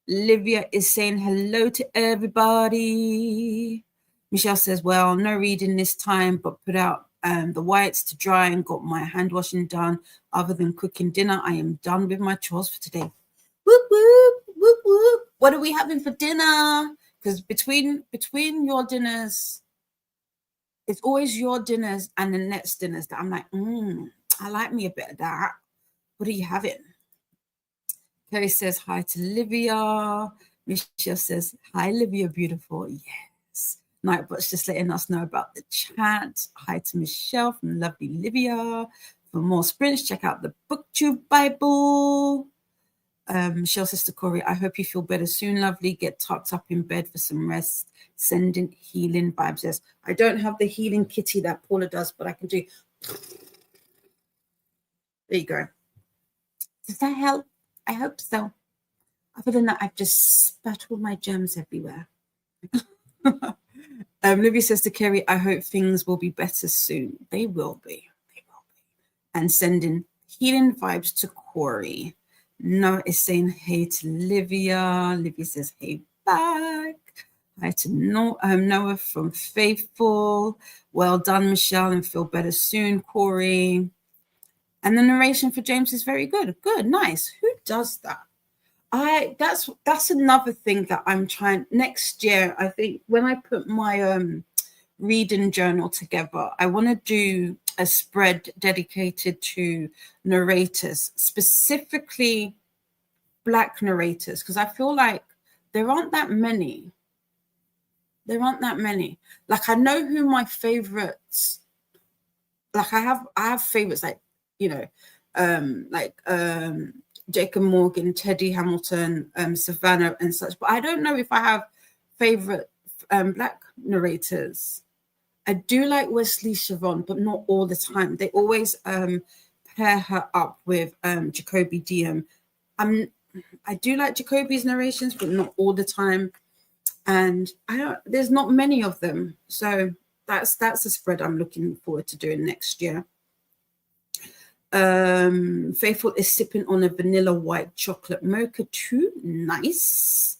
Livia is saying hello to everybody. Michelle says, well, no reading this time, but put out the whites to dry and got my hand washing done. Other than cooking dinner, I am done with my chores for today. Whoop, whoop, whoop, whoop. What are we having for dinner? Because between your dinners, it's always your dinners and the next dinners that I'm like, I like me a bit of that. What are you having? Kerry says hi to Livia. Michelle says, hi, Livia, beautiful. Yes. Nightbot's just letting us know about the chat. Hi to Michelle from lovely Livia. For more sprints, check out the Booktube Bible. Michelle says to Corey, I hope you feel better soon, lovely. Get tucked up in bed for some rest. Sending healing vibes. Yes, I don't have the healing kitty that Paula does, but I can do. There you go. Does that help? I hope so. Other than that, I've just spat all my gems everywhere. Libby says to Kerry, I hope things will be better soon. They will be. They will be. And sending healing vibes to Corey. Noah is saying hey to Livia. Livia says hey back. Hi to Noah from Faithful. Well done, Michelle, and feel better soon, Corey. And the narration for James is very good. Good, nice. Who does that? That's another thing that I'm trying next year. I think when I put my reading journal together, I want to do a spread dedicated to narrators, specifically Black narrators, because I feel like there aren't that many. There aren't that many. Like, I know who my favorites. Like, I have favorites like, you know, Jacob Morgan, Teddy Hamilton, Savannah, and such. But I don't know if I have favorite Black narrators. I do like Wesley Siobhan, but not all the time. They always pair her up with Jacoby Diem. I do like Jacoby's narrations, but not all the time. And there's not many of them. So that's a spread I'm looking forward to doing next year. Faithful is sipping on a vanilla white chocolate mocha too. Nice.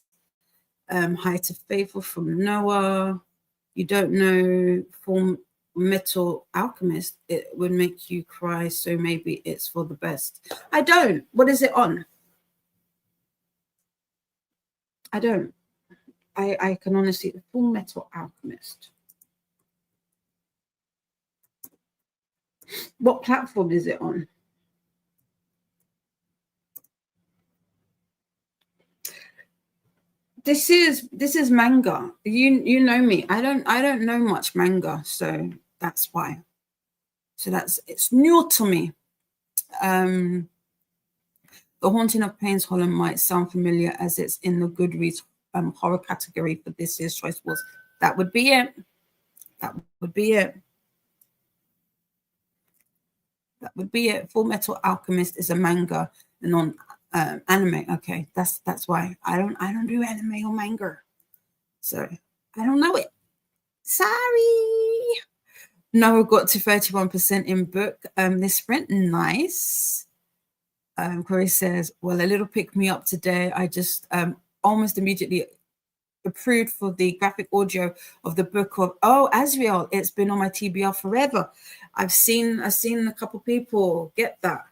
Hi to Faithful from Noah. You don't know Full Metal Alchemist. It would make you cry, so maybe it's for the best. I don't. What is it on? I don't. I can honestly, Full Metal Alchemist. What platform is it on? This is manga. You know me. I don't know much manga, so that's why. So it's new to me. The Haunting of Payne's Hollow might sound familiar as it's in the Goodreads horror category for this year's choice was. That would be it. That would be it. That would be it. Full Metal Alchemist is a manga and on anime. Okay, that's why I don't do anime or manga, so I don't know it. Sorry. Noah got to 31% in book this sprint. Nice. Corey says, well, a little pick me up today. I just almost immediately approved for the graphic audio of the book of Azrael. It's been on my TBR forever. I've seen a couple people get that.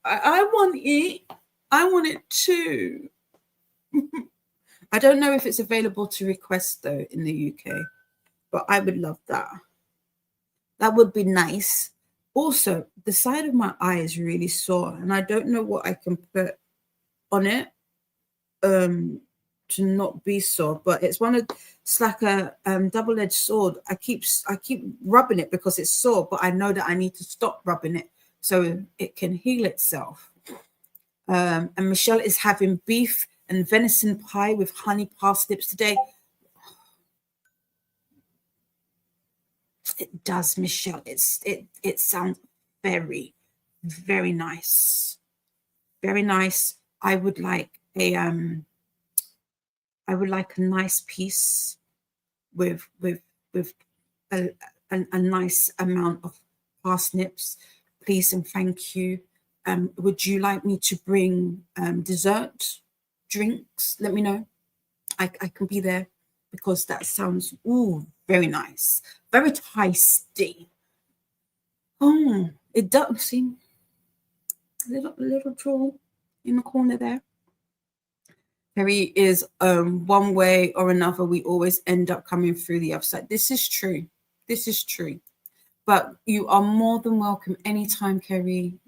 I want it. I want it too. I don't know if it's available to request though in the UK, but I would love that. That would be nice. Also, the side of my eye is really sore, and I don't know what I can put on it to not be sore. But it's like a double-edged sword. I keep rubbing it because it's sore, but I know that I need to stop rubbing it so it can heal itself. And Michelle is having beef and venison pie with honey parsnips today. It does, Michelle. It sounds very, very nice. Very nice. I would like a nice piece with a nice amount of parsnips, please and thank you. Would you like me to bring dessert, drinks? Let me know. I can be there because that sounds very nice, very tasty. Oh, it does seem a little draw in the corner there. Harry is one way or another, we always end up coming through the other side. This is true. This is true. But you are more than welcome anytime, Kerry,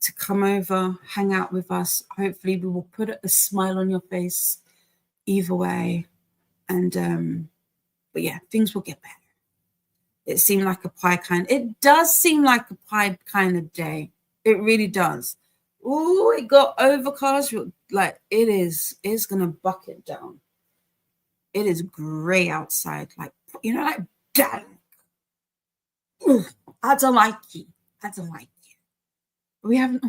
to come over, hang out with us. Hopefully we will put a smile on your face either way. And but yeah, things will get better. It seemed like a pie kind. It does seem like a pie kind of day. It really does. Oh, it got overcast. Like it's gonna bucket down. It is gray outside. Like, you know, like damn. I don't like it. I don't like it. We haven't.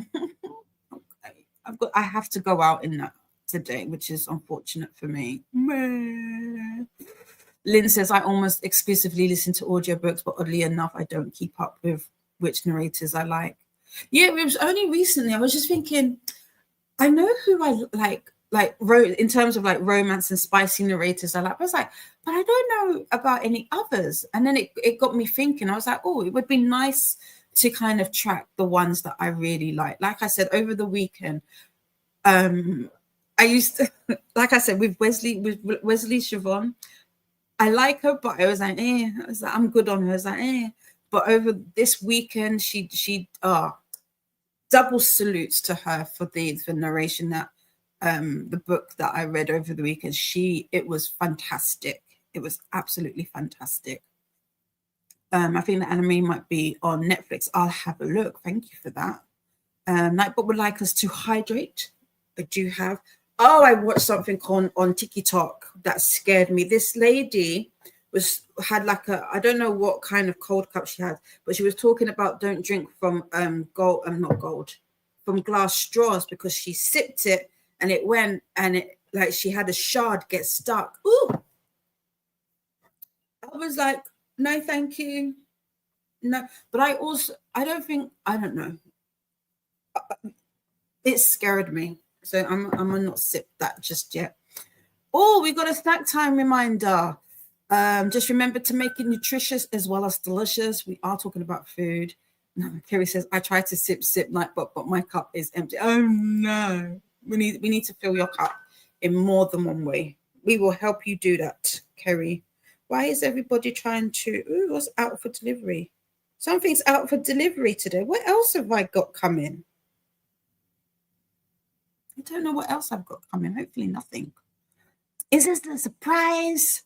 Okay. I have to go out in that today, which is unfortunate for me. Lynn says, I almost exclusively listen to audiobooks, but oddly enough, I don't keep up with which narrators I like. Yeah, it was only recently. I was just thinking, I know who I like wrote in terms of like romance and spicy narrators I like. I was like, but I don't know about any others. And then it got me thinking. I was like, oh, it would be nice to kind of track the ones that I really like. Like I said, over the weekend, I used to, like I said, with Wesley Siobhan, I like her, but I was like, I'm good on her. I was like, But over this weekend, she double salutes to her for the narration that the book that I read over the weekend. It was fantastic. It was absolutely fantastic. I think the anime might be on Netflix. I'll have a look. Thank you for that. Nightbot would like us to hydrate. I do have. Oh, I watched something on TikTok that scared me. This lady had like I don't know what kind of cold cup she had, but she was talking about don't drink from from glass straws, because she sipped it and it went and it like she had a shard get stuck. Ooh. I was like, no, thank you. No, but I don't know. It scared me. So I'm gonna not sip that just yet. Oh, we got a snack time reminder. Just remember to make it nutritious as well as delicious. We are talking about food. Kerry says, I try to sip Nightbot, but my cup is empty. Oh no. We need to fill your cup in more than one way. We will help you do that, Kerry. Why is everybody trying to what's out for delivery? Something's out for delivery today. What else have I got coming? I don't know what else I've got coming. Hopefully nothing. Is this the surprise?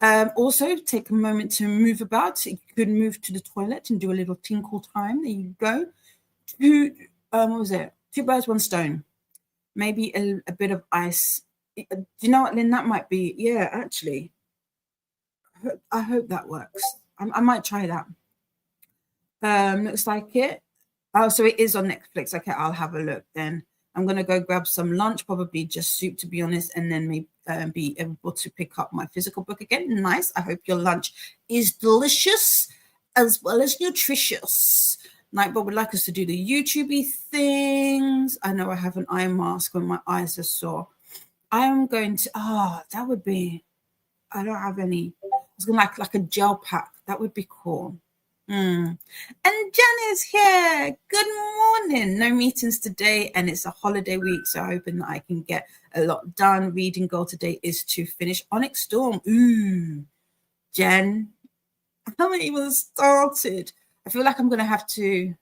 Also, take a moment to move about. You could move to the toilet and do a little tinkle time. There you go. What was it? 2 birds, 1 stone. Maybe a bit of ice. Do you know what, Lynn? That might be, yeah, actually. I hope that works. I might try that. Looks like it. Oh, so it is on Netflix. Okay, I'll have a look then. I'm going to go grab some lunch, probably just soup, to be honest, and then maybe be able to pick up my physical book again. Nice. I hope your lunch is delicious as well as nutritious. Nightbot would like us to do the YouTube-y things. I know I have an eye mask when my eyes are sore. I am going to, that would be, I don't have any. I was going to like a gel pack. That would be cool. And Jen is here. Good morning. No meetings today, and it's a holiday week, so hoping that I can get a lot done. Reading goal today is to finish Onyx Storm. Ooh, Jen, I haven't even started. I feel like I'm gonna have to.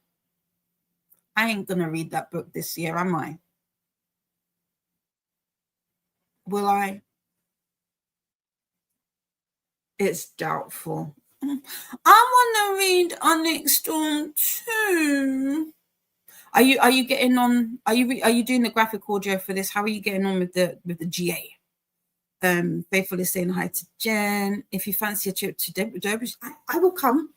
I ain't gonna read that book this year, am I? Will I? It's doubtful. I want to read Onyx Storm too. Are you getting on? Are you doing the graphic audio for this? How are you getting on with the GA? Faithfully saying hi to Jen. If you fancy a trip to Derby, I will come.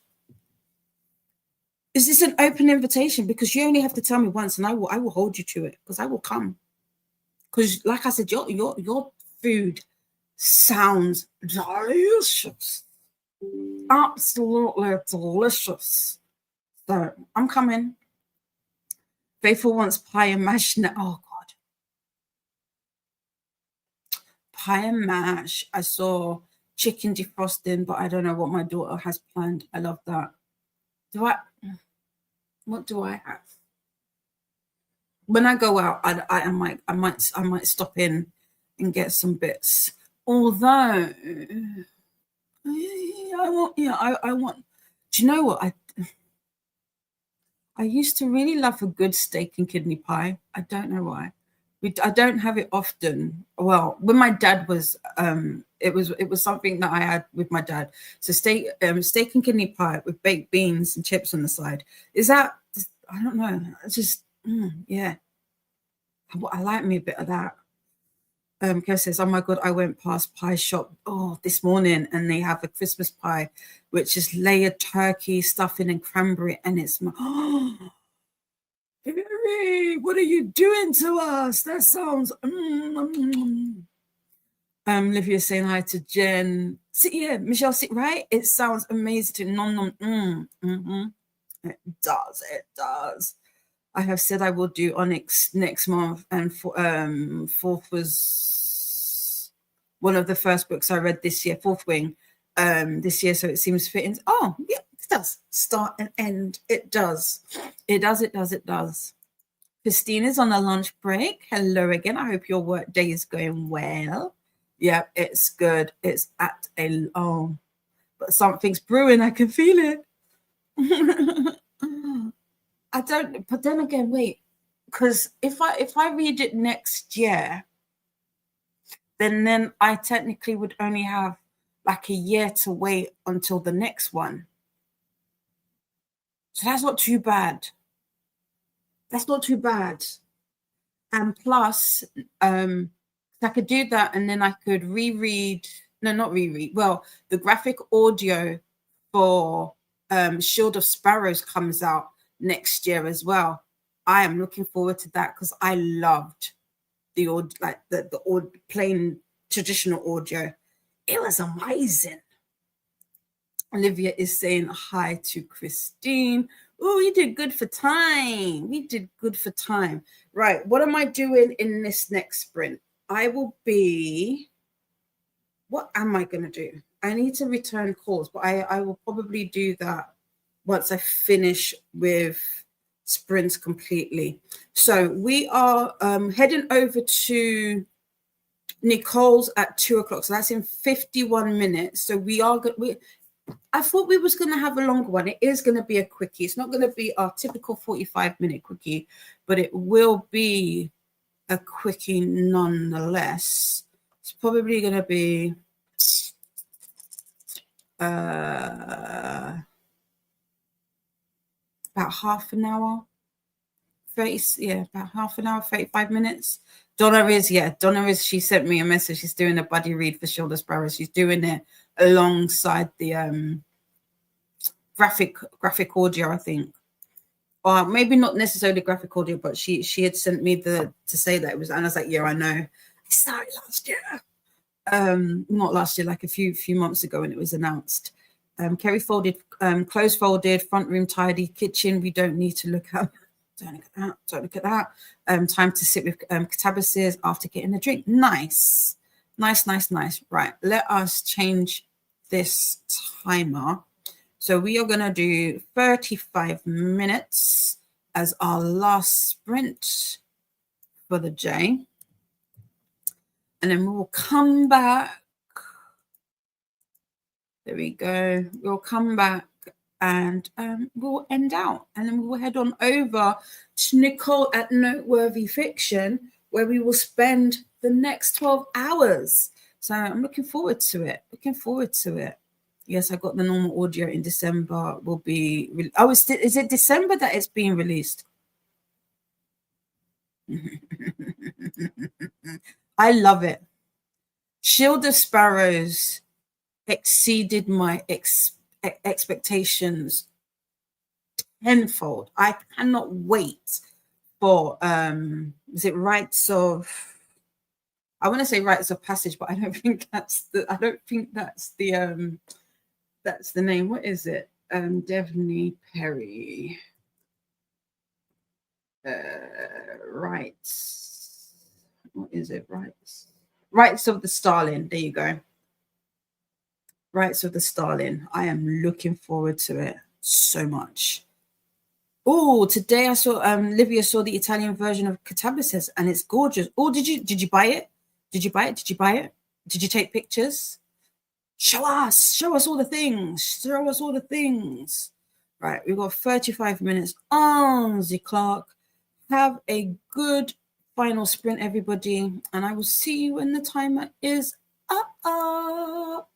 Is this an open invitation? Because you only have to tell me once, and I will hold you to it, because I will come. Because, like I said, your food sounds delicious. Absolutely delicious. So I'm coming. Faithful wants pie and mash now. Oh God. Pie and mash. I saw chicken defrosting, but I don't know what my daughter has planned. I love that. What do I have? When I go out, I might stop in and get some bits. Although I want. Do you know what? I used to really love a good steak and kidney pie. I don't know why. I don't have it often. Well, when my dad was, it was something that I had with my dad. So steak and kidney pie with baked beans and chips on the side. Is that? I don't know. It's just yeah. I like me a bit of that. Kev says, oh my God, I went past pie shop this morning and they have a Christmas pie, which is layered turkey, stuffing and cranberry. And it's Harry, what are you doing to us? That sounds Livia saying hi to Jen. Yeah, Michelle, right? It sounds amazing. It does. I have said I will do Onyx next month, and Fourth was one of the first books I read this year, Fourth Wing, this year, so it seems fitting. Oh, yeah, it does. Start and end. It does. It does. Christine is on a lunch break. Hello again. I hope your work day is going well. Yeah, it's good. It's at but something's brewing. I can feel it. I don't, but then again, wait, because if I read it next year, then I technically would only have like a year to wait until the next one. So that's not too bad. And plus, I could do that, and then I could reread. No, not reread. Well, the graphic audio for Shield of Sparrows comes out next year as well. I am looking forward to that because I loved the plain traditional audio. It was amazing. Olivia is saying hi to Christine. Oh, we did good for time. Right. What am I doing in this next sprint? What am I going to do? I need to return calls, but I will probably do that once I finish with sprints completely. So we are heading over to Nicole's at 2:00. So that's in 51 minutes. So I thought we was going to have a longer one. It is going to be a quickie. It's not going to be our typical 45-minute quickie, but it will be a quickie nonetheless. It's probably going to be about half an hour. About half an hour, 35 minutes. Donna is, she sent me a message. She's doing a buddy read for Shield of Sparrows. She's doing it alongside the graphic audio, I think. Or maybe not necessarily graphic audio, but she had sent me to say that it was, and I was like, yeah, I know. I started last year. Not last year, like a few months ago when it was announced. Kerry folded, clothes folded, front room tidy, kitchen, we don't need to look at. Don't look at that. Time to sit with Catabasis after getting a drink. Nice. Right, let us change this timer. So we are going to do 35 minutes as our last sprint for the J. And then we'll come back. There we go. We'll come back and we'll end out. And then we'll head on over to Nicole at Noteworthy Fiction, where we will spend the next 12 hours. So I'm looking forward to it. Yes, I got the normal audio in December. Will be. Is it December that it's being released? I love it. Shield of Sparrows exceeded my expectations tenfold. I cannot wait for is it Rites of, I want to say Rites of Passage, but I don't think that's the name. What is it? Devney Perry. Rites. What is it? Rites of the Starling. There you go. Rites of the Starling. I am looking forward to it so much. Oh, today I saw Livia saw the Italian version of Catabasis and it's gorgeous. Oh, did you buy it? Did you buy it? Did you take pictures? Show us all the things. Right, we've got 35 minutes on the clock. Have a good final sprint, everybody, and I will see you when the timer is up.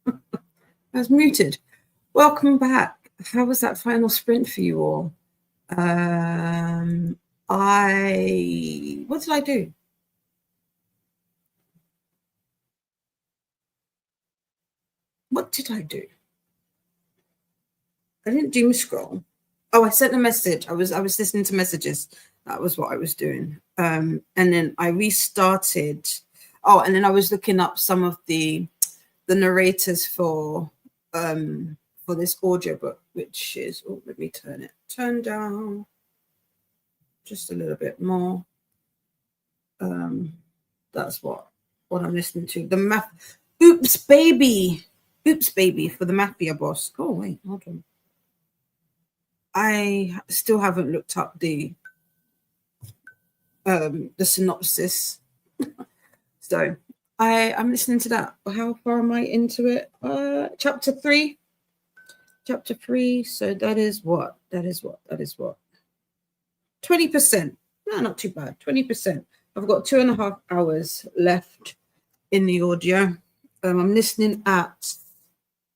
I was muted. Welcome back. How was that final sprint for you all? What did I do? What did I do? I didn't doom scroll. Oh, I sent a message. I was listening to messages. That was what I was doing. And then I restarted. Oh, and then I was looking up some of the narrators for this audiobook, which is, oh, let me turn down just a little bit more. That's what I'm listening to. The math, Oops Baby for the Mafia Boss. Oh wait, hold on. I still haven't looked up the synopsis. So I'm listening to that. How far am I into it? Chapter 3. So that is what? 20%. No, not too bad. 20%. I've got 2.5 hours left in the audio. I'm listening at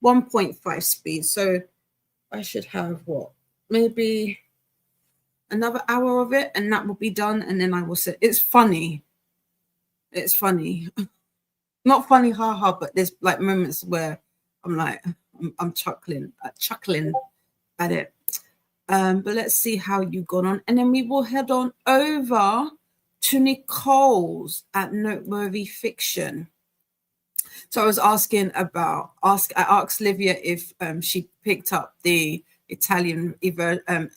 1.5 speed. So I should have what? Maybe another hour of it, and that will be done. And then I will say, it's funny. Not funny, haha, but there's like moments where I'm like, I'm chuckling at it. But let's see how you got on. And then we will head on over to Nicole's at Noteworthy Fiction. So I was I asked Livia if she picked up the Italian edition. I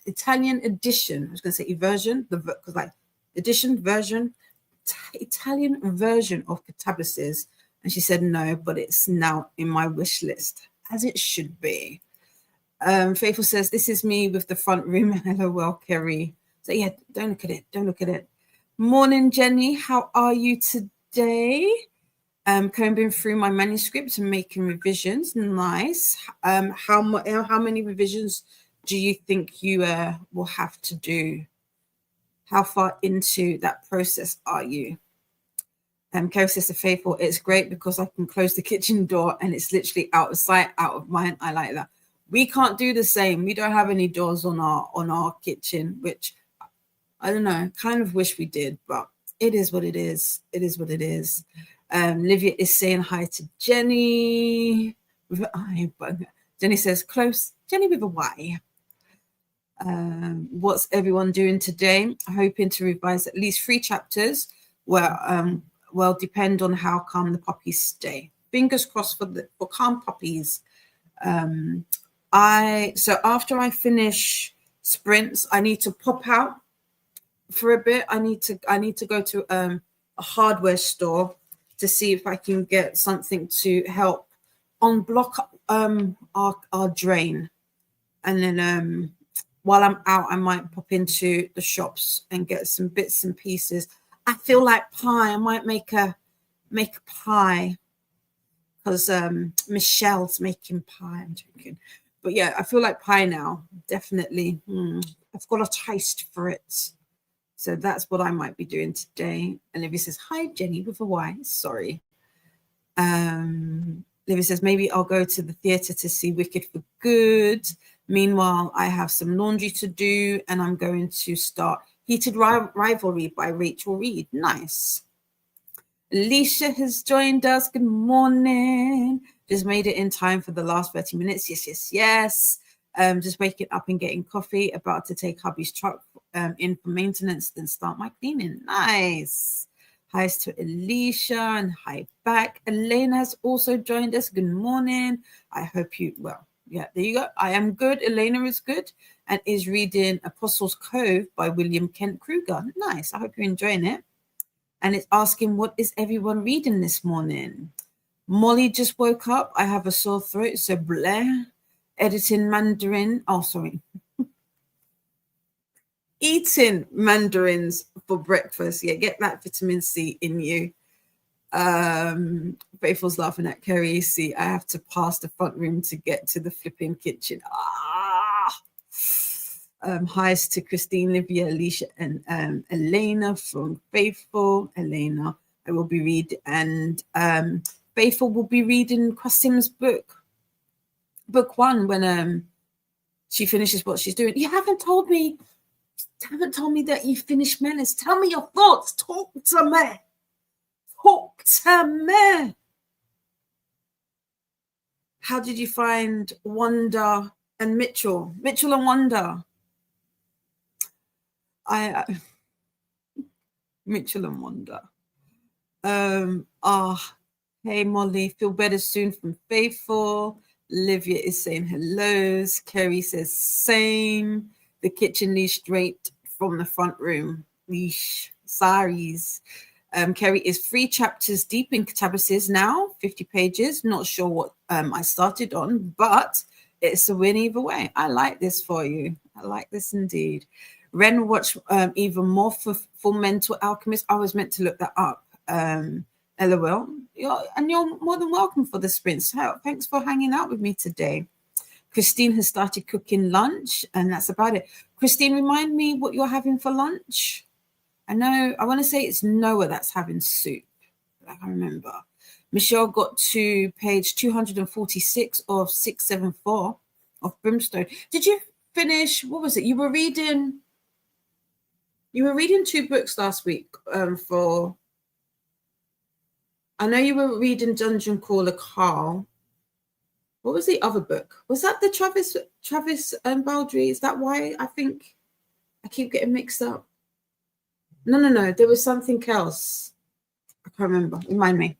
was going to say eversion, because like version, Italian version of Catabasis. And she said no, but it's now in my wish list, as it should be. Faithful says, this is me with the front room. LOL, Kerry. So yeah, don't look at it. Morning, Jenny. How are you today? Combing through my manuscript and making revisions. Nice. How many revisions do you think you will have to do? How far into that process are you? Kerry says to Faithful, it's great because I can close the kitchen door and it's literally out of sight, out of mind. I like that. We can't do the same. We don't have any doors on our kitchen, which I don't know, kind of wish we did, but it is what it is. It is what it is. Livia is saying hi to Jenny with an I. Jenny says close. Jenny with a Y. What's everyone doing today? Hoping to revise at least 3 chapters. Well, depend on how calm the puppies stay. Fingers crossed for calm puppies. So after I finish sprints, I need to pop out for a bit. I need to go to a hardware store to see if I can get something to help unblock our drain. And then while I'm out, I might pop into the shops and get some bits and pieces. I feel like pie. I might make a pie because Michelle's making pie. I'm joking. But yeah, I feel like pie now. Definitely. I've got a taste for it. So that's what I might be doing today. And Livy says, hi, Jenny, with a Y. Sorry. Livy says, maybe I'll go to the theatre to see Wicked for Good. Meanwhile, I have some laundry to do, and I'm going to start Heated Rivalry by Rachel Reed. Nice. Alicia has joined us. Good morning. Just made it in time for the last 30 minutes. Yes. Just waking up and getting coffee. About to take hubby's truck in for maintenance, then start my cleaning. Nice. Hi to Alicia and hi back. Elena has also joined us. Good morning. I hope you, well, yeah, there you go. I am good. Elena is good and is reading Apostles' Cove by William Kent Kruger. Nice. I hope you're enjoying it. And it's asking, what is everyone reading this morning? Molly just woke up. I have a sore throat, so bleh. Editing Mandarin. Oh, sorry. Eating mandarins for breakfast. Yeah, get that vitamin C in you. Faithful's laughing at Kerry. See, I have to pass the front room to get to the flipping kitchen. Highs to Christine, Livia, Alicia, and Elena from Faithful. Elena, I will be reading. And Faithful will be reading Qasim's book 1 when she finishes what she's doing. You haven't told me that you finished Menace. Tell me your thoughts. Talk to me. How did you find Wanda and Mitchell? Mitchell and Wanda. Mitchell and Wanda. Hey Molly, feel better soon from Faithful. Olivia is saying hellos. Kerry says same. The kitchen leash straight from the front room. Leash. Saris. Kerry is 3 chapters deep in Katabasis now, 50 pages. Not sure what I started on, but it's a win either way. I like this for you. I like this indeed. Ren watched even more for Full Mental Alchemist. I was meant to look that up. LOL. You're more than welcome for the sprint. So thanks for hanging out with me today. Christine has started cooking lunch, and that's about it. Christine, remind me what you're having for lunch. I want to say it's Noah that's having soup. I can't remember. Michelle got to page 246 of 674 of Brimstone. Did you finish? What was it? You were reading 2 books last week for... I know you were reading Dungeon Crawler Carl. What was the other book? Was that the Travis Baldry? Is that why I think I keep getting mixed up? No. There was something else. I can't remember. Remind me.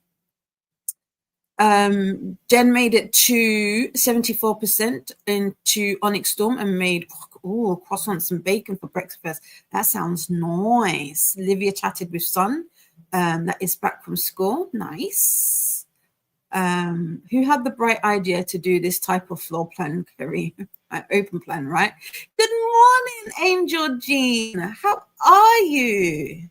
Jen made it to 74% into Onyx Storm and made croissants and bacon for breakfast. That sounds nice. Olivia chatted with Son. That is back from school. Nice. Who had the bright idea to do this type of floor plan, Kerry? Open plan, right? Good morning, Angel Jean. How are you?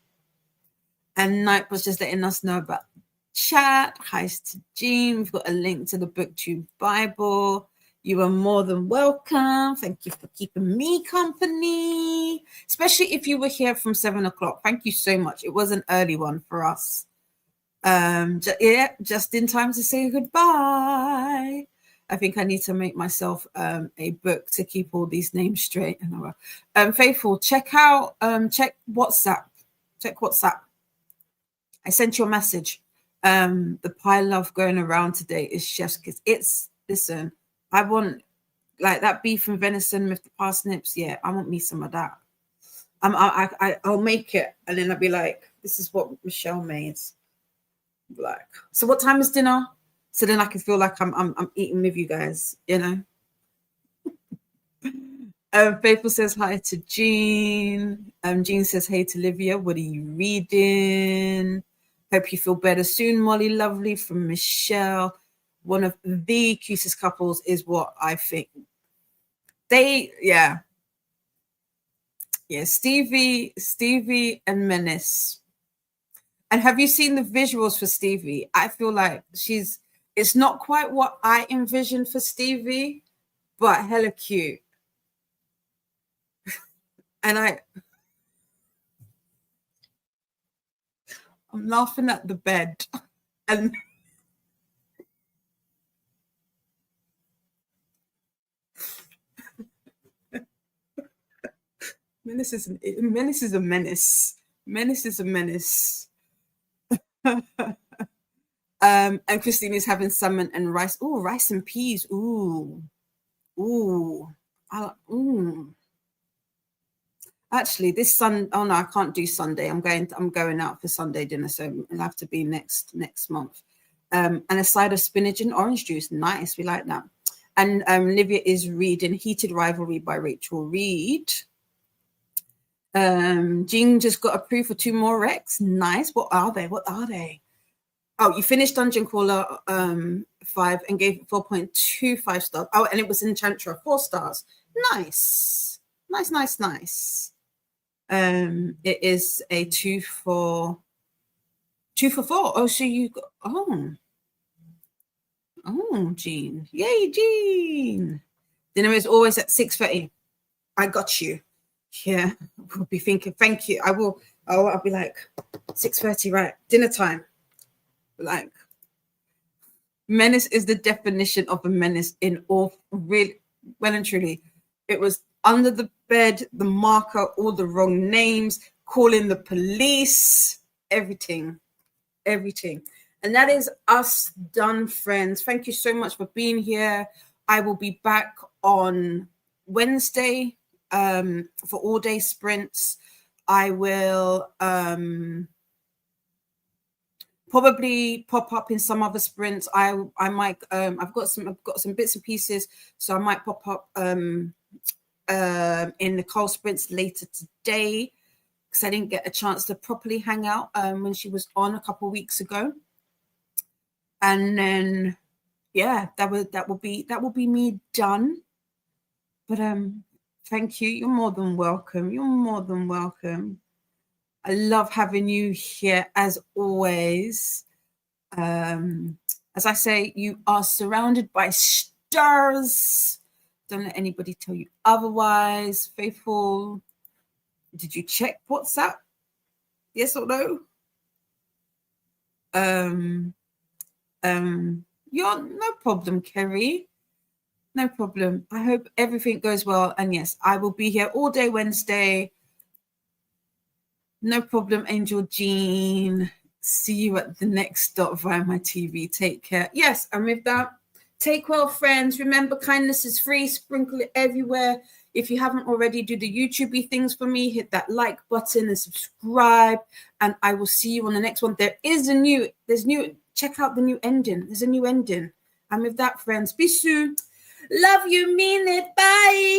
And Night was just letting us know about chat. Hi to Jean. We've got a link to the Booktube Bible. You are more than welcome. Thank you for keeping me company, especially if you were here from 7 o'clock. Thank you so much. It was an early one for us. Just in time to say goodbye. I think I need to make myself a book to keep all these names straight. Faithful, check WhatsApp. Check WhatsApp. I sent you a message. The pie love going around today is chef's kiss. Listen, I want like that beef and venison with the parsnips. Yeah, I want me some of that. I'll make it, and then I'll be like, this is what Michelle made. Like, so what time is dinner? So then I can feel like I'm eating with you guys, you know. Faithful says hi to Jean. Jean says hey to Olivia. What are you reading? Hope you feel better soon, Molly. Lovely from Michelle. One of the cutest couples is what I think. Stevie and Menace. And have you seen the visuals for Stevie? I feel like it's not quite what I envisioned for Stevie, but hella cute. And I'm laughing at the bed. And Menace is a menace. Menace is a menace. And Christine is having salmon and rice. Oh, rice and peas. Ooh. Actually, this Sunday. Oh no, I can't do Sunday. I'm going out for Sunday dinner, so it'll have to be next month. And a side of spinach and orange juice. Nice, we like that. And Olivia is reading Heated Rivalry by Rachel Reed. Jean just got approved for 2 more recs. Nice. What are they? Oh, you finished Dungeon Crawler 5 and gave it 4.25 stars. Oh, and it was Enchantra 4 stars. Nice. It is a 2 for 4. Oh, so you got Jean. Yay, Jean. Dinner is always at 6:30. I got you. Yeah, we'll be thinking, thank you. I'll be like 6:30, right? Dinner time. Like, Menace is the definition of a menace in all, really, well and truly. It was under the bed, the marker, all the wrong names, calling the police, everything. And that is us done, friends. Thank you so much for being here. I will be back on Wednesday for all day sprints. I will probably pop up in some other sprints. I might I've got some bits and pieces, so I might pop up in Nicole sprints later today, because I didn't get a chance to properly hang out when she was on a couple of weeks ago. And then yeah, that will be me done. But thank you. You're more than welcome. I love having you here as always. As I say, you are surrounded by stars. Don't let anybody tell you otherwise. Faithful, did you check WhatsApp? Yes or no? You're no problem, Kerry. No problem. I hope everything goes well. And yes, I will be here all day Wednesday. No problem, Angel Jean. See you at the next stop via my TV. Take care. Yes, and with that, take well, friends. Remember, kindness is free. Sprinkle it everywhere. If you haven't already, do the YouTube-y things for me. Hit that like button and subscribe. And I will see you on the next one. Check out the new ending. There's a new ending. And with that, friends, be soon. Love you, mean it. Bye.